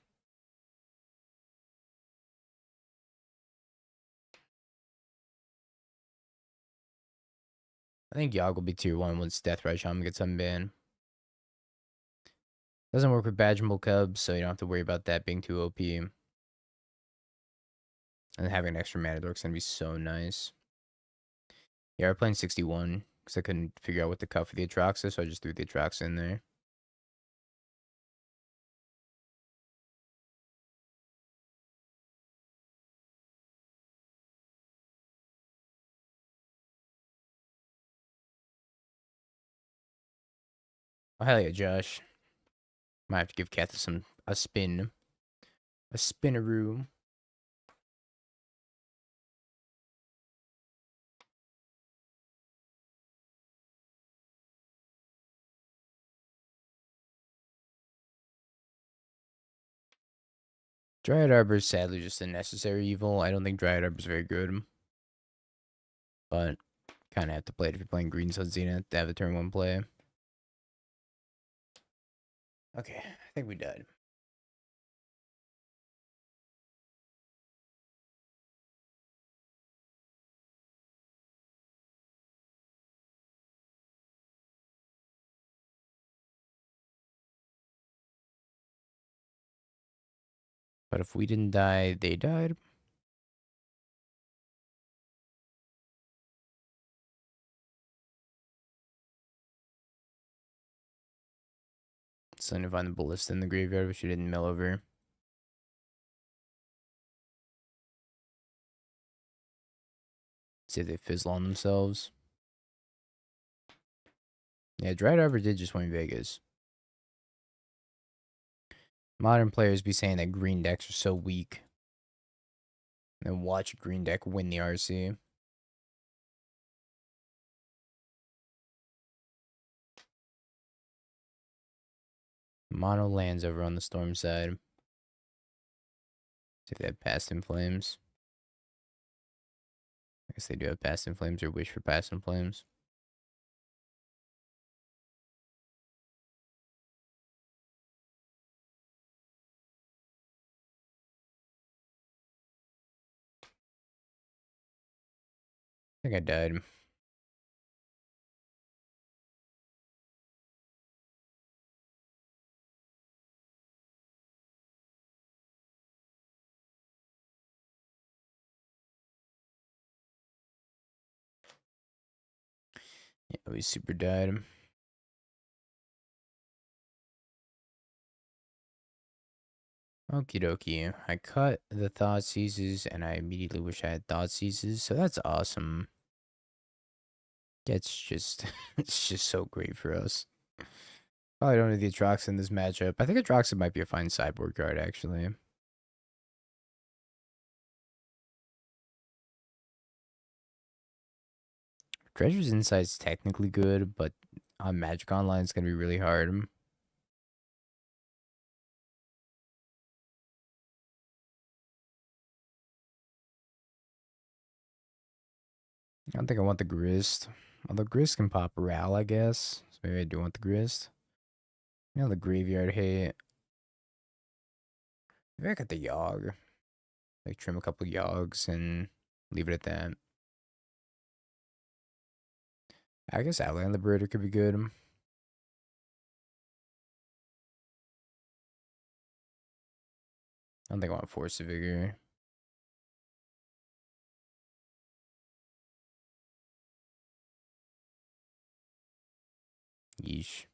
I think Yogg will be tier 1 once Deathrise Shaman gets unbanned. Doesn't work with Badger Mole Cubs, so you don't have to worry about that being too OP. And having an extra mana dork is going to be so nice. Yeah, we're playing 61 because I couldn't figure out what to cut for the Atraxa, so I just threw the Atraxa in there. Oh, hell yeah, Josh. Might have to give Cat a spin. A spinaroo. Dryad Arbor is sadly just a necessary evil. I don't think Dryad Arbor is very good. But kind of have to play it if you're playing Green Sun Zenith to have a turn 1 play. Okay, I think we died. But if we didn't die, they died. So I find the ballista in the graveyard, which you didn't mill over. See if they fizzle on themselves. Yeah, Dryad Arbor did just win Vegas. Modern players be saying that green decks are so weak. And watch a green deck win the RC. Mono lands over on the storm side. See if they have Past in Flames. guess they do have Past in Flames or Wish for Past in Flames. I think I died. Yeah, we super died. Okie dokie. I cut the Thought Seizes and I immediately wish I had Thought Seizes, so that's awesome. It's just it's just so great for us. Probably don't need the Atrox in this matchup. I think Atrox might be a fine sideboard card, actually. Treasure's Insight's technically good, but on Magic Online it's gonna be really hard. I don't think I want the Grist. Although Grist can pop Ral, I guess. So maybe I do want the Grist. You know, the Graveyard hate. Maybe I got the Yogg. Like, trim a couple Yoggs and leave it at that. I guess Outland Liberator could be good. I don't think I want Force of Vigor. Yeesh.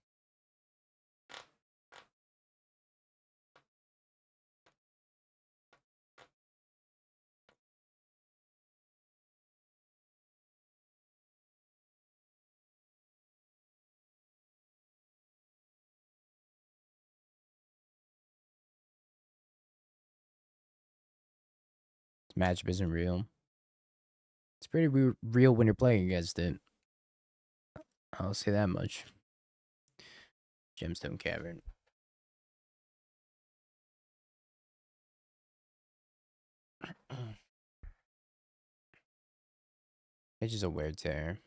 This matchup isn't real. It's pretty real when you're playing against it. I'll say that much. Gemstone Cavern. It's just a weird tear.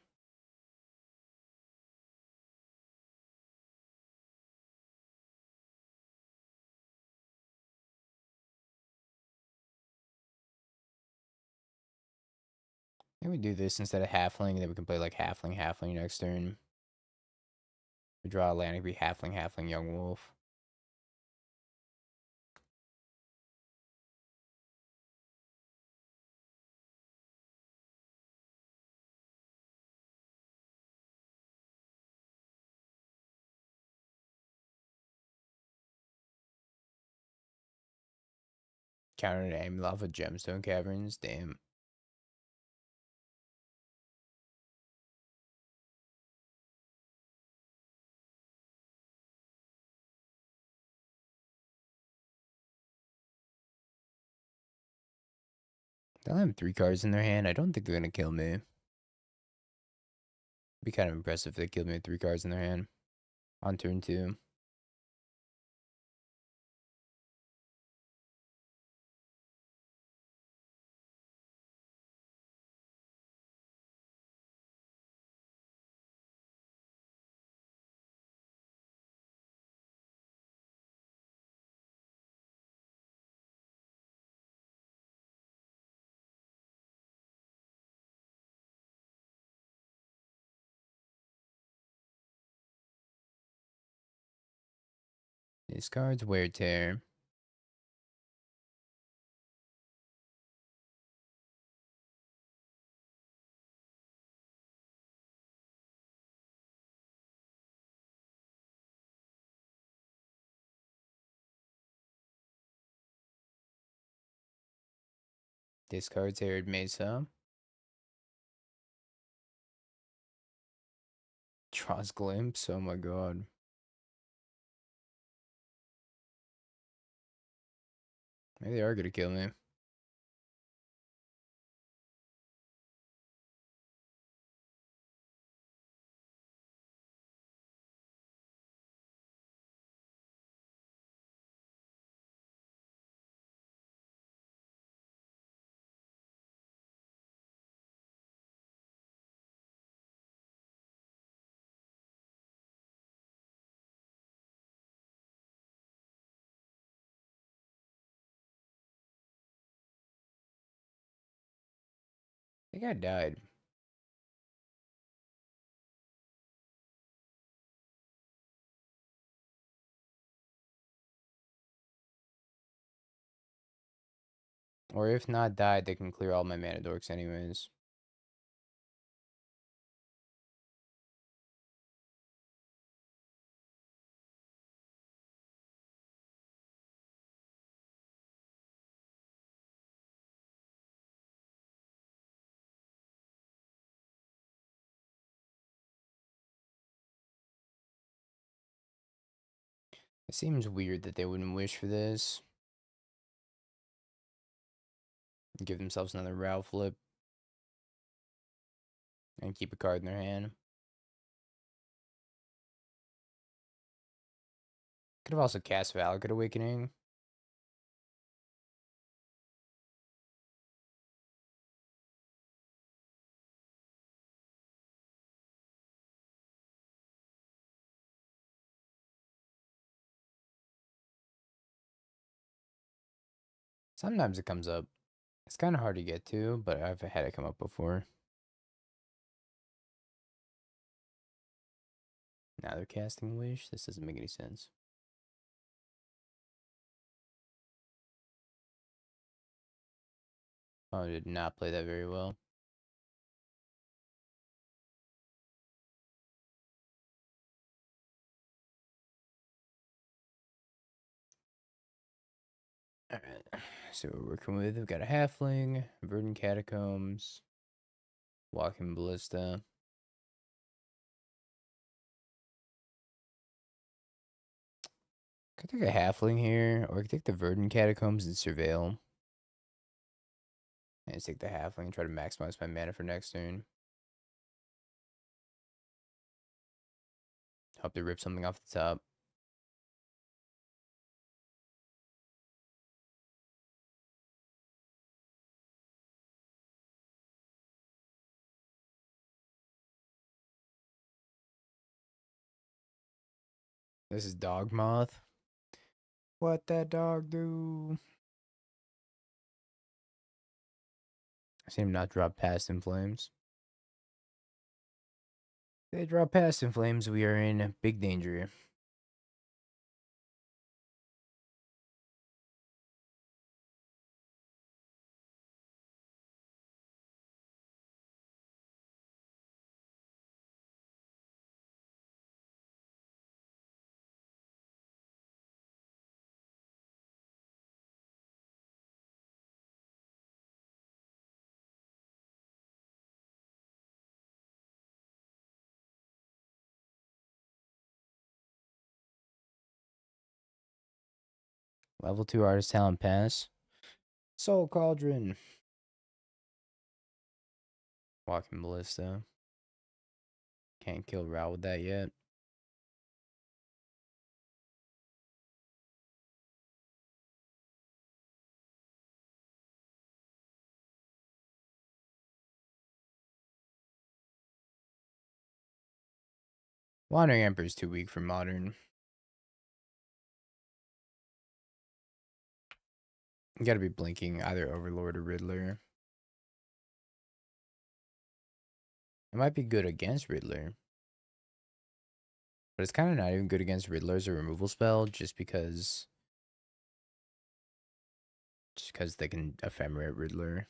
Maybe we do this instead of Halfling, and then we can play like Halfling next turn. We draw a land, it could be Halfling, Yawgmoth. Counter to aim off of Gemstone Caverns. Damn. They'll have 3 cards in their hand. I don't think they're gonna kill me. It'd be kind of impressive if they killed me with 3 cards in their hand on turn 2. This card's Wear Tear. Discards Arid Mesa. Draws Glimpse. Oh my god. Maybe they are gonna kill me. think I died. Or if not died, they can clear all my mana dorks anyways. It seems weird that they wouldn't wish for this. Give themselves another route flip. And keep a card in their hand. Could have also cast Valakut Awakening. Sometimes it comes up. It's kind of hard to get to, but I've had it come up before. Now they're casting Wish. This doesn't make any sense. Oh, I did not play that very well. Alright, so we're working with, we've got a Halfling, Verdant Catacombs, Walking Ballista. Could take a Halfling here, or I could take the Verdant Catacombs and Surveil. And just take the Halfling and try to maximize my mana for next turn. Hope to rip something off the top. This is Yawgmoth. What that dog do? I see him not drop past in flames. If they drop past in flames, we are in big danger. Level 2 Artist Talent Pass. Soul Cauldron. Walking Ballista. Can't kill Ra with that yet. Wandering Emperor is too weak for modern. You gotta be blinking either Overlord or Riddler. It might be good against Riddler. But it's kind of not even good against Riddler as a removal spell just because they can ephemerate Riddler.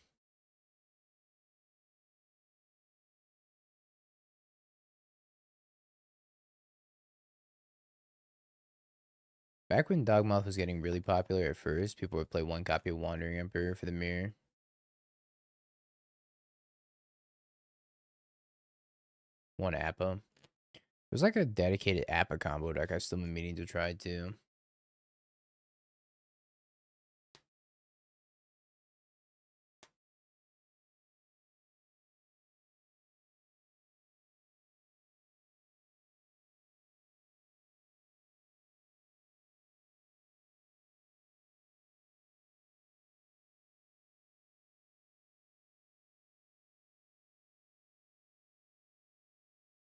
Back when Dogmouth was getting really popular at first, people would play one copy of Wandering Emperor for the mirror. One Appa. It was like a dedicated Appa combo deck I've still been meaning to try too.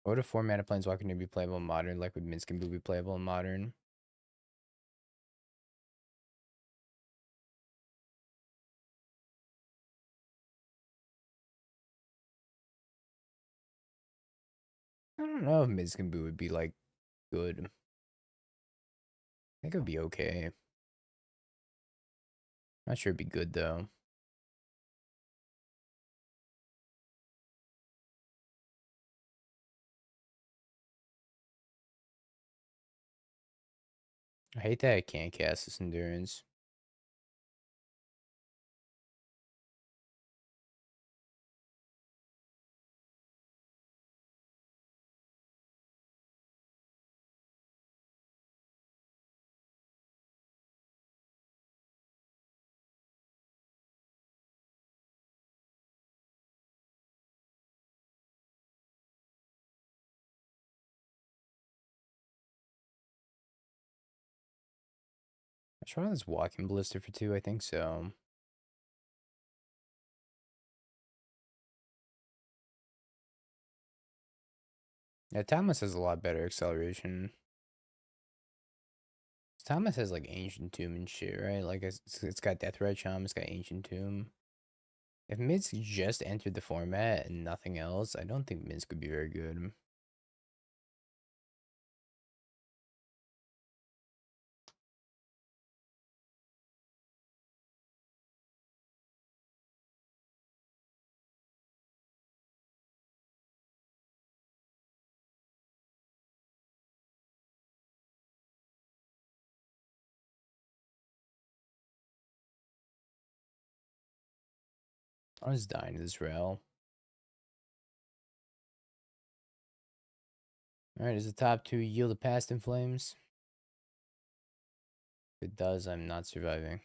What would a 4-mana Planeswalker need to be playable in Modern? Like would Minsc be playable in Modern? I don't know if Mizkimbu would be like good. I think it would be okay. Not sure it'd be good though. I hate that I can't cast this endurance. I should run this walking ballista for 2. I think so. Yeah, Thomas has a lot better acceleration. Thomas has like Ancient Tomb and shit, right? Like it's got Death Red Charm, it's got Ancient Tomb. If Miz just entered the format and nothing else, I don't think Miz could be very good. I was dying to this rail. Alright, does the top 2 yield a Past in Flames? If it does, I'm not surviving.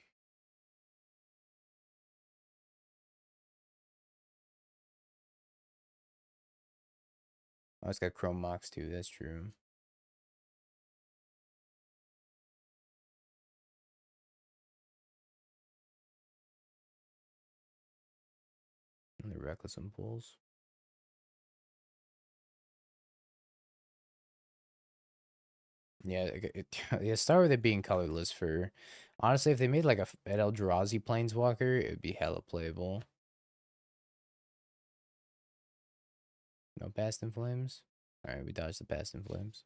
Oh, it's got Chrome Mox too, that's true. And the Reckless Impulse. Yeah, yeah, start with it being colorless for... Honestly, if they made like an Eldrazi Planeswalker, it would be hella playable. No Past in Flames? Alright, we dodged the Past in Flames.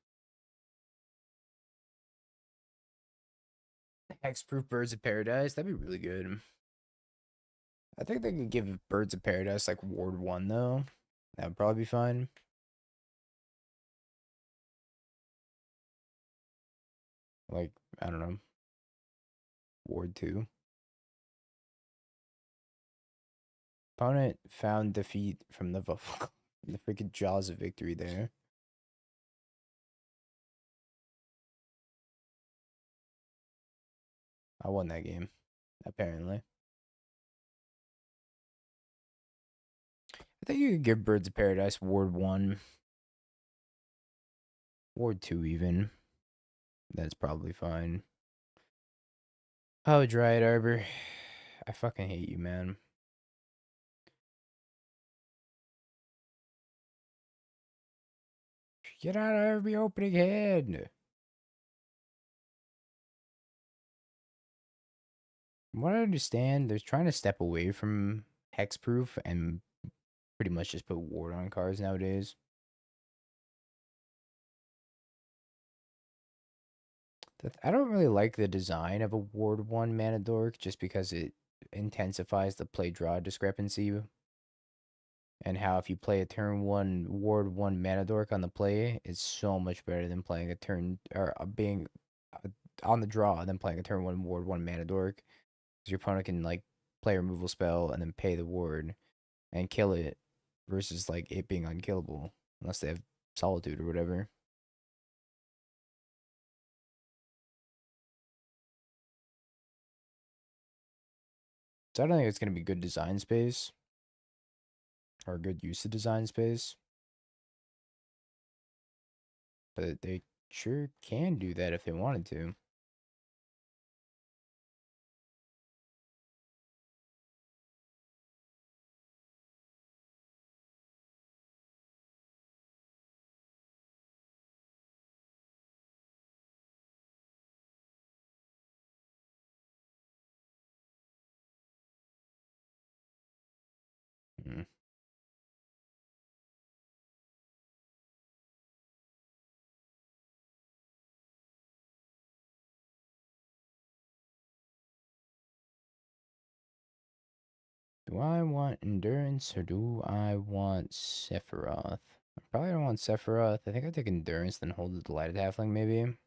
Hexproof Birds of Paradise, that'd be really good. I think they could give Birds of Paradise like Ward 1 though. That would probably be fine. Like, I don't know. Ward 2. Opponent found defeat from the the freaking jaws of victory there. I won that game, apparently. I think you could give Birds of Paradise Ward 1. Ward 2 even. That's probably fine. Oh, Dryad Arbor. I fucking hate you, man. Get out of every opening hand. From what I understand, they're trying to step away from hexproof and pretty much just put ward on cards nowadays. I don't really like the design of a ward 1 mana dork just because it intensifies the play draw discrepancy. And how if you play a turn 1 ward 1 mana dork on the play, it's so much better than playing a turn or being on the draw than playing a turn 1 ward 1 mana dork. Because your opponent can like play a removal spell and then pay the ward and kill it versus like it being unkillable unless they have solitude or whatever. So I don't think it's going to be good design space or good use of design space, but they sure can do that if they wanted to. Mm. Do I want Endurance or do I want Sephiroth? I probably don't want Sephiroth. I think I'd take Endurance, then hold the Delighted Halfling, maybe.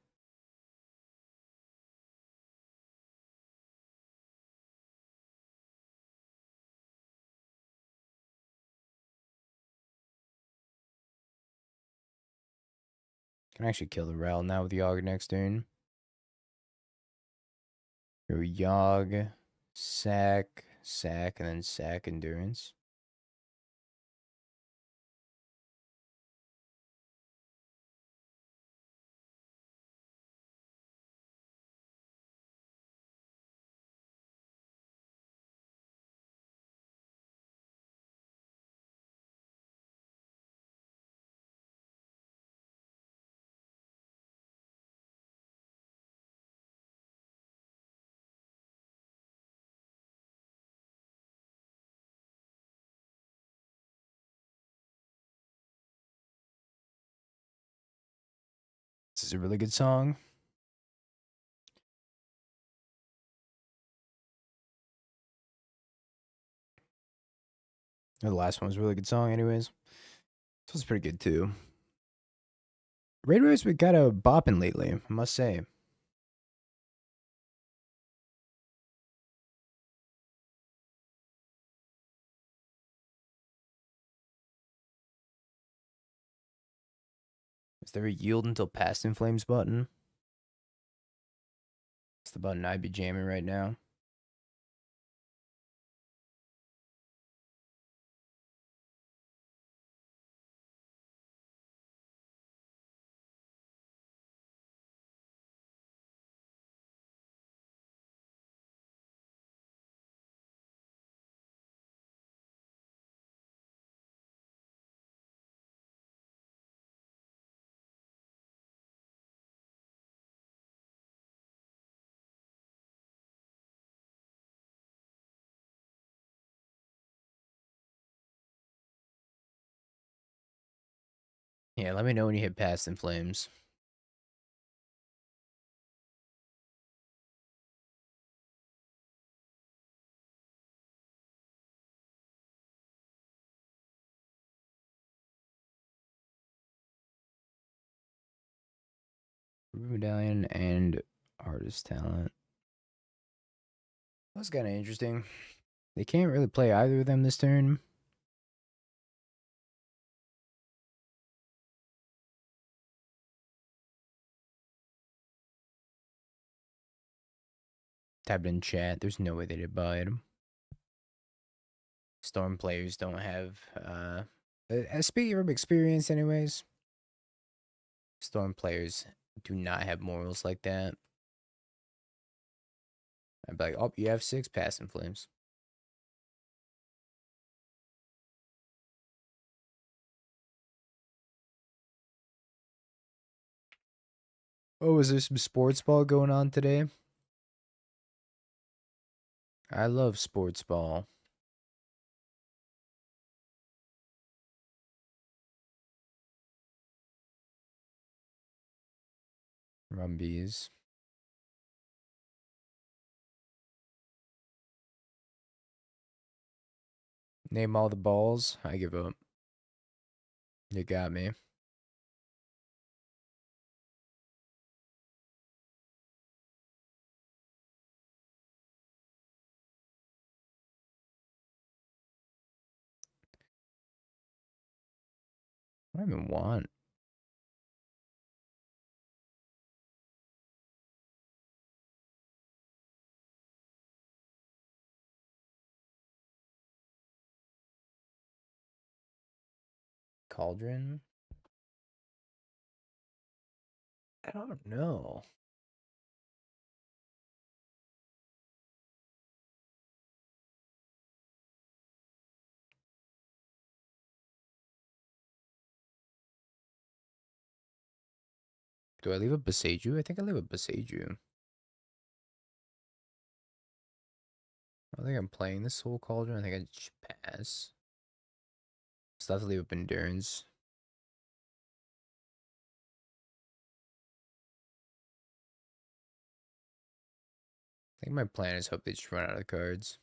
Can actually kill the Rel now with Yogg next turn. Go Yogg, sack, sack, and then sack Endurance. This is a really good song. The last one was a really good song, anyways. This was pretty good too. Raid Race been kind of bopping lately, I must say. Is there a yield until past in flames button? It's the button I'd be jamming right now. Yeah, let me know when you hit past in flames. Medallion and artist talent. That's kind of interesting. They can't really play either of them this turn. Tabbed in chat. There's no way they did buy them. Storm players don't have speaking from experience anyways, Storm players do not have morals like that. I'd be like, oh, you have 6 passing flames. Oh, is there some sports ball going on today? I love sports ball. Rumbies. Name all the balls. I give up. You got me. I don't even want. Cauldron? I don't know. Do I leave a Beseju? I think I leave a Beseju. I don't think I'm playing this whole Cauldron. I think I should pass. Still have to leave up Endurance. I think my plan is hope they just run out of cards.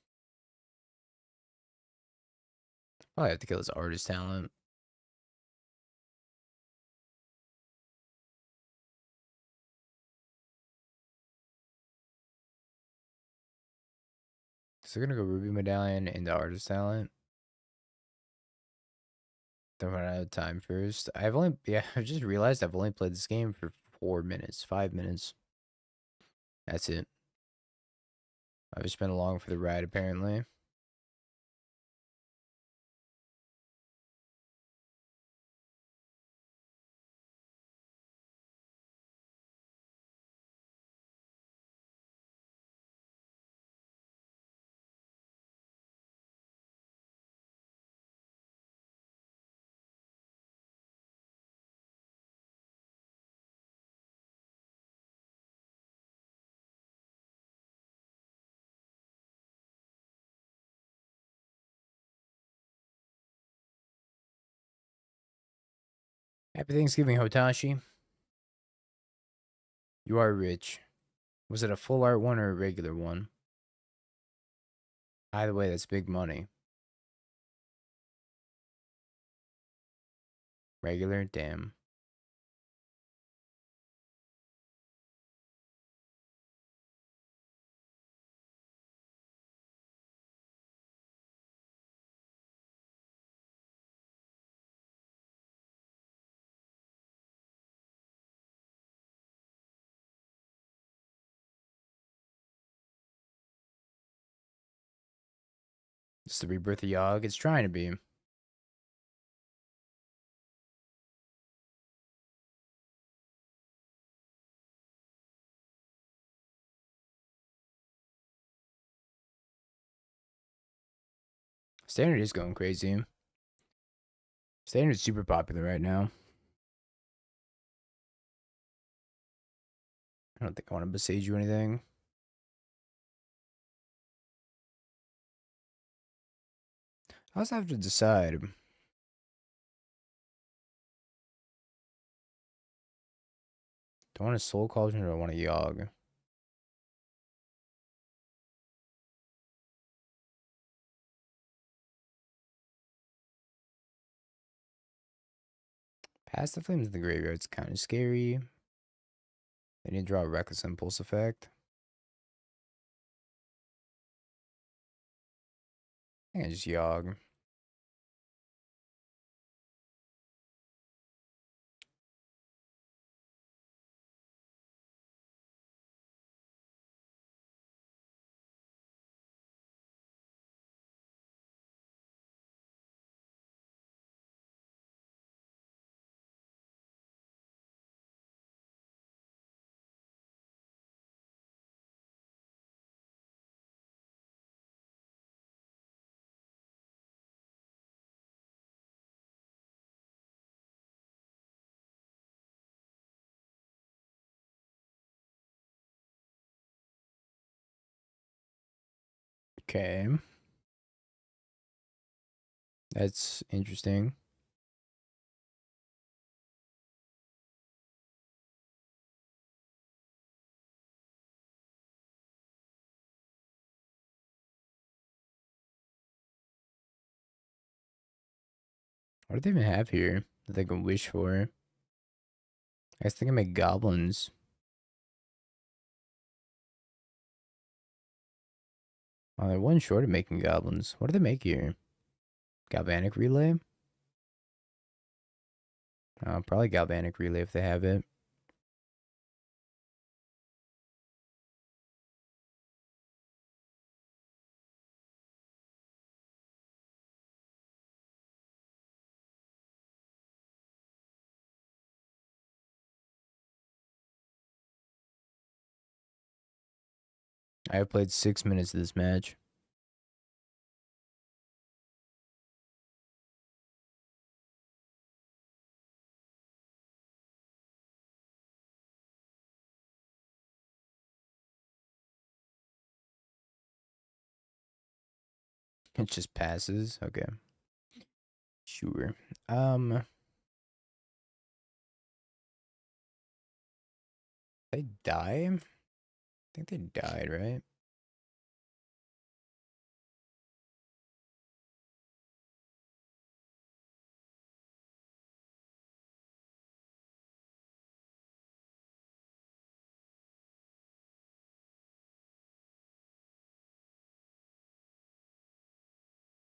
Probably have to kill his artist talent. So we're gonna go Ruby Medallion into artist talent. Don't run out of time first. I just realized I've only played this game for 4 minutes, 5 minutes. That's it. I've just been along for the ride, apparently. Happy Thanksgiving, Hotashi. You are rich. Was it a full art one or a regular one? Either way, that's big money. Regular? Damn. It's the rebirth of Yogg. It's trying to be. Standard is going crazy. Standard's super popular right now. I don't think I want to besiege you anything. I also have to decide. Do I want a Soul Cauldron or do I want a Yogg? Past the Flames in the Graveyard's kind of scary. They need to draw a Reckless Impulse effect. I think I just Yogg. Okay. That's interesting. What do they even have here that they can wish for? I guess they can make goblins. Oh, they're one short of making goblins. What do they make here? Galvanic Relay? Probably Galvanic Relay if they have it. I have played 6 minutes of this match. It just passes. Okay. Sure. They die? I think they died, right?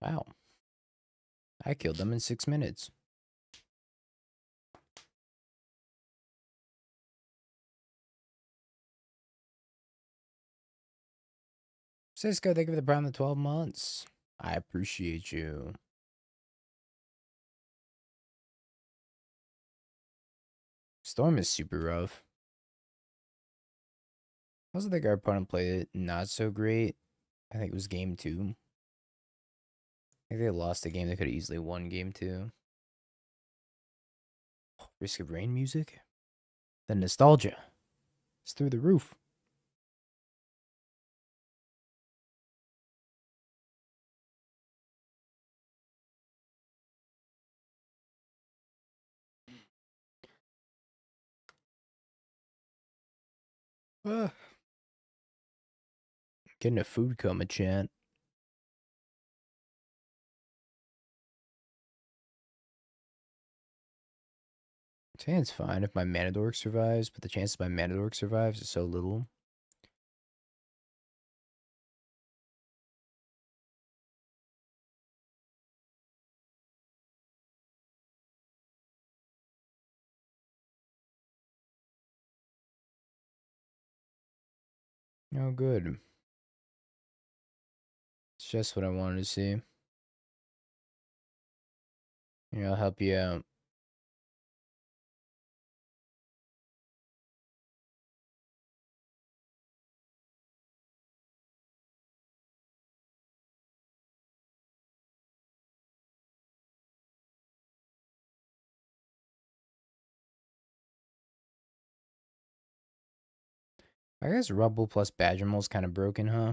Wow. I killed them in 6 minutes. Cisco, thank you for the Prime of 12 months. I appreciate you. Storm is super rough. I also think our opponent played it not so great. I think it was game 2. I think they lost a game. They could have easily won game 2. Risk of Rain music? The nostalgia. It's through the roof. Getting a food coma chant. It's fine if my Manadork survives, but the chances my Manadork survives is so little. Oh, good. It's just what I wanted to see. Yeah, I'll help you out. I guess Rubble plus Badgermole's kind of broken, huh?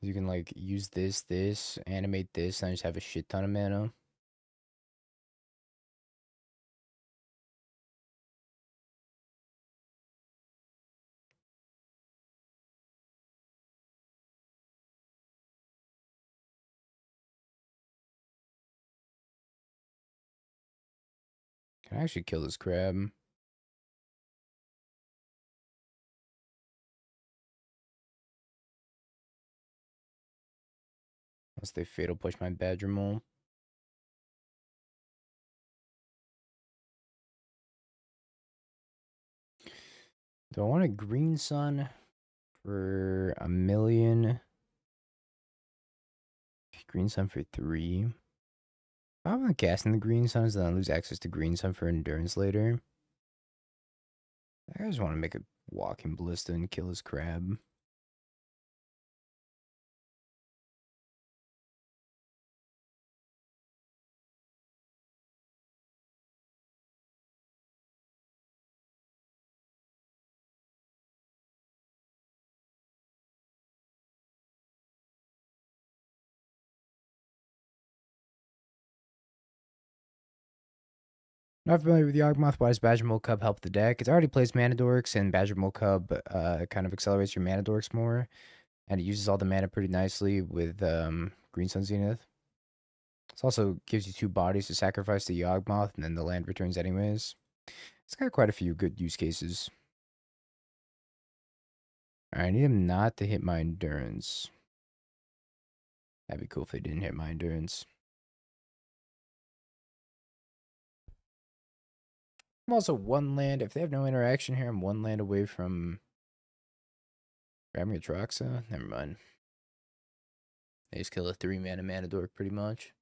You can, like, use this, animate this, and just have a shit ton of mana. Can I actually kill this crab? Unless they fatal push my Badgermole. Do I want a Green Sun for 1,000,000? Green Sun for 3. I'm not casting the Green Suns, then I lose access to Green Sun for Endurance later. I just want to make a Walking Ballista and kill his crab. Not familiar with Yawgmoth. Why does Badgermole Cub help the deck? It already plays Manadorks, and Badgermole Cub kind of accelerates your Manadorks more. And it uses all the mana pretty nicely with Green Sun Zenith. It also gives you 2 bodies to sacrifice the Yawgmoth, and then the land returns anyways. It's got quite a few good use cases. Alright, I need him not to hit my Endurance. That'd be cool if they didn't hit my Endurance. I'm also 1 land. If they have no interaction here, I'm 1 land away from grabbing a Troxa. Never mind. They just kill a 3-mana Manadork pretty much.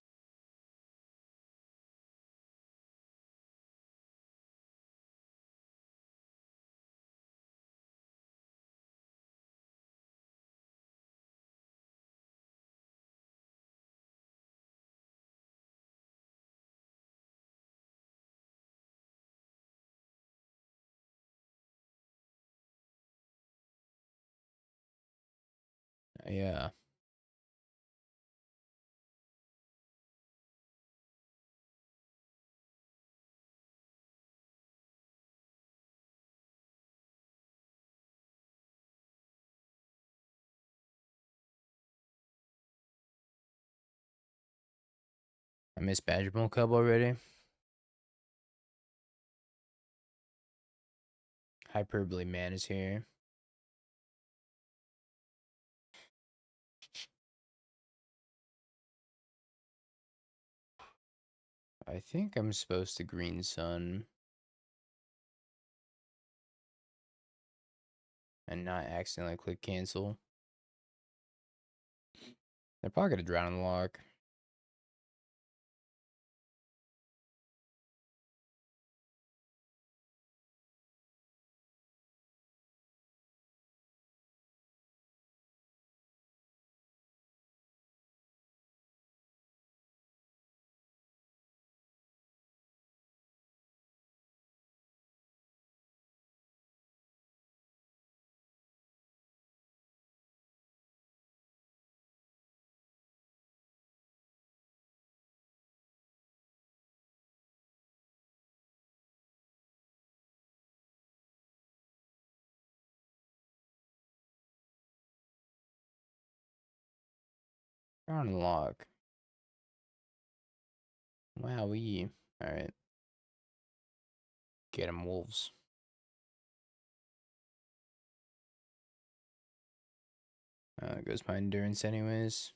Yeah. I missed Badgermole Cub already. Hyperbole Man is here. I think I'm supposed to green sun and not accidentally click cancel. They're probably gonna drown in the lock. Drown in the lock. Wowee. Alright. Get 'em, wolves. Goes my endurance anyways.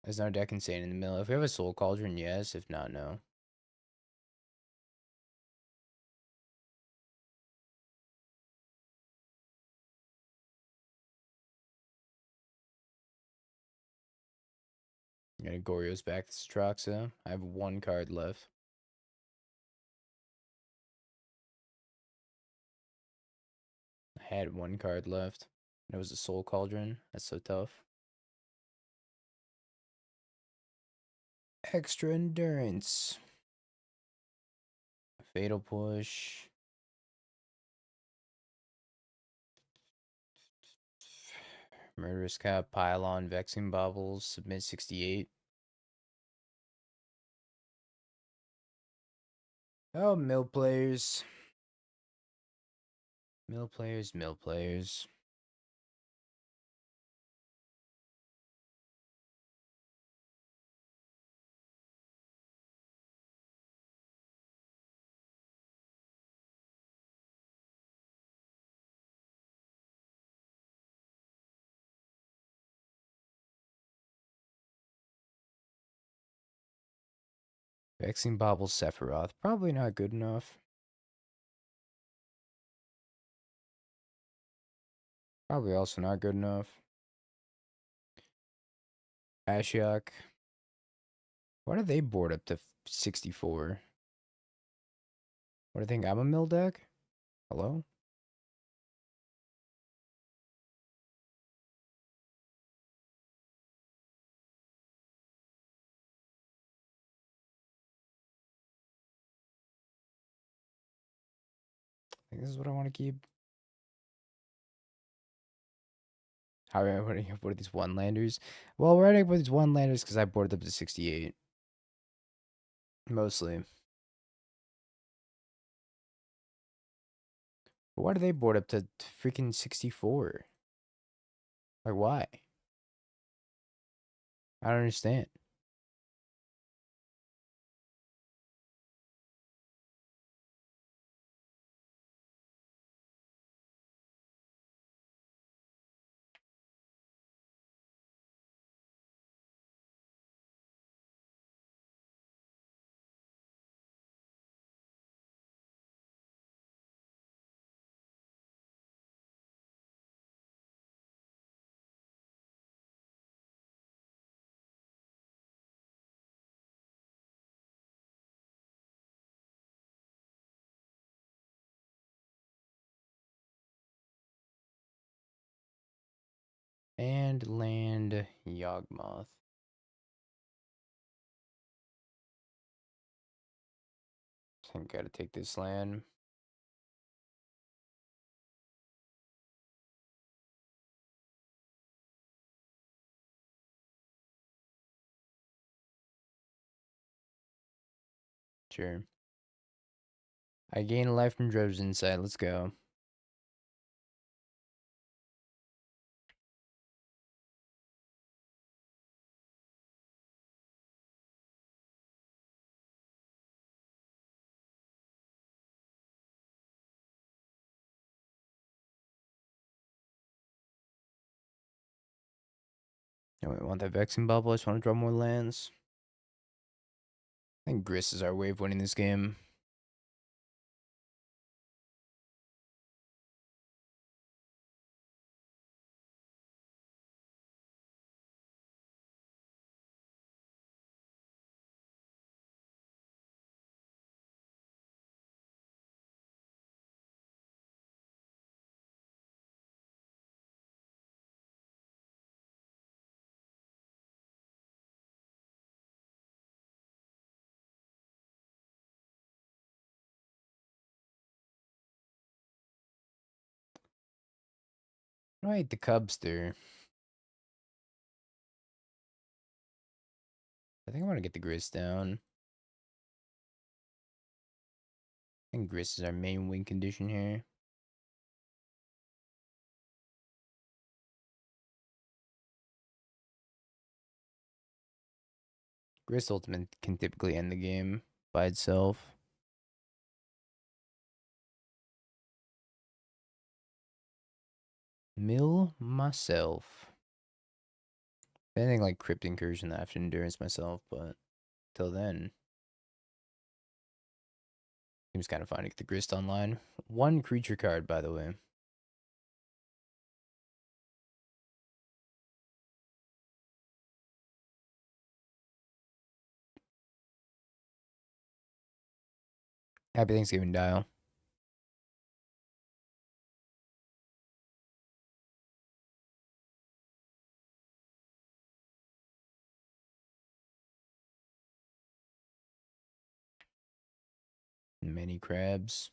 There's no deck insane in the middle. If we have a soul cauldron, yes. If not, no. I'm gonna Goryo's back to Straxa. I have one card left. I had one card left. It was a soul cauldron. That's so tough. Extra endurance. Fatal push. Murderous Cap, Pylon, Vexing Baubles, Submit 68. Oh, mill players. Mill players, mill players. Vexing Baubles, Sephiroth. Probably not good enough. Probably also not good enough. Ashiok. Why do they board up to 64? What do you think? I'm a mill deck? Hello? I think this is what I want to keep. How are we going to board these one landers? Well, we're going to board these one landers because I boarded up to 68. Mostly. But why do they board up to freaking 64? Like, why? I don't understand. And land Yawgmoth. I think I gotta take this land. Sure. I gain a life from Drove's Insight. Let's go. Don't we want that Vexing Bubble? I just want to draw more lands. I think Grist is our way of winning this game. Right, the Cubster. I think I want to get the Grist down. I think Grist is our main win condition here. Grist Ultimate can typically end the game by itself. Mill myself. Anything like Crypt Incursion, I have to endurance myself, but till then. Seems kind of fun to get the Grist online. One creature card, by the way. Happy Thanksgiving, Dial. Many crabs.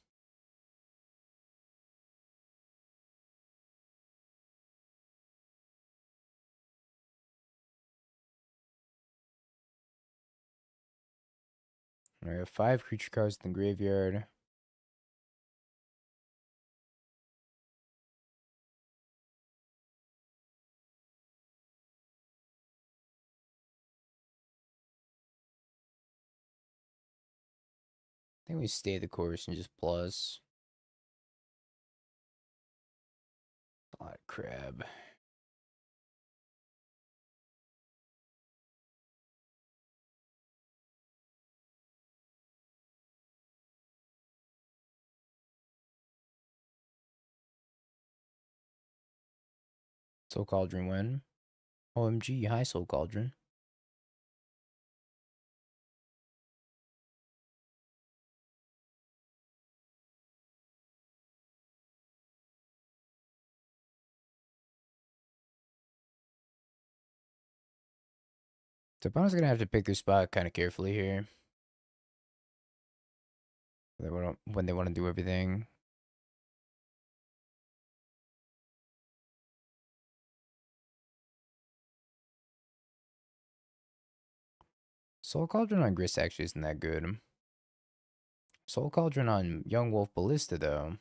I have 5 creature cards in the graveyard. I think we stay the course and just plus. A lot of crab. Soul Cauldron win. OMG, hi Soul Cauldron. So opponent's gonna have to pick their spot kind of carefully here. When they want to do everything. Soul Cauldron on Grist actually isn't that good. Soul Cauldron on Yawgmoth Ballista, though.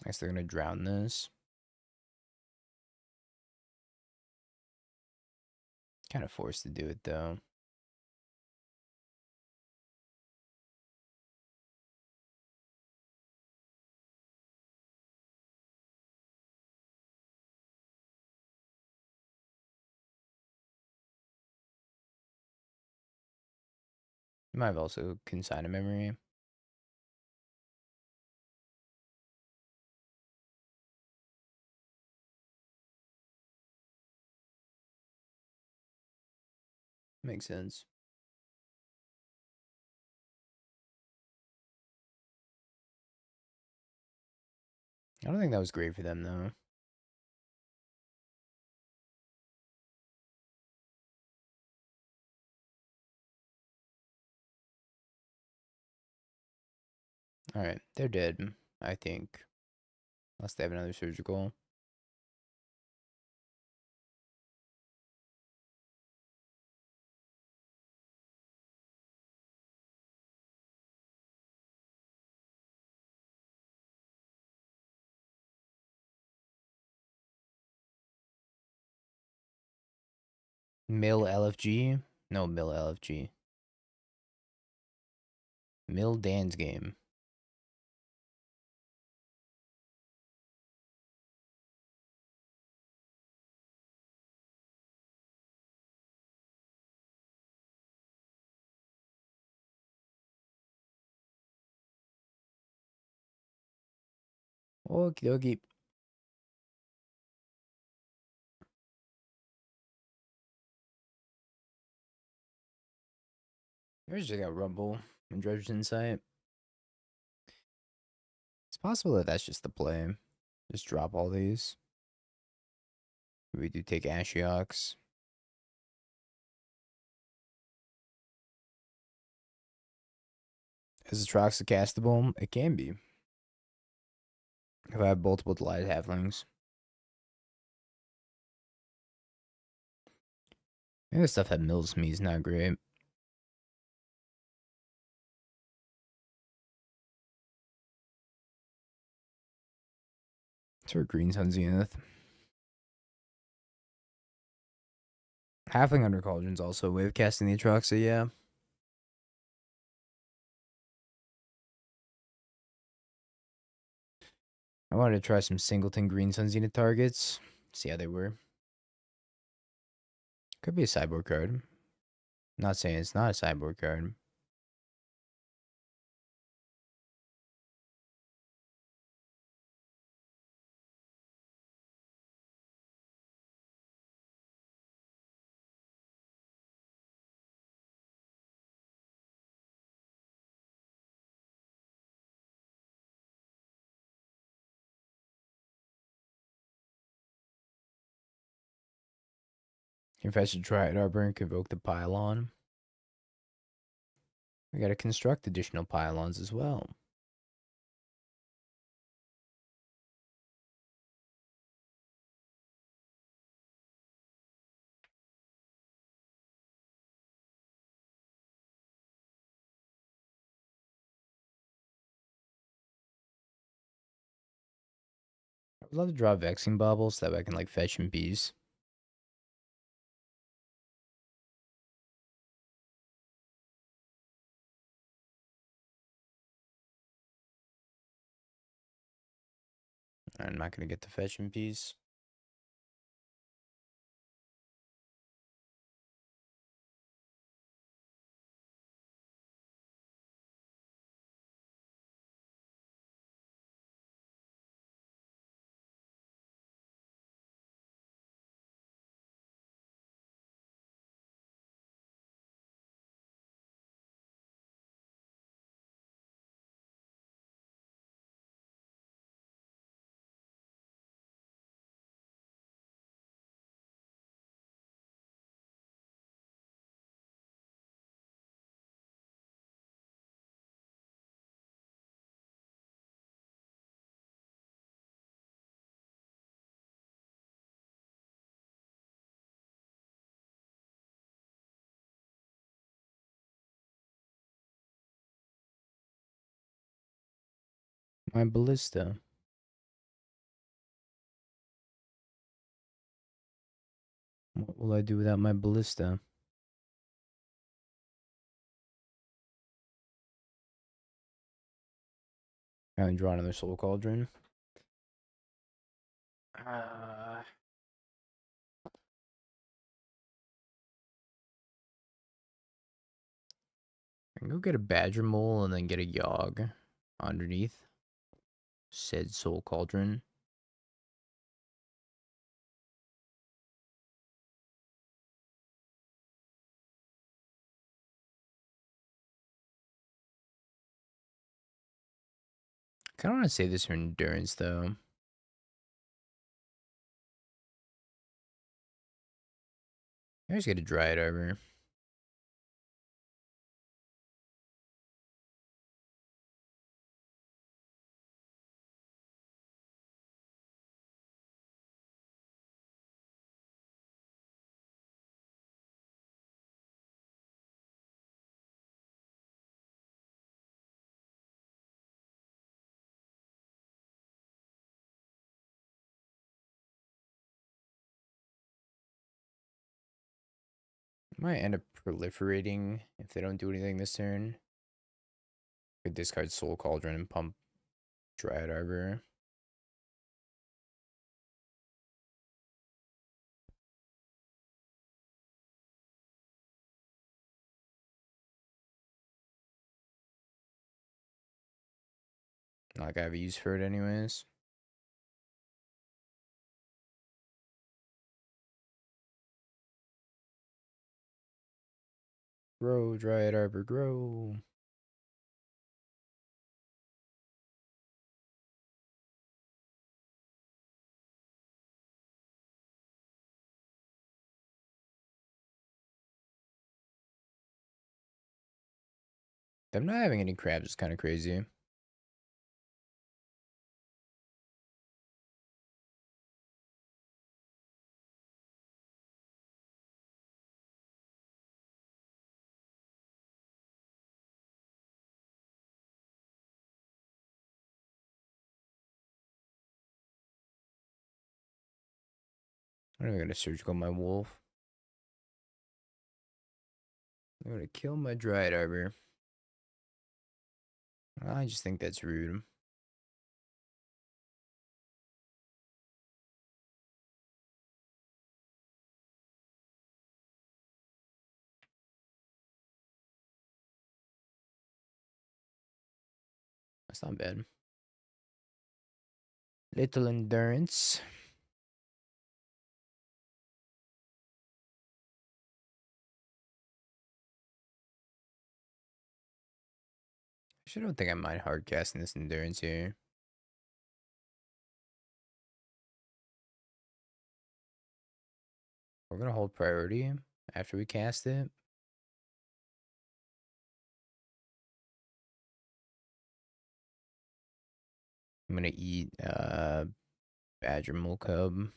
I guess they're gonna drown this. Kind of forced to do it, though. Might have also consigned a memory. Makes sense. I don't think that was great for them, though. Alright, they're dead, I think. Unless they have another surgical. Mill LFG? No, Mill LFG. Mill Dan's game. Okie dokie. There's just got Rumble and Dredge's Insight. It's possible that that's just the play. Just drop all these. We do take Ashiok. Is the Trox castable? It can be. If I have multiple Delight Halflings. Maybe the stuff that mills me is not great. It's for Green Sun Zenith. Halfling Under Cauldron's also a way of casting the Atroxa, yeah. I wanted to try some Singleton Green Sun Zenith targets. See how they were. Could be a sideboard card. Not saying it's not a sideboard card. Confessor Triad Arbor and Convoke the Pylon. We gotta construct additional pylons as well. I'd love to draw Vexing Bubbles so that way I can like fetch and bees. I'm not gonna get the fetch and bees. My Ballista. What will I do without my Ballista? I haven't drawn another Soul Cauldron. I can go get a Badger Mole and then get a Yawg underneath said Soul Cauldron. I kind of want to save this for Endurance though. I just get a Dryad Arbor. Might end up proliferating if they don't do anything this turn. Could discard Soul Cauldron and pump Dryad Arbor. Not like I have a use for it anyways. Grow, Dryad Arbor, grow. Them not having any crabs is kind of crazy. I'm gonna surgical my wolf. I'm gonna kill my Dryad Arbor. I just think that's rude. That's not bad. Little endurance. Actually, I don't think I mind hard casting this endurance here. We're gonna hold priority after we cast it. I'm gonna eat Badger Mole Cub.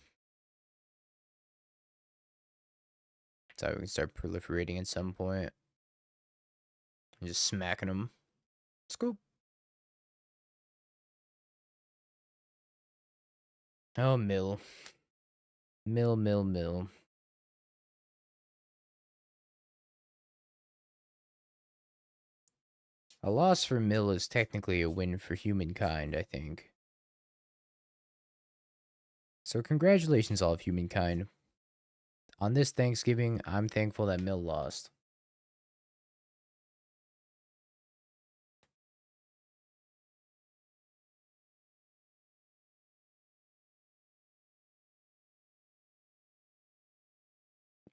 So we can start proliferating at some point. And just smacking them. Scoop. Oh, mill. Mill, mill, mill. A loss for mill is technically a win for humankind, I think. So congratulations, all of humankind. On this Thanksgiving, I'm thankful that mill lost.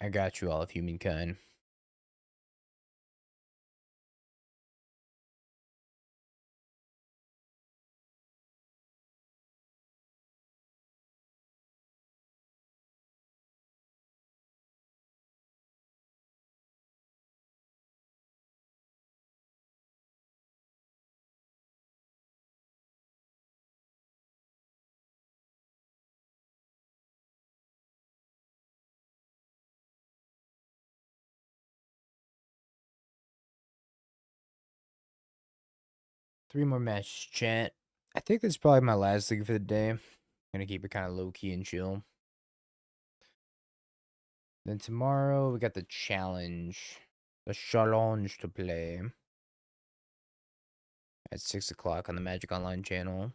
I got you, all of humankind. Three more matches, chat. I think this is probably my last league for the day. I'm gonna keep it kind of low key and chill. Then tomorrow we got the challenge. The challenge to play. At 6 o'clock on the Magic Online channel.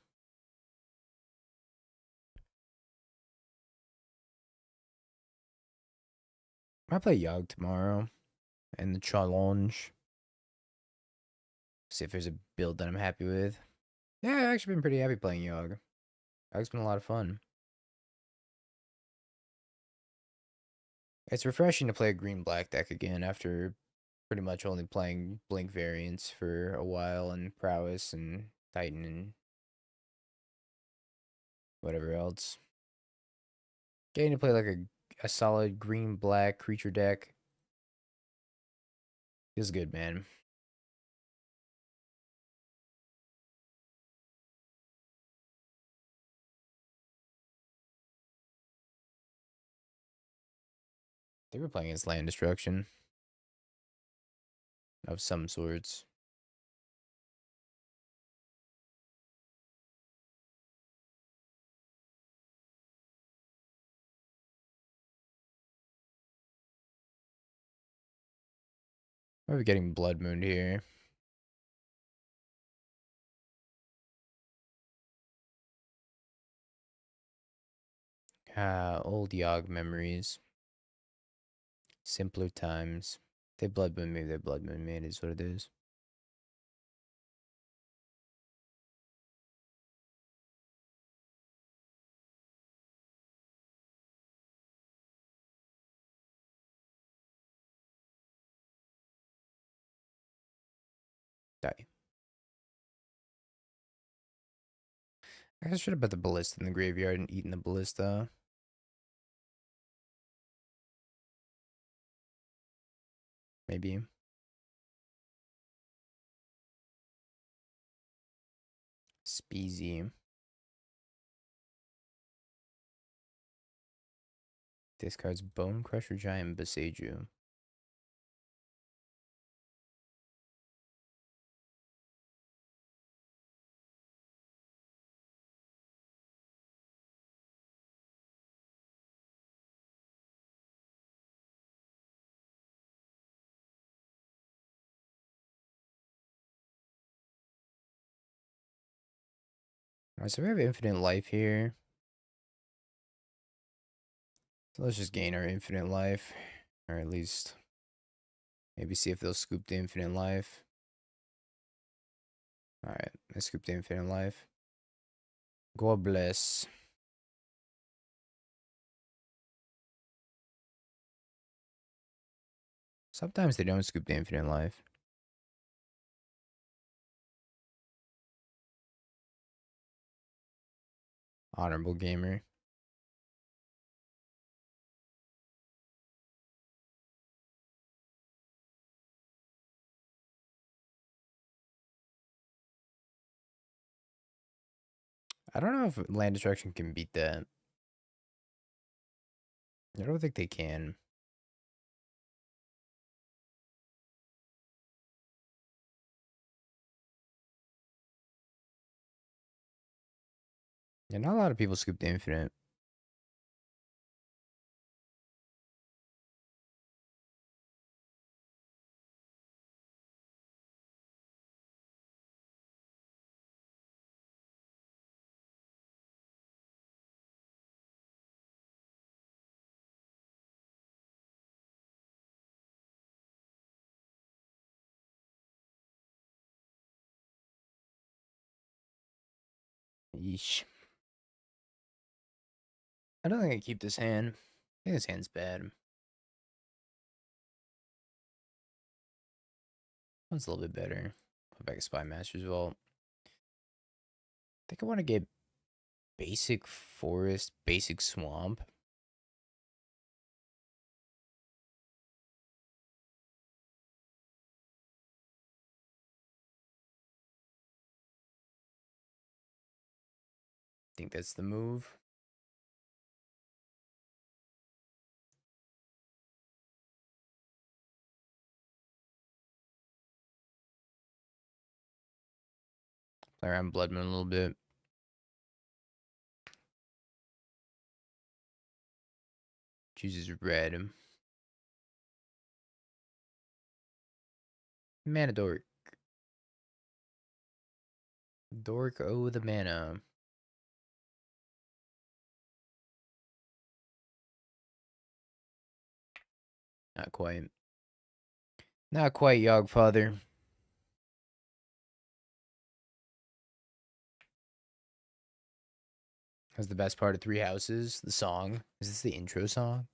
I play Yogg tomorrow. And the challenge. See if there's a build that I'm happy with. Yeah, I've actually been pretty happy playing Yogg. Yogg's been a lot of fun. It's refreshing to play a green-black deck again after pretty much only playing Blink variants for a while and Prowess and Titan and whatever else. Getting to play like a solid green-black creature deck feels good, man. They were playing against land destruction of some sorts. We're getting Blood Moon here. Old Yogg memories. Simpler times. They Blood Moon me, they Blood Moon me, it is what it is. Die. I guess I should have put the ballista in the graveyard and eaten the ballista. Maybe. Speezy. Discards Bone Crusher Giant Boseiju. Alright, so we have infinite life here. So let's just gain our infinite life. Or at least maybe see if they'll scoop the infinite life. Alright, let's scoop the infinite life. God bless. Sometimes they don't scoop the infinite life. Honorable gamer. I don't know if land destruction can beat that. I don't think they can. Yeah, not a lot of people scoop the infinite. Yeesh. I don't think I keep this hand. I think this hand's bad. One's a little bit better. Put back a Spy Master's Vault. I think I want to get basic forest, basic swamp. I think that's the move. Play around Blood Moon a little bit. Chooses red. Mana Dork. Dork, oh, the mana. Not quite. Not quite, Yawgfather. That's the best part of Three Houses. The song. Is this the intro song?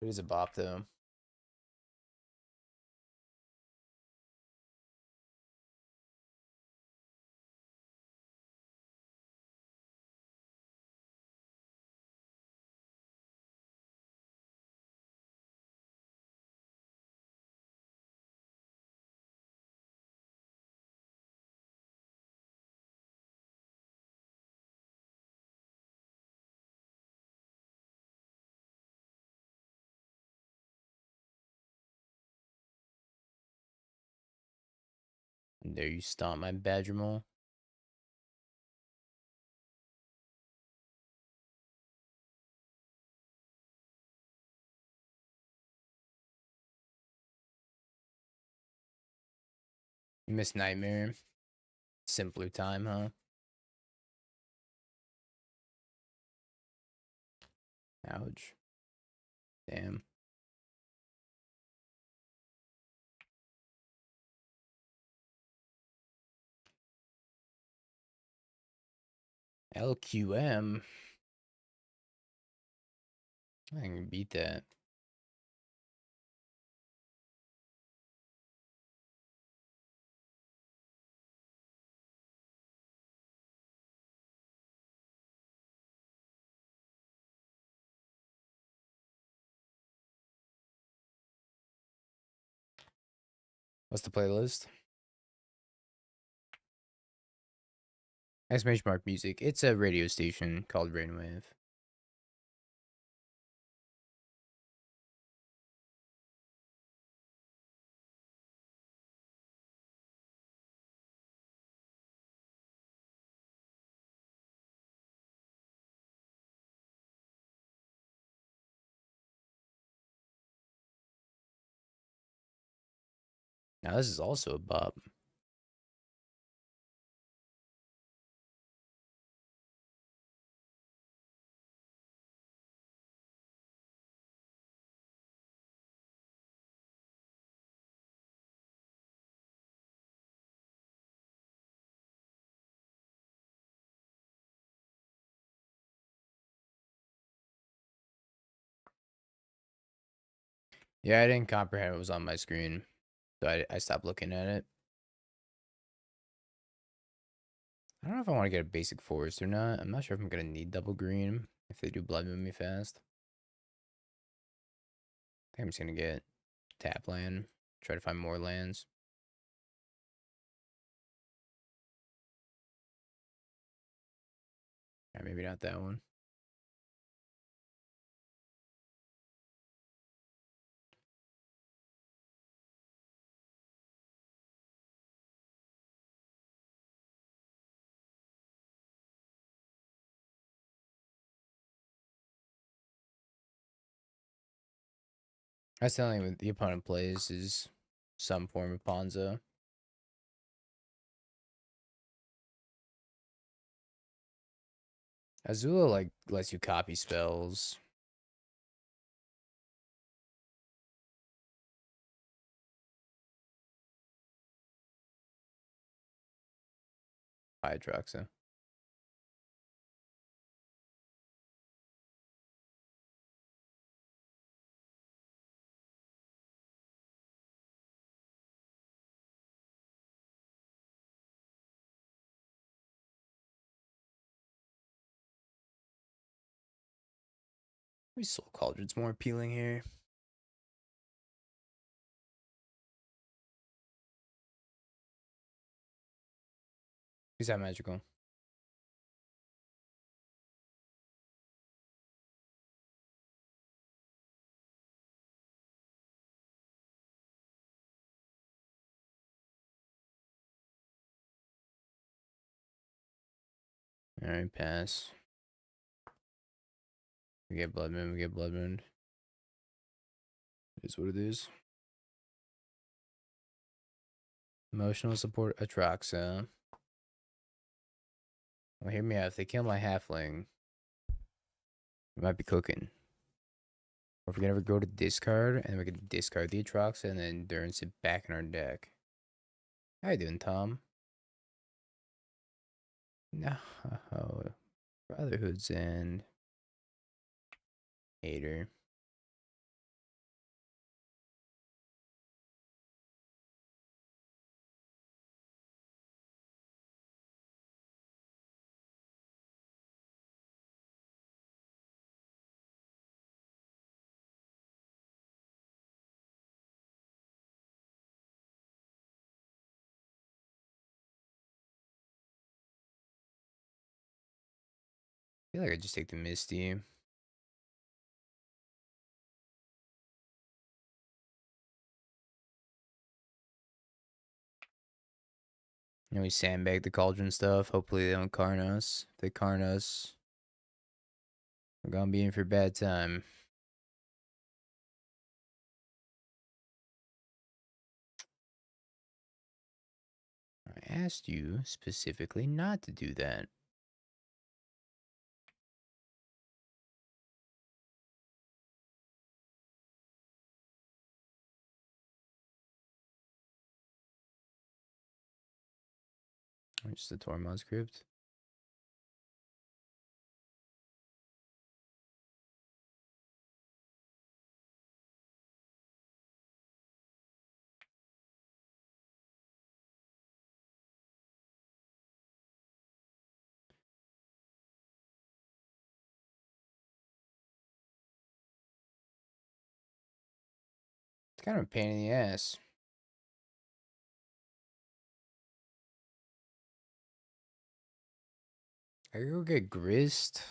It is a bop, though. And there you stomp my Badgermole. You missed Nightmare. Simpler time, huh? Ouch. Damn. LQM. I can beat that. What's the playlist? Exclamation mark music. It's a radio station called Rainwave. Now this is also a bop. Yeah, I didn't comprehend what was on my screen, so I stopped looking at it. I don't know if I want to get a basic forest or not. I'm not sure if I'm gonna need double green if they do blood moon me fast. I think I'm just gonna get tap land, try to find more lands. Maybe not that one. That's the only thing the opponent plays is some form of Ponzo. Azula like lets you copy spells. Hydroxa. Maybe Soul Cauldron's more appealing here. Is that magical? Alright, pass. We get Blood Moon, we get Blood Moon. It is what it is. Emotional support Atraxa. Well, hear me out. If they kill my halfling, we might be cooking. Or if we can ever go to discard, and we can discard the Atraxa and then endurance it back in our deck. How you doing, Tom? No. Brotherhood's End. Hater. I feel like I just take the Misty. You know, we sandbag the cauldron stuff. Hopefully they don't carn us. If they carn us, we're gonna be in for a bad time. I asked you specifically not to do that. Just the Tormod script. It's kind of a pain in the ass. I can go get Grist.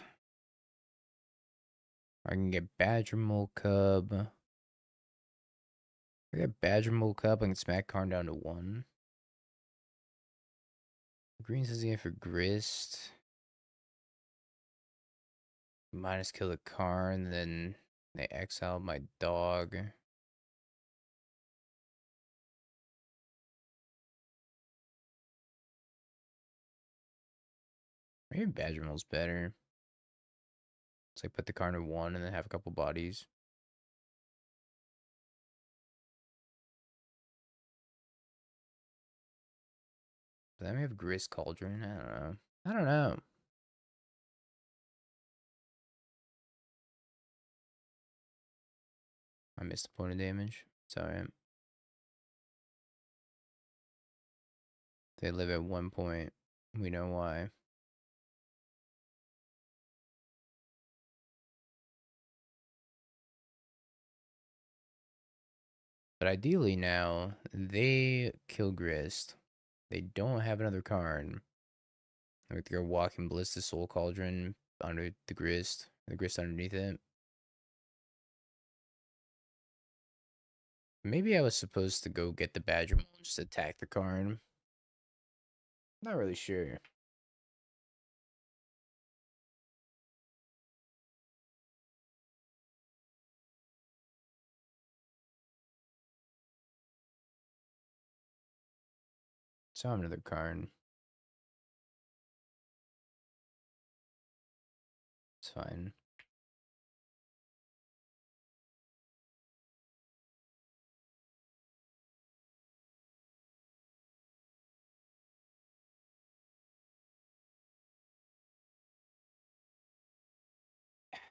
I can get Badger Mole Cub. I got Badger Mole Cub. I can smack Karn down to 1. Green says again for Grist. Minus kill the Karn, then they exile my dog. Maybe Badger Mole's better. It's like put the Karn to 1 and then have a couple bodies. But then we have Grist Cauldron. I don't know. I don't know. I missed the point of damage. Sorry. They live at 1 point. We know why. But ideally now, they kill Grist. They don't have another Karn. Like they're walking Ballista Soul Cauldron under the Grist. The Grist underneath it. Maybe I was supposed to go get the Badger Mole and just attack the Karn. Not really sure. Saw another Karn. It's fine.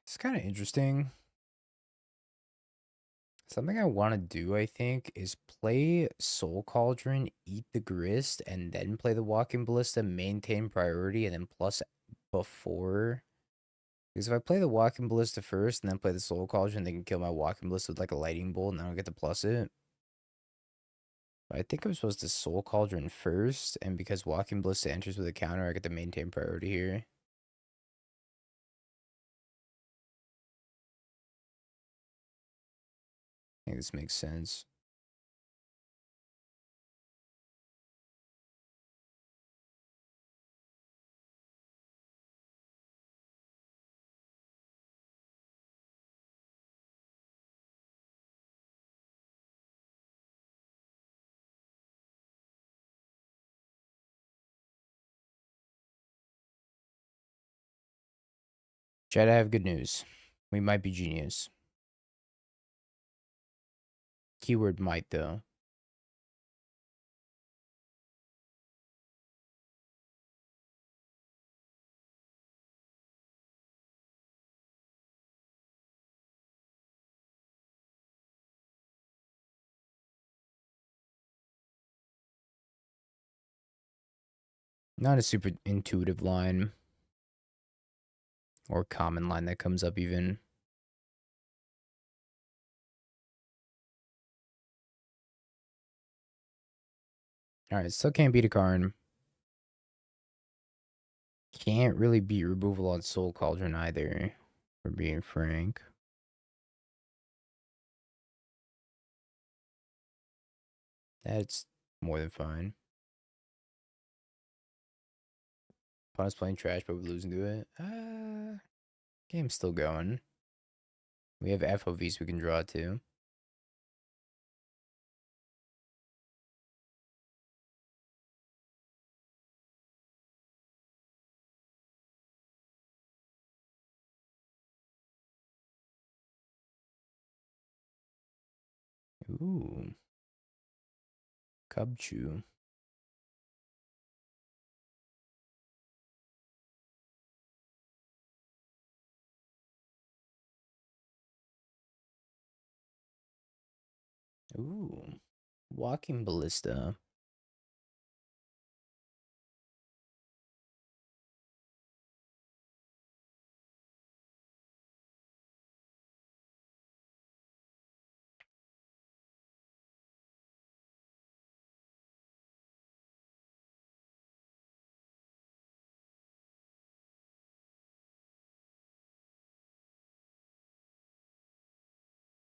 It's kind of interesting. Something I want to do, I think, is play Soul Cauldron, eat the Grist, and then play the Walking Ballista, maintain priority, and then plus before. Because if I play the Walking Ballista first and then play the Soul Cauldron, they can kill my Walking Ballista with like a Lightning Bolt, and I don't get to plus it. But I think I'm supposed to Soul Cauldron first, and because Walking Ballista enters with a counter, I get to maintain priority here. I think this makes sense. Chat, I have good news. We might be genius. Keyword might, though. Not a super intuitive line. Or common line that comes up even. Alright, still can't beat a Karn. Can't really beat removal on Soul Cauldron either, for being frank. That's more than fine. Opponent's playing trash, but we're losing to it. Game's still going. We have FOVs we can draw to. Ooh. Cubchew. Ooh. Walking Ballista.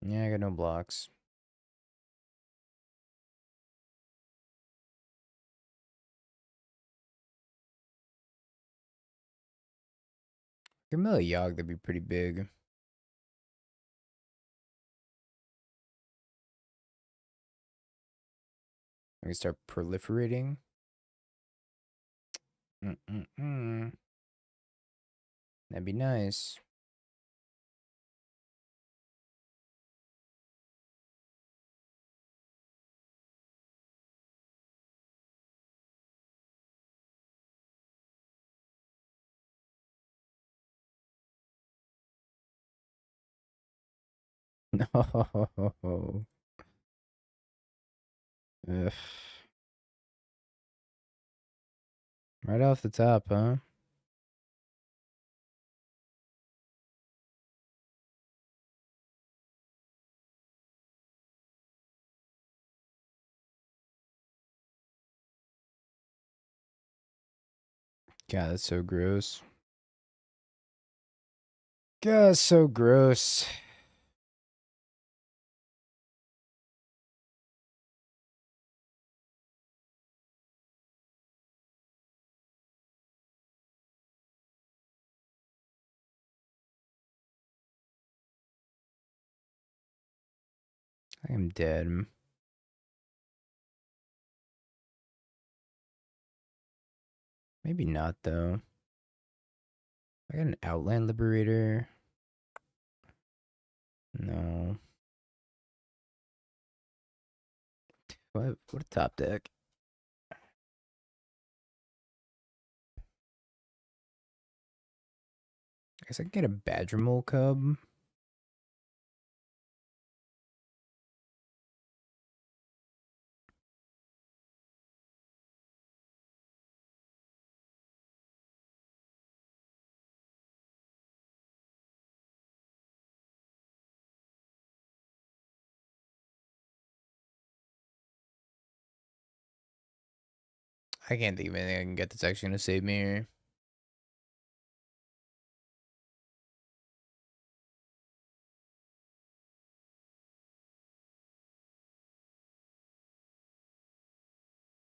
Yeah, I got no blocks. Give me a Yogg, that'd be pretty big. I can start proliferating. That'd be nice. No. Ugh. Right off the top, huh? God, that's so gross. God, that's so gross. I am dead. Maybe not, though. I got an Outland Liberator. No. What a top deck. I guess I can get a Badgermole Cub. I can't think of anything I can get that's actually gonna save me here.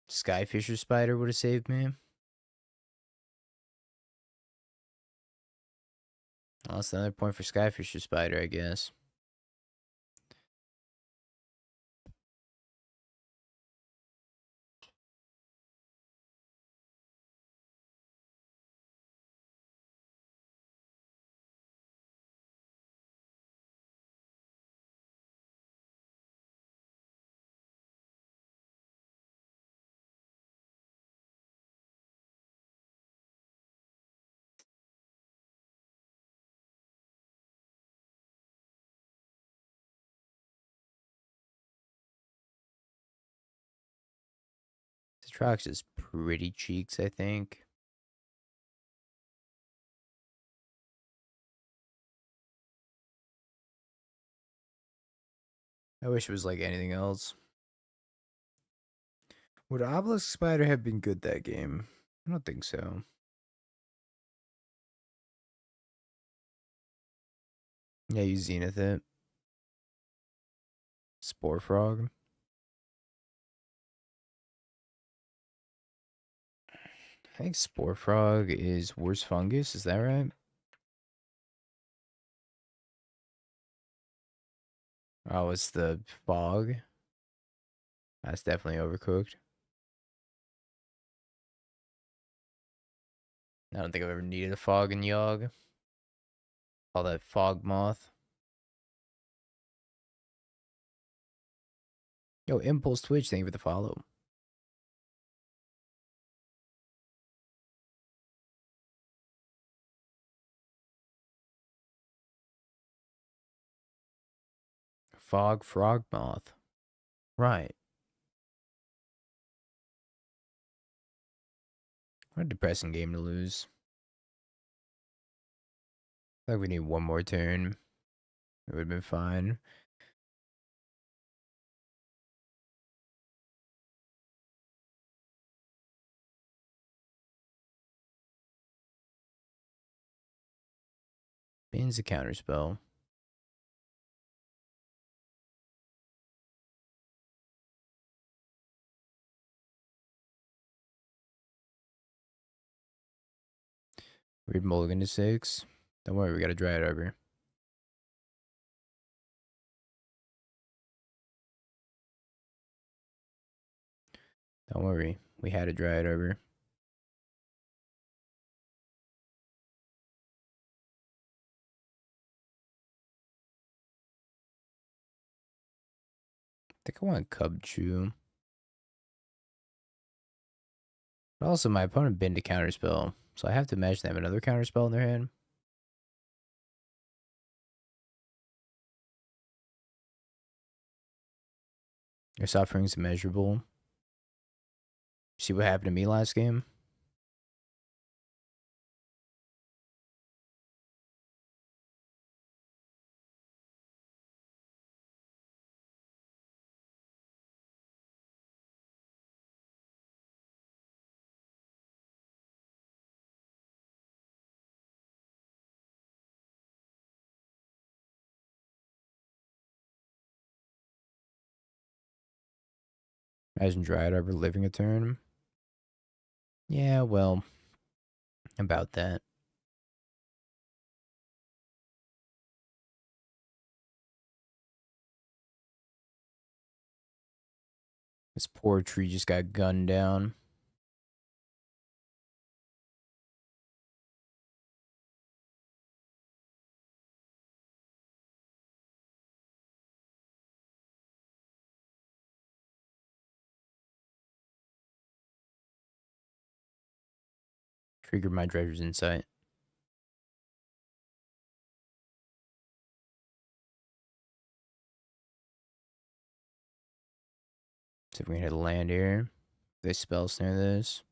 Skyfisher Spider would have saved me. Well, that's another point for Skyfisher Spider, I guess. Trox is pretty cheeks, I think. I wish it was like anything else. Would Obelisk Spider have been good that game? I don't think so. Yeah, you Zenith it. Spore Frog. I think Spore Frog is worse fungus, is that right? Oh, it's the fog. That's definitely overcooked. I don't think I've ever needed a fog in Yogg. Call that fog moth. Yo, Impulse Twitch, thank you for the follow. Fog Frog Moth. Right. What a depressing game to lose. I think we need one more turn. It would have been fine. Bans a counterspell. Weird mulligan to 6. Don't worry, we got a Dryad Arbor. Don't worry, we had a Dryad Arbor. I think I want Cub Chew. But also, my opponent banned a counterspell, so I have to imagine they have another counterspell in their hand. Your suffering's immeasurable. See what happened to me last game? Imagine Dryad Arbor living a turn. Yeah, well, about that. This poor tree just got gunned down. Trigger my Dredger's Insight. See if we can hit a land here. They spell snare this.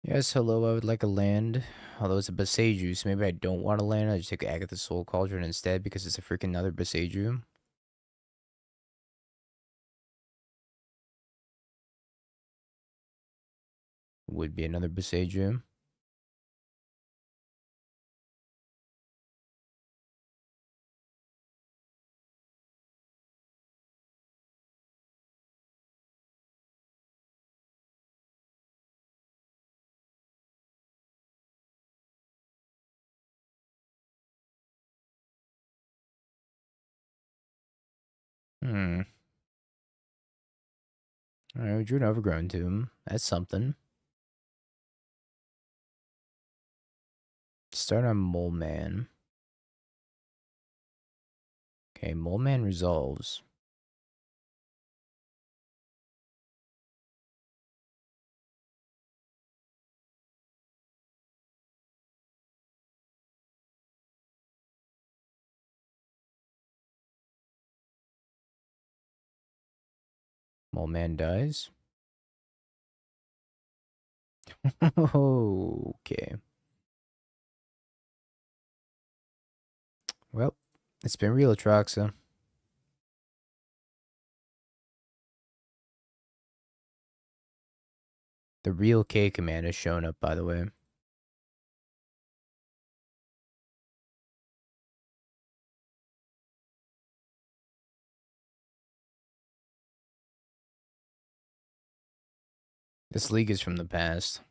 Yes, hello, I would like a land. Although it's a Boseiju, so maybe I don't want a land. I just take Agatha's Soul Cauldron instead because it's a freaking another Boseiju. Would be another Boseiju. Hmm. Alright, we drew an Overgrown Tomb. That's something. Start on Mole Man. Okay, Mole Man resolves. Mole Man dies. Okay. Well, it's been real, Atraxa. The real K command has shown up, by the way. This league is from the past.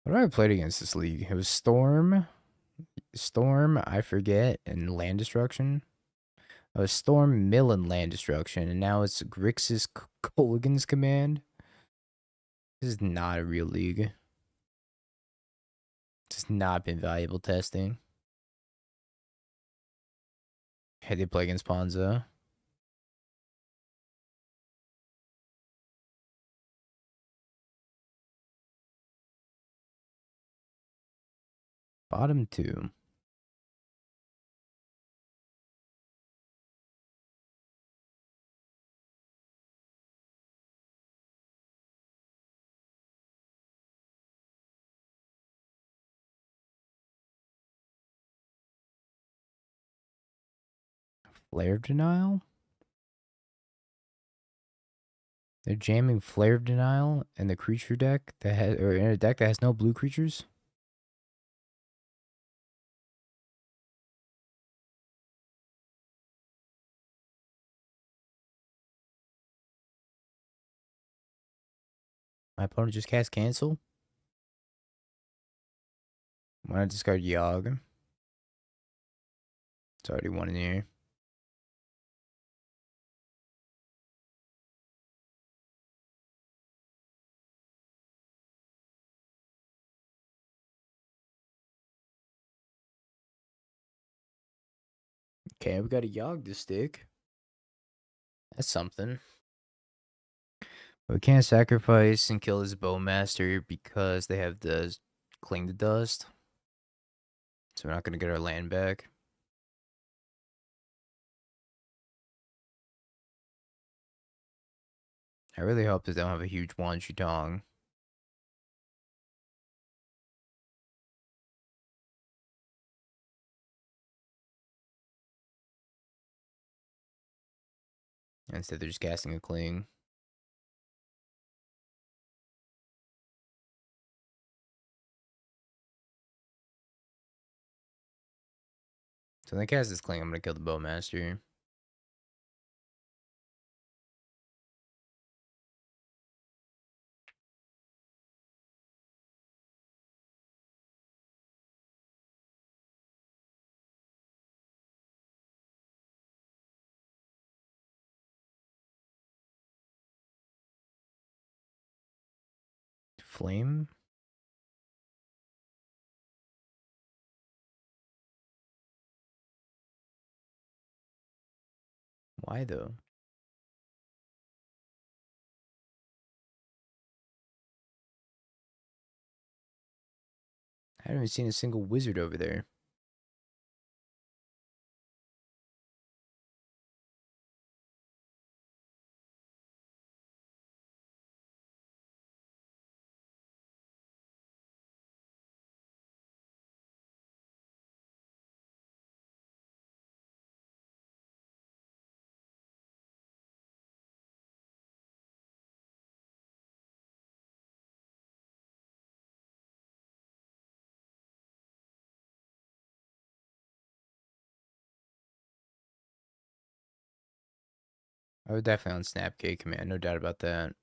What have I played against this league? It was Storm, I forget, and Land Destruction. It was Storm, Mill, and Land Destruction, and now it's Grixis Colligan's command. This is not a real league. This has not been valuable testing. Had they play against Ponza? Bottom 2. Flare of Denial? They're jamming Flare of Denial in the creature deck that has, or in a deck that has no blue creatures? My opponent just cast cancel. Why not discard Yawg? It's already one in here. Okay, we got a Yawg to stick. That's something. But we can't sacrifice and kill his Bowmaster because they have the Cling to Dust. So we're not going to get our land back. I really hope that they don't have a huge Wan Shutong. Instead, they're just casting a Cling. So when they cast this Cling, I'm going to kill the Bowmaster. Flame? Why though? I haven't even seen a single wizard over there. I would definitely on Snapcake command, no doubt about that.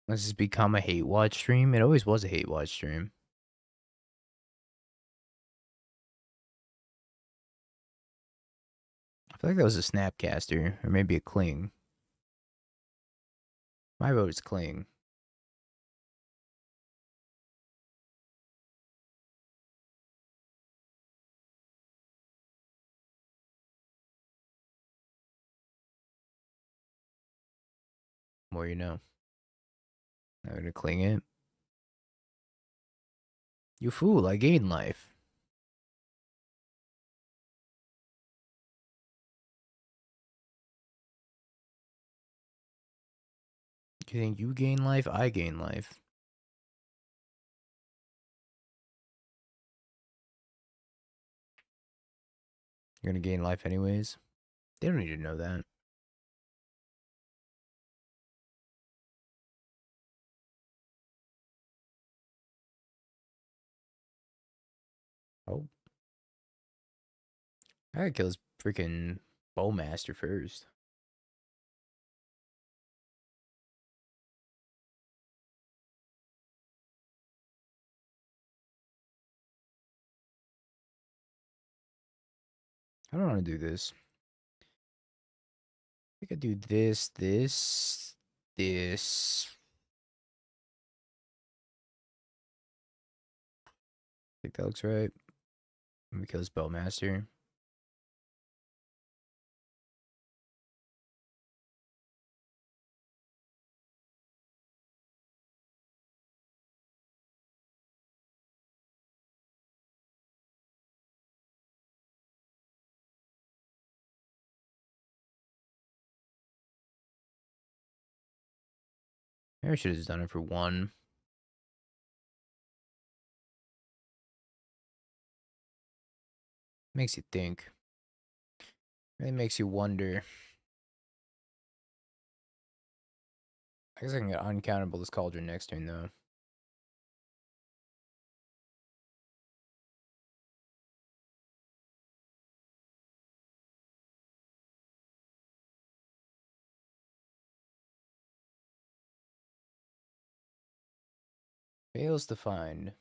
This has become a hate watch stream. It always was a hate watch stream. I feel like that was a Snapcaster, or maybe a Cling. My vote is Cling. More you know. I'm gonna Cling it. You fool, I gain life. You think you gain life? I gain life. You're gonna gain life anyways? They don't need to know that. Oh. I gotta kill this freaking Bowmaster first. I don't want to do this. I think I do this, this. I think that looks right. Let me kill this Bowmaster. Maybe I should have just done it for one. Makes you think. Really makes you wonder. I guess I can get uncountable this Cauldron next turn, though. Fails to find.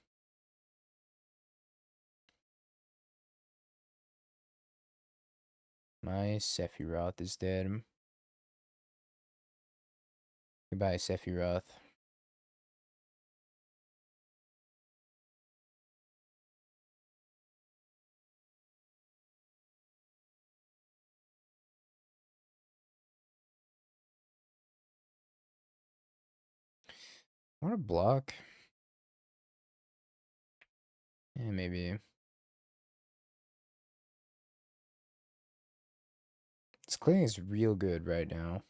My Sephiroth is dead. Goodbye, Sephiroth. I want to block. Yeah, maybe. This cling is real good right now.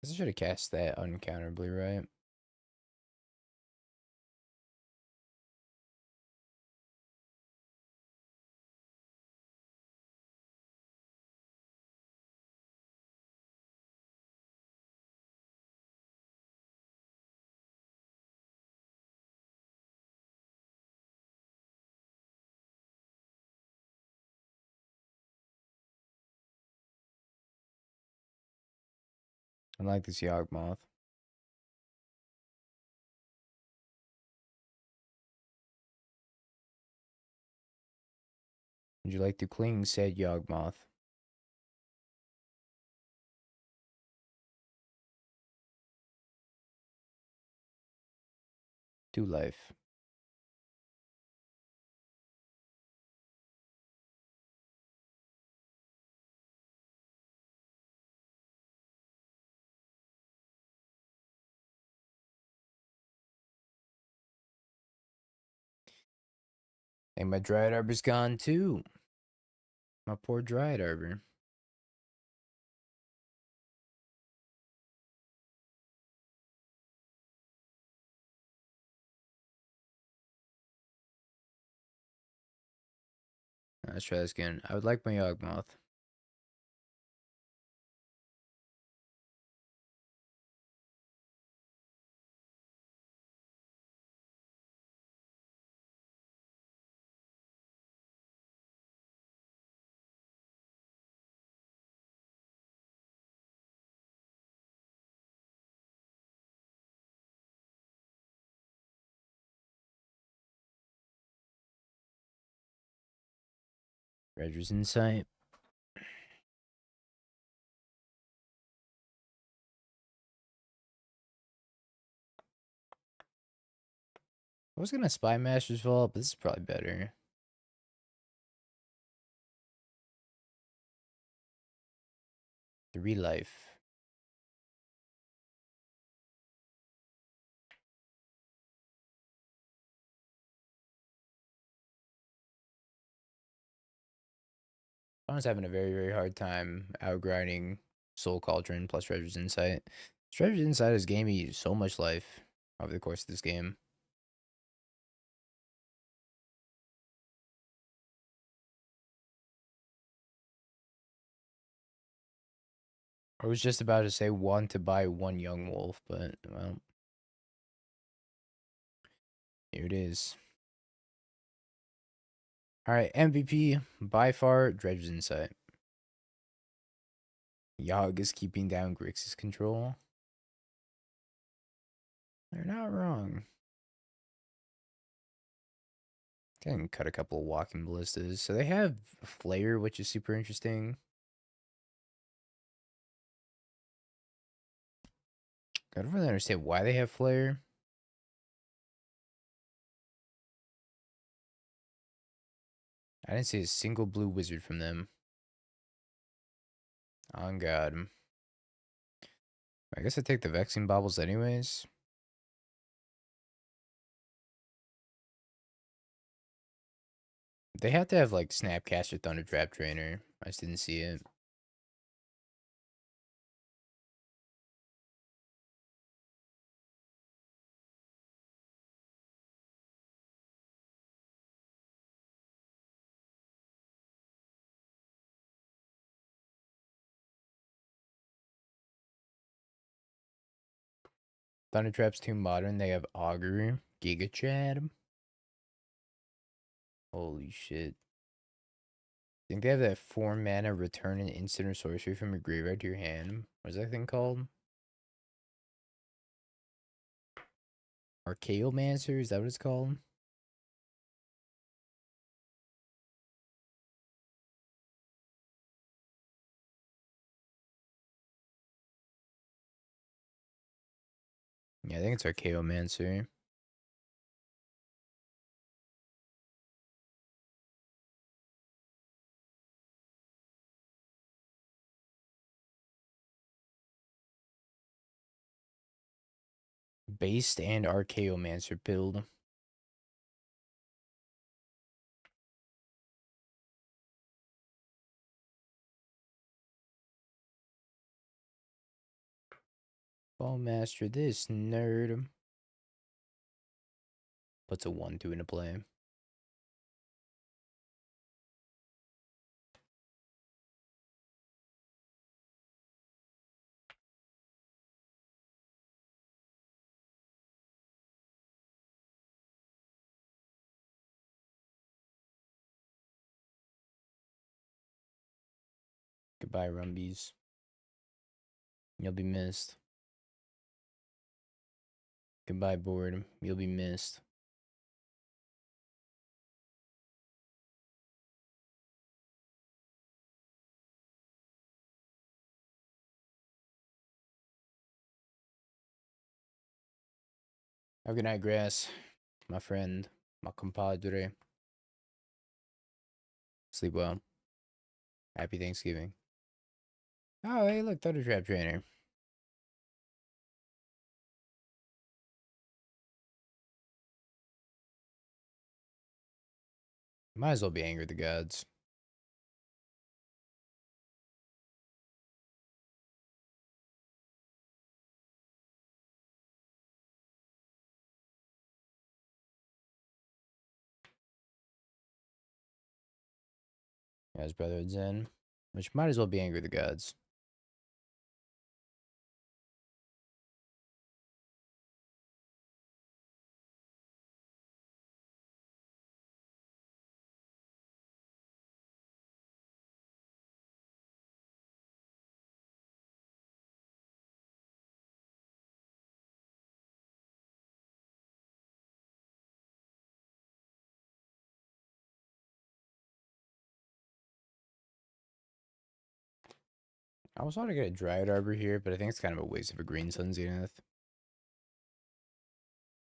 I should have cast that uncounterably, right? I like this Yawgmoth. Would you like to cling, said Yawgmoth? 2 life. And my Dryad Arbor's gone too. My poor Dryad Arbor. Let's try this again. I would like my Yawgmoth. Dredger's Insight. I was gonna Spy Master's Vault, but this is probably better. Three life. I was having a very, very hard time outgrinding Soul Cauldron plus Treasure's Insight. Treasure's Insight has gained me so much life over the course of this game. I was just about to say one to buy one Young Wolf, but, well, here it is. Alright, MVP, by far, Dredger's Insight. Yogg is keeping down Grixis control. They're not wrong. Can cut a couple of walking ballistas. So they have Flare, which is super interesting. I don't really understand why they have Flare. I didn't see a single blue wizard from them. On God. I guess I take the Vexing Baubles anyways. They have to have like Snapcaster, Thunder Trap Trainer. I just didn't see it. Thunder Trap's too modern. They have Augur, Giga Chad. Holy shit. I think they have that 4 mana return an instant or sorcery from your graveyard to your hand. What's that thing called? Archaeomancer? Is that what it's called? Yeah, I think it's Archaeomancer. Based and Archaeomancer build. Ballmaster, this nerd. Puts a 1-2 into play. Goodbye, Rumbies. You'll be missed. Goodbye, board. You'll be missed. Have a good night, Grass. My friend. My compadre. Sleep well. Happy Thanksgiving. Oh, hey, look, Thunder Trap Trainer. Might as well be angry at the gods. As Brotherhood's in. Which might as well be angry at the gods. I was want to get a Dryad Arbor here, but I think it's kind of a waste of a Green Sun Zenith.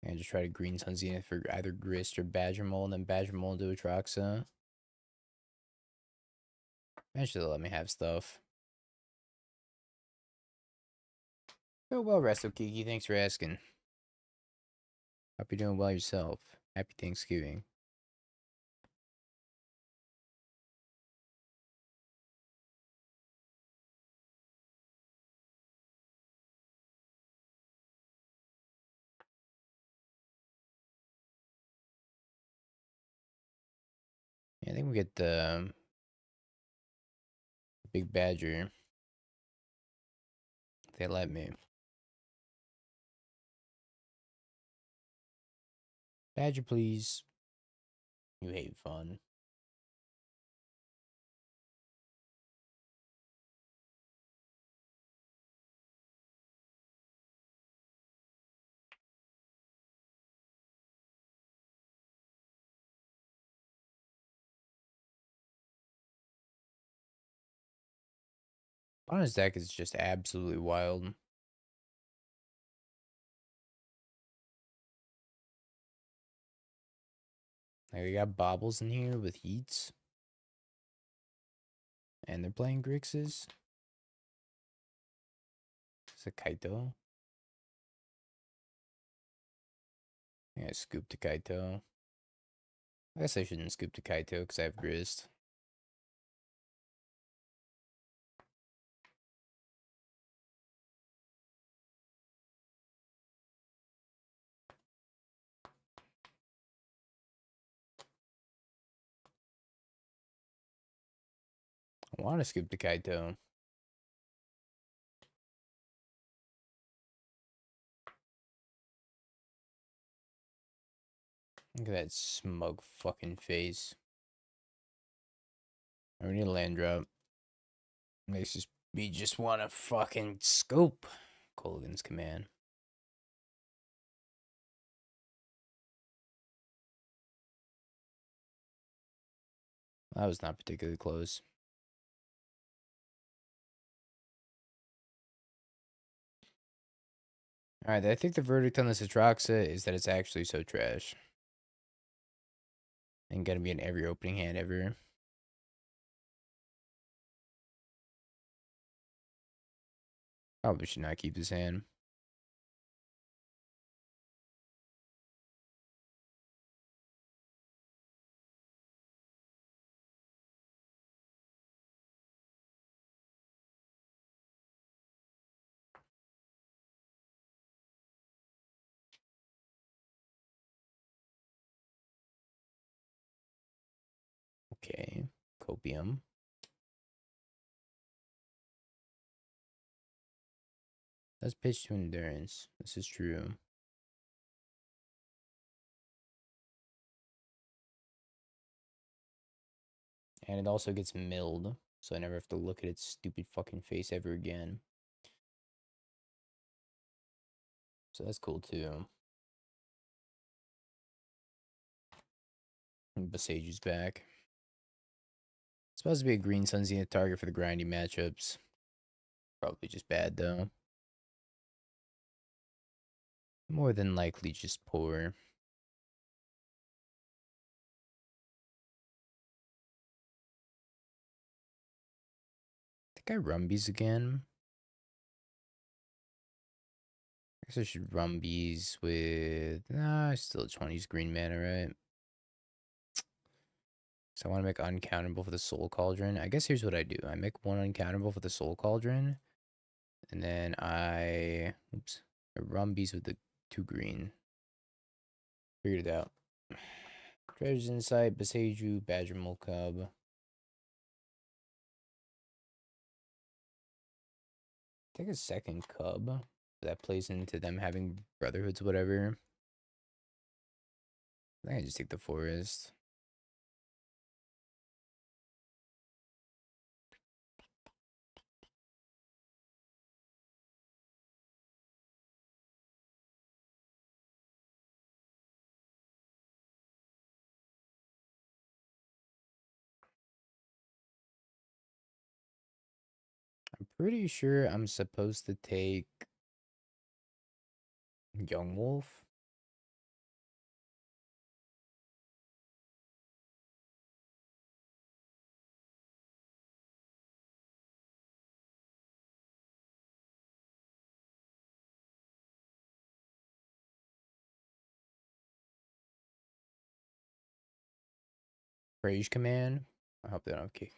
And just try to Green Sun Zenith for either Grist or Badger Mole, and then Badger Mole into Atraxa. Eventually they'll let me have stuff. Oh, well, Resto Kiki, thanks for asking. Hope you're doing well yourself. Happy Thanksgiving. Yeah, I think we get the Big Badger. They let me. Badger, please. You hate fun. Honest deck is just absolutely wild. Like, we got Bobbles in here with Heats. And they're playing Grixis. It's a Kaito. Yeah, scoop to Kaito. I guess I shouldn't scoop to Kaito because I have Grist. I want to scoop to Kaito. Look at that smug fucking face. I need a land drop. Makes me just want to fucking scope Colgan's command. That was not particularly close. Alright, I think the verdict on this Atraxa is that it's actually so trash. And gonna be in every opening hand ever. Probably should not keep this hand. Okay, Copium. Let's pitch to Endurance. This is true. And it also gets milled, so I never have to look at its stupid fucking face ever again. So that's cool too. And Besage's back. It's supposed to be a green Sun Zenith target for the grindy matchups. Probably just bad though. More than likely just poor. I think I Rumbies again. I guess I should Rumbies with... Nah, still 20s green mana, right? So I want to make uncountable for the Soul Cauldron. I guess here's what I do. I make one uncountable for the Soul Cauldron. And then I... Oops. I Rumbies with the 2 green. Figured it out. Treasure's Insight, Beseju, Badger Cub. Take a second cub. That plays into them having brotherhoods, whatever. I think I just take the forest. I'm pretty sure I'm supposed to take Yawgmoth. Rage command. I hope they don't have kick.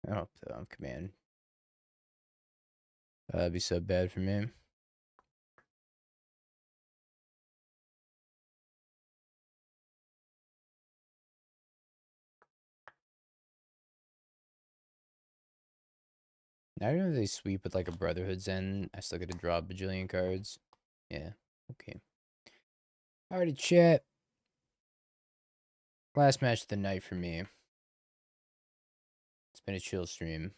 I hope they don't have command. That'd be so bad for me. Now I know they sweep with like a Brotherhood's End. I still get to draw a bajillion cards. Yeah. Okay. Alrighty, chat. Last match of the night for me. It's been a chill stream.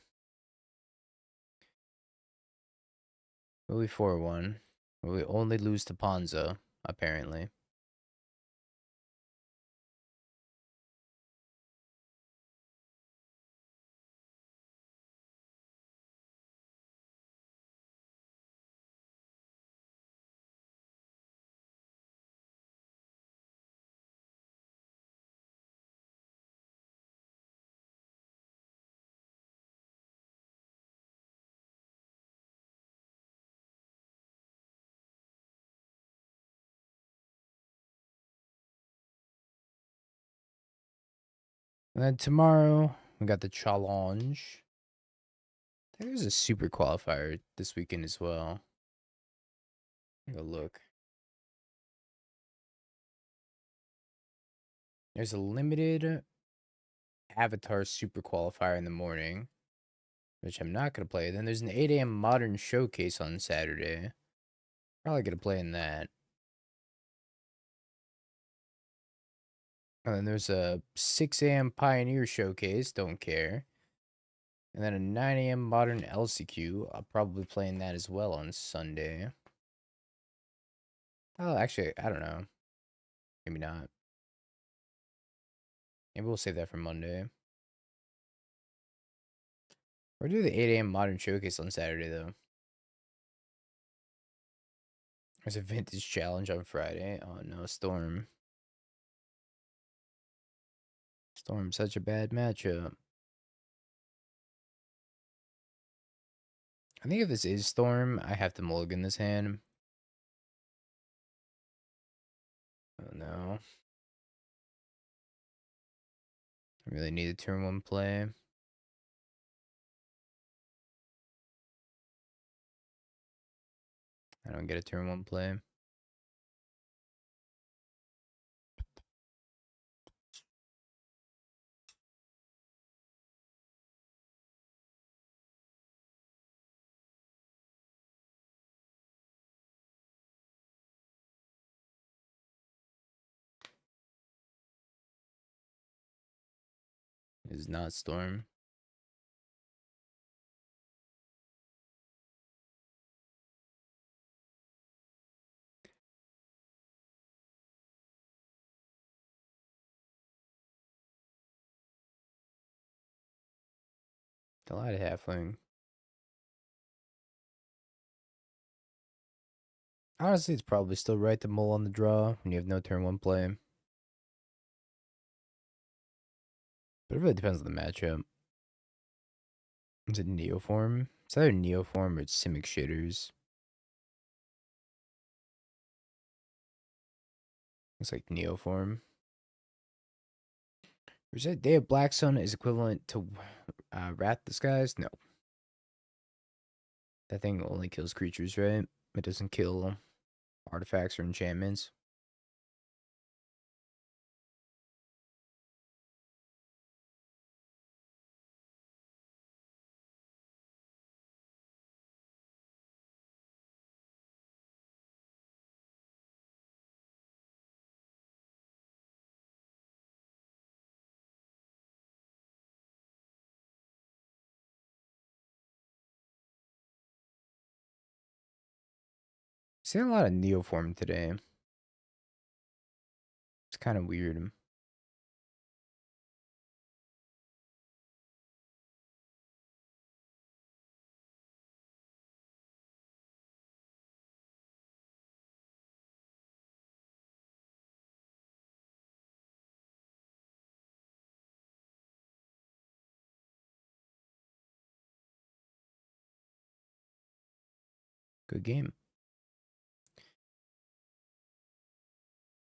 Will we 4-1? Will we only lose to Ponza, apparently? And then tomorrow, we got the challenge. I think there's a super qualifier this weekend as well. Take a look. There's a limited Avatar super qualifier in the morning, which I'm not going to play. Then there's an 8 a.m. modern showcase on Saturday. Probably going to play in that. And then there's a 6 a.m. Pioneer Showcase, don't care. And then a 9 a.m. Modern LCQ. I'll probably play in that as well on Sunday. Oh, actually, I don't know. Maybe not. Maybe we'll save that for Monday. We're doing the 8 a.m. Modern Showcase on Saturday, though. There's a Vintage Challenge on Friday. Oh, no, Storm. Storm's such a bad matchup. I think if this is Storm, I have to mulligan this hand. Oh, no. I really need a turn 1 play. I don't get a turn 1 play. It's not Storm. Delighted Halfling. Honestly, it's probably still right to mull on the draw when you have no turn 1 play. But it really depends on the matchup. Is it Neoform? It's either Neoform or it's Simic Shitters. It's like Neoform. Is it Day of Black Sun is equivalent to Wrath Disguise? No. That thing only kills creatures, right? It doesn't kill artifacts or enchantments. Seeing a lot of Neoform today. It's kind of weird. Good game.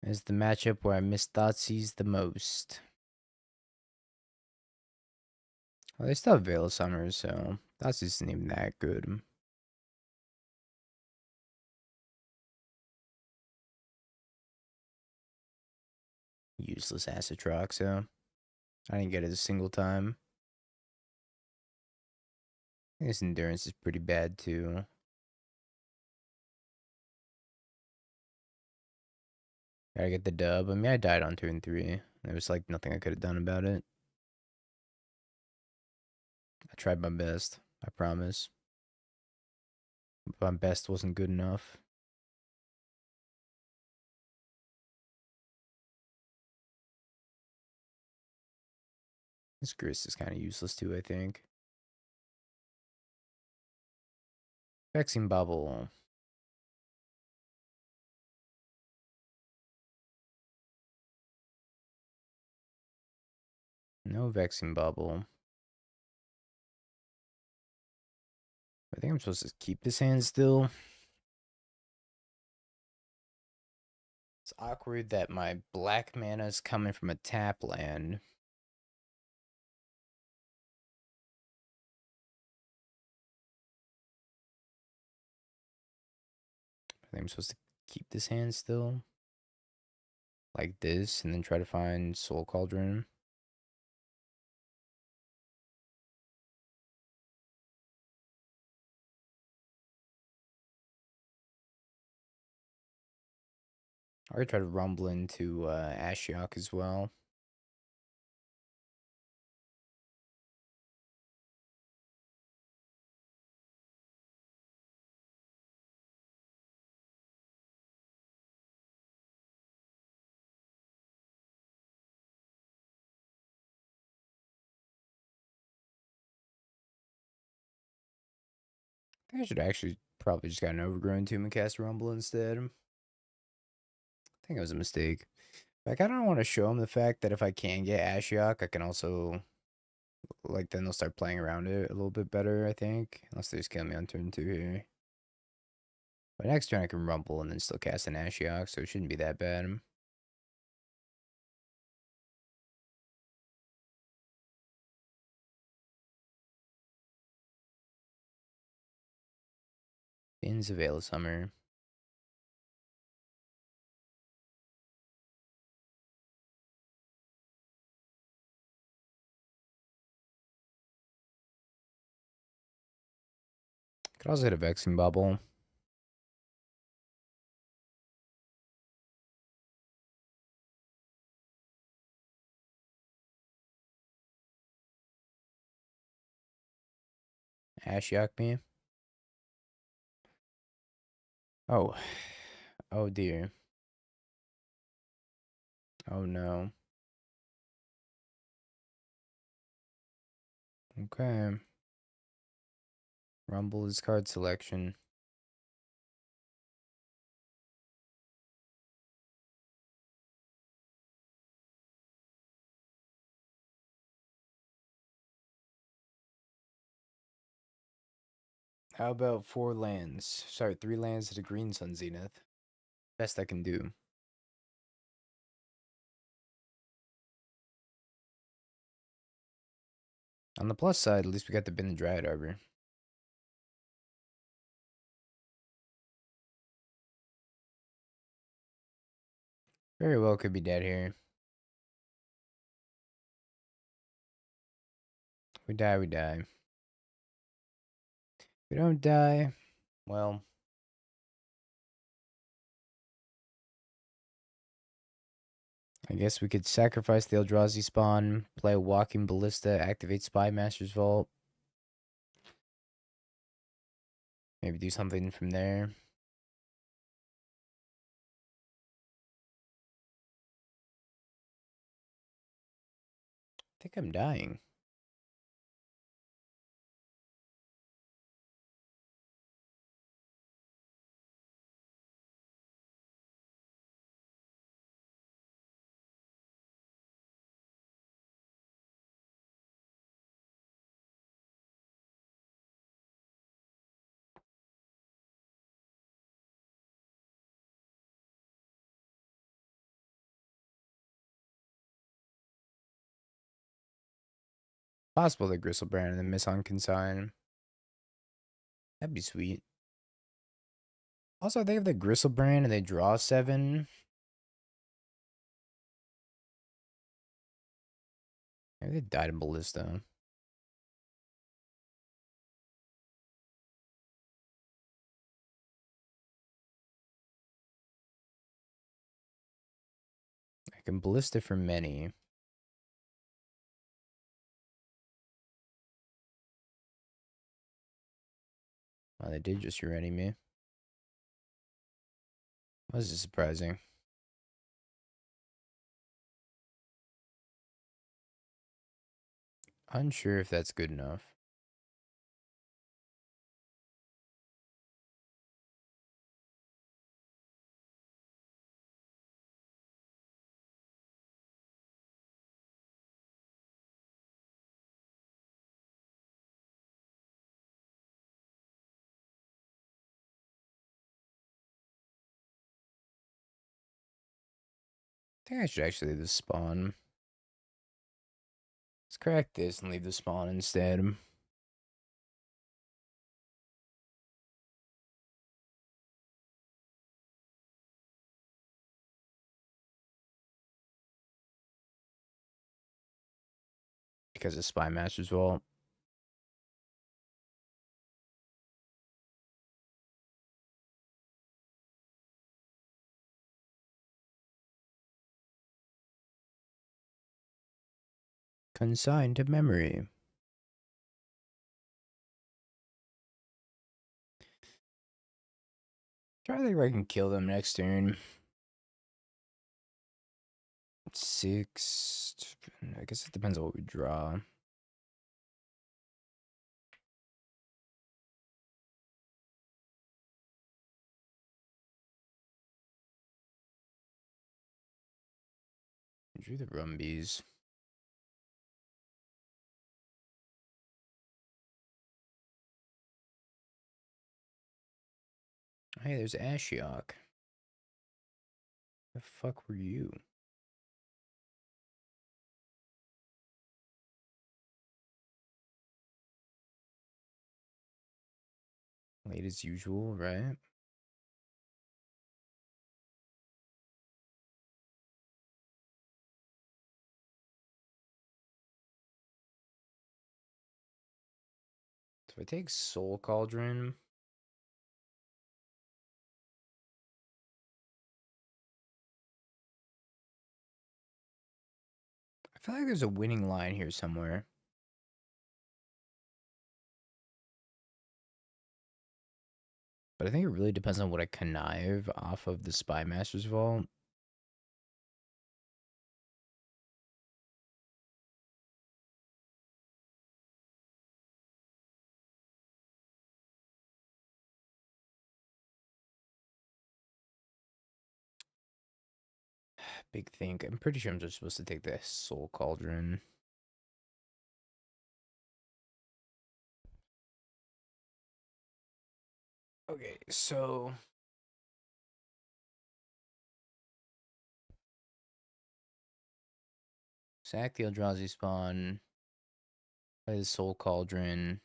It's the matchup where I miss Thoughtseize the most. Well, they still have Veil of Summer, so Thoughtseize isn't even that good. Useless Acid Rock, so I didn't get it a single time. His endurance is pretty bad too. Gotta get the dub. I mean, I died on turn 3. There was like nothing I could have done about it. I tried my best. I promise. But my best wasn't good enough. This Grist is kind of useless too, I think. Vexing Bubble. No Vexing Bubble. I think I'm supposed to keep this hand still. It's awkward that my black mana is coming from a tap land. I think I'm supposed to keep this hand still. Like this, and then try to find Soul Cauldron. Or try to rumble into Ashiok as well. think I should actually probably just got an overgrown tomb and cast Rumble instead. I think it was a mistake. Like, I don't want to show him the fact that if I can get Ashiok, I can also, like, then they'll start playing around it a little bit better, I think. Unless they just kill me on turn 2 here. But next turn I can Rumble and then still cast an Ashiok, so it shouldn't be that bad. Fins of Veil of Summer. Could also hit a Vexing Bubble. Ashiok me. Oh. Oh dear. Oh no. Okay. Rumble is card selection. How about 4 lands? Sorry, 3 lands to the Green Sun Zenith. Best I can do. On the plus side, at least we got the Bin the Dryad Arbor. Very well could be dead here. We die, we die. We don't die. Well. I guess we could sacrifice the Eldrazi spawn, play a Walking Ballista, activate Spy Master's Vault. Maybe do something from there. I think I'm dying. Possible the Gristlebrand and then miss on Consign. That'd be sweet. Also, I think if the Gristlebrand and they draw 7. Maybe they died in Ballista. I can Ballista for many. Oh, they did just ready me. That was surprising. Unsure if that's good enough. I think I should actually leave the spawn. Let's crack this and leave the spawn instead. Because of Spy Master's Vault. Consigned to memory. Try to think if I can kill them next turn. 6. I guess it depends on what we draw. do the Rumbies. Hey, there's Ashiok. The fuck were you? Late as usual, right? So I take Soul Cauldron. I feel like there's a winning line here somewhere. But I think it really depends on what I connive off of the Spy Master's Vault. Big think. I'm pretty sure I'm just supposed to take the Soul Cauldron. Okay, so sack the Eldrazi spawn. Play the Soul Cauldron.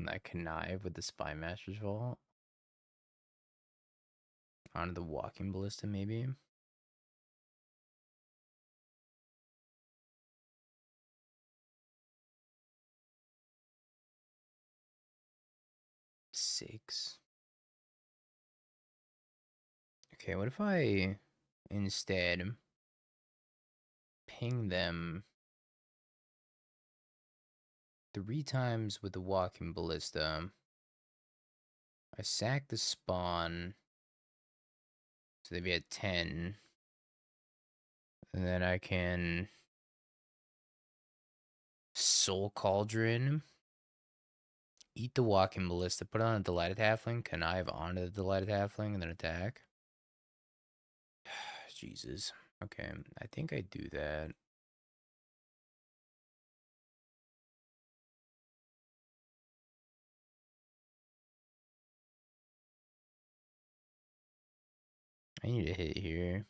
And I connive with the Spy Master's Vault. Onto the Walking Ballista, maybe. Six. Okay, what if I instead ping them 3 times with the Walking Ballista? I sack the spawn, so they'd be at 10. And then I can Soul Cauldron, eat the Walking Ballista, put on a Delighted Halfling, connive onto the Delighted Halfling, and then attack. Jesus. Okay, I think I do that. I need a hit here.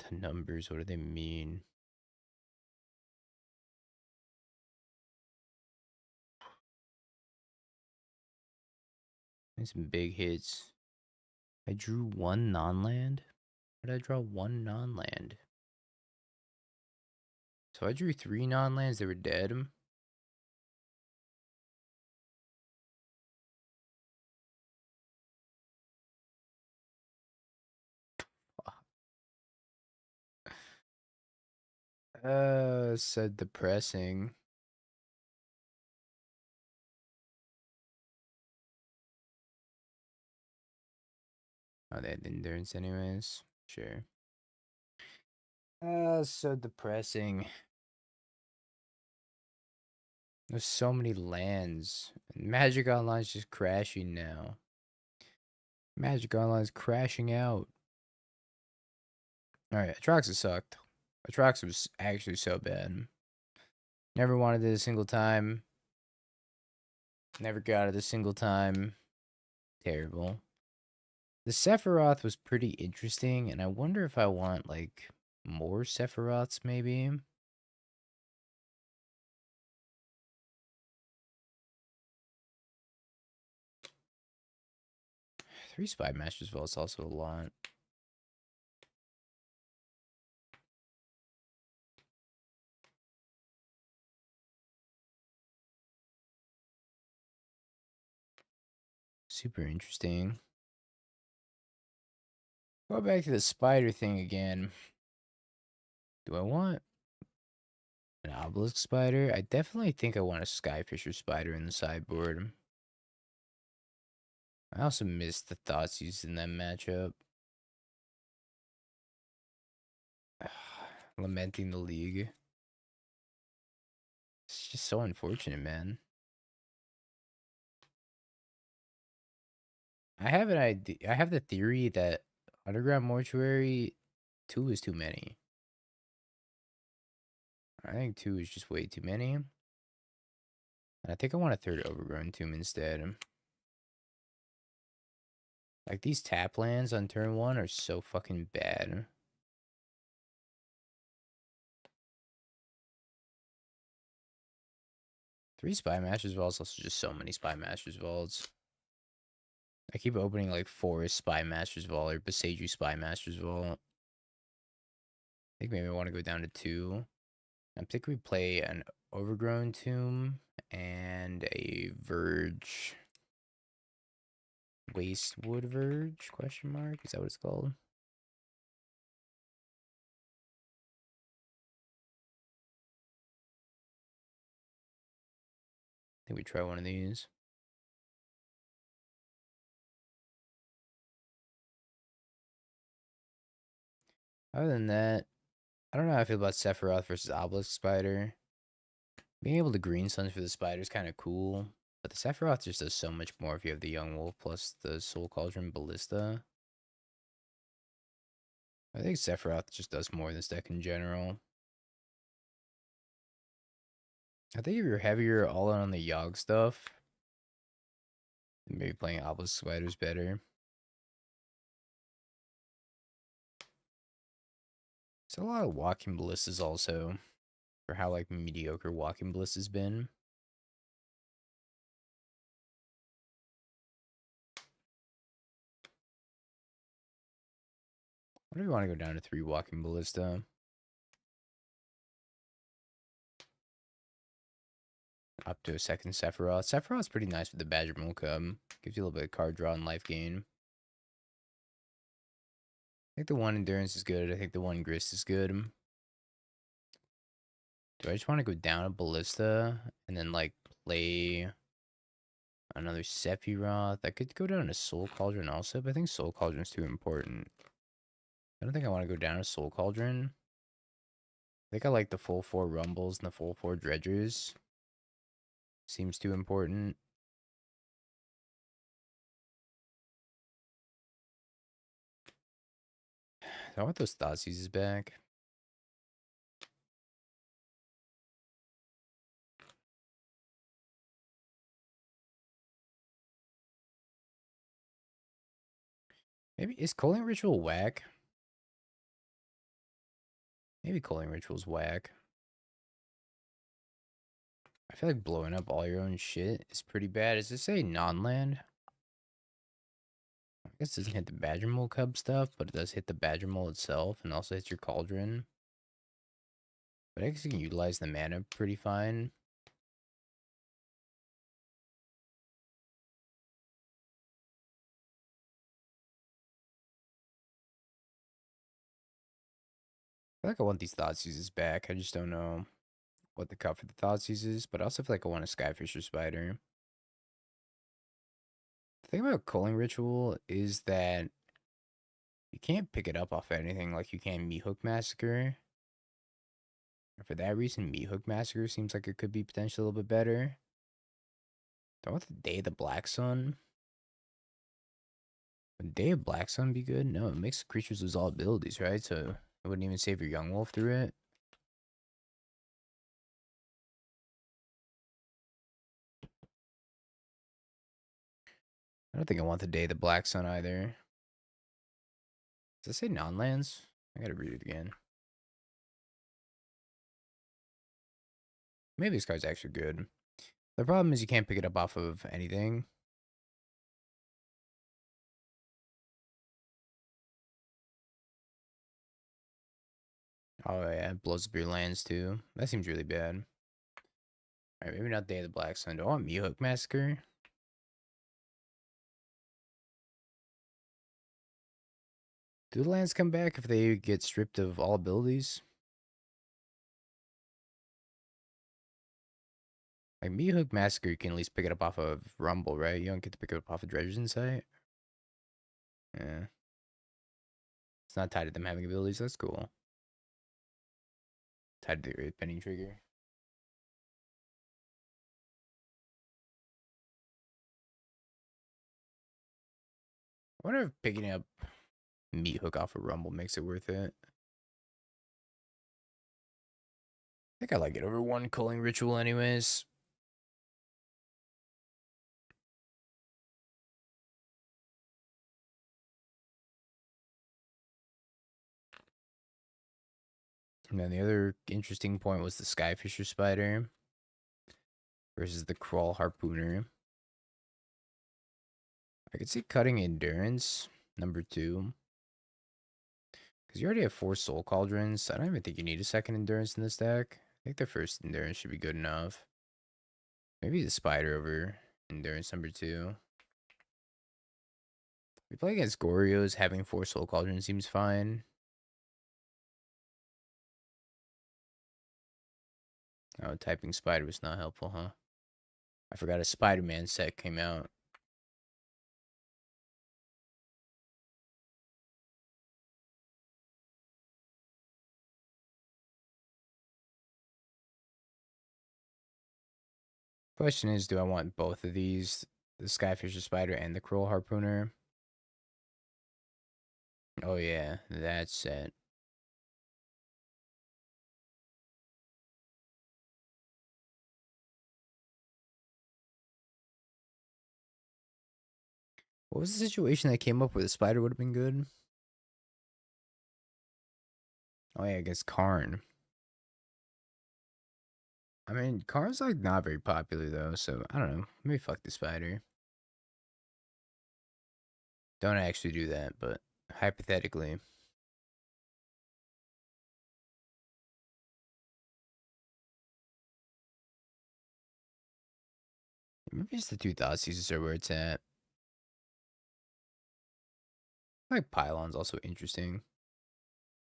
The numbers, what do they mean? Some big hits. I drew 1 non-land? Why did I draw 1 non-land? So I drew 3 non-lands that were dead. So depressing. Oh, they had endurance anyways. Sure. So depressing. There's so many lands. Magic Online's just crashing now. Magic Online's crashing out. Alright, Atraxa sucked. Atraxa was actually so bad. Never wanted it a single time. Never got it a single time. Terrible. The Sephiroth was pretty interesting, and I wonder if I want, like, more Sephiroths, maybe? Three Spy Masters Vault's also a lot. Super interesting. Go back to the spider thing again. Do I want an obelisk spider? I definitely think I want a skyfisher spider in the sideboard. I also missed the thoughts used in that matchup. lamenting the league. It's just so unfortunate, man. I have an idea. I have the theory that Underground Mortuary 2 is too many. I think 2 is just way too many. And I think I want a third Overgrown Tomb instead. Like, these tap lands on turn 1 are so fucking bad. Three Spy Masters Vaults, also just so many Spy Masters Vaults. I keep opening like Forest Spy Masters Vault or Beseju Spy Masters Vault. I think maybe I want to go down to 2. I think we play an Overgrown Tomb and a Verge. Wastewood Verge, question mark? Is that what it's called? I think we try one of these. Other than that, I don't know how I feel about Sephiroth versus Obelisk Spider. Being able to green suns for the spider is kind of cool, but the Sephiroth just does so much more if you have the Yawgmoth plus the Soul Cauldron Ballista. I think Sephiroth just does more in this deck in general. I think if you're heavier all in on the Yogg stuff, maybe playing Obelisk Spider's better. There's a lot of Walking Ballistas also, for how like mediocre Walking Ballista's been. What do we want to go down to 3 Walking Ballista? Up to a second Sephiroth. Sephiroth's pretty nice with the Badger Mole Cub. Gives you a little bit of card draw and life gain. I think the 1 Endurance is good. I think the 1 Grist is good. Do I just want to go down a Ballista and then like play another Sephiroth? I could go down a Soul Cauldron also, but I think Soul Cauldron's too important. I don't think I want to go down a Soul Cauldron. I think I like the full 4 Rumbles and the full 4 Dredgers. Seems too important. I want those Thoughtseizes back. Maybe, is Culling Ritual whack? Maybe Culling Ritual's whack. I feel like blowing up all your own shit is pretty bad. Does this say non-land? I guess it doesn't hit the Badger Mole Cub stuff, but it does hit the Badger Mole itself and also hits your Cauldron. But I guess you can utilize the mana pretty fine. I feel like I want these Thoughtseizes back. I just don't know what the cut for the Thoughtseizes is, but I also feel like I want a Skyfisher Spider. The thing about Culling Ritual is that you can't pick it up off anything like you can Meat Hook Massacre. And for that reason, Meat Hook Massacre seems like it could be potentially a little bit better. Do I want the Day of the Black Sun? Would Day of Black Sun be good? No, it makes creatures lose all abilities, right? So it wouldn't even save your Yawgmoth through it. I don't think I want the Day of the Black Sun either. Does it say non-lands? I gotta read it again. Maybe this card's actually good. The problem is you can't pick it up off of anything. Oh yeah, it blows up your lands too. That seems really bad. Alright, maybe not Day of the Black Sun. Do I want Meat Hook Massacre? Do the lands come back if they get stripped of all abilities? Like Meat Hook Massacre, you can at least pick it up off of Rumble, right? You don't get to pick it up off of Dredger's Insight. Yeah. It's not tied to them having abilities. That's cool. Tied to the Earth Bending trigger. I wonder if picking up Meat Hook off a Rumble makes it worth it. I think I like it over one Culling Ritual anyways. And then the other interesting point was the Skyfisher Spider versus the Crawl Harpooner. I could see cutting Endurance, number 2. Because you already have 4 Soul Cauldrons, so I don't even think you need a second Endurance in this deck. I think the first Endurance should be good enough. Maybe the Spider over Endurance number 2. We play against Goryo's, having 4 Soul Cauldrons seems fine. Oh, typing Spider was not helpful, huh? I forgot a Spider-Man set came out. Question is, do I want both of these? The Skyfisher Spider and the Cruel Harpooner? Oh yeah, that set. What was the situation that came up where the Spider would have been good? Oh yeah, against Karn. I mean, Karn's like not very popular though, so I don't know. Maybe fuck the Spider. Don't actually do that, but hypothetically. Maybe it's the 2 Thoughtseizes are where it's at. I like Pylon's also interesting.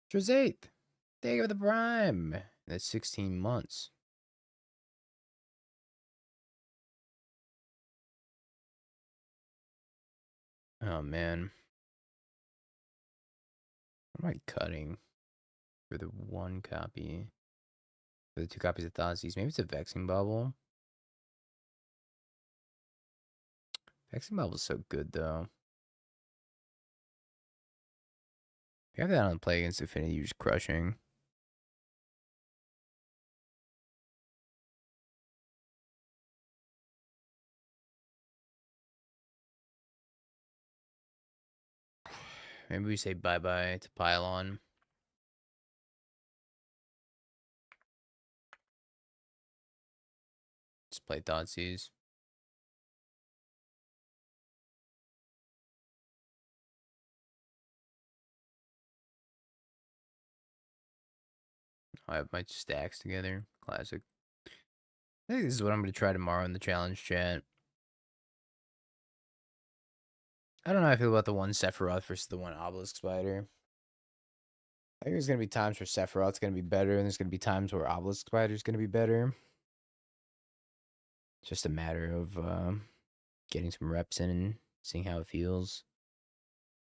Drazate! Day of the Prime! That's 16 months. Oh man. What am I cutting for the 1 copy? For the 2 copies of Thoughtseize? Maybe it's a Vexing Bubble. Vexing Bubble's so good though. If you have that on play against Affinity, you're just crushing. Maybe we say bye-bye to Pylon. Just play Thoughtseize. I have my stacks together. Classic. I think this is what I'm going to try tomorrow in the challenge chat. I don't know how I feel about the 1 Sephiroth versus the 1 Obelisk Spider. I think there's going to be times where Sephiroth's going to be better, and there's going to be times where Obelisk Spider's going to be better. It's just a matter of getting some reps in and seeing how it feels.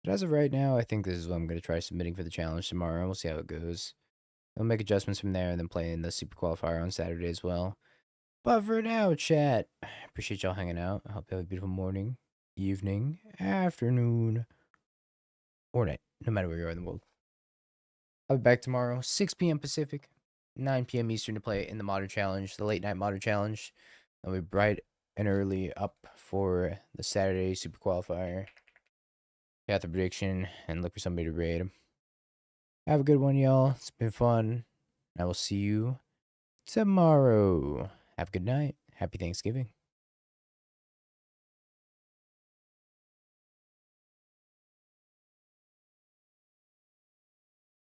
But as of right now, I think this is what I'm going to try submitting for the challenge tomorrow. We'll see how it goes. I'll make adjustments from there and then play in the Super Qualifier on Saturday as well. But for now, chat, appreciate y'all hanging out. I hope you have a beautiful morning, evening, afternoon, or night, no matter where you are in the world. I'll be back tomorrow, 6 p.m. Pacific, 9 p.m. Eastern to play in the Modern Challenge, the late night Modern Challenge. I'll be bright and early up for the Saturday Super Qualifier. Got the prediction and look for somebody to raid. Have a good one, y'all. It's been fun. I will see you tomorrow. Have a good night. Happy Thanksgiving.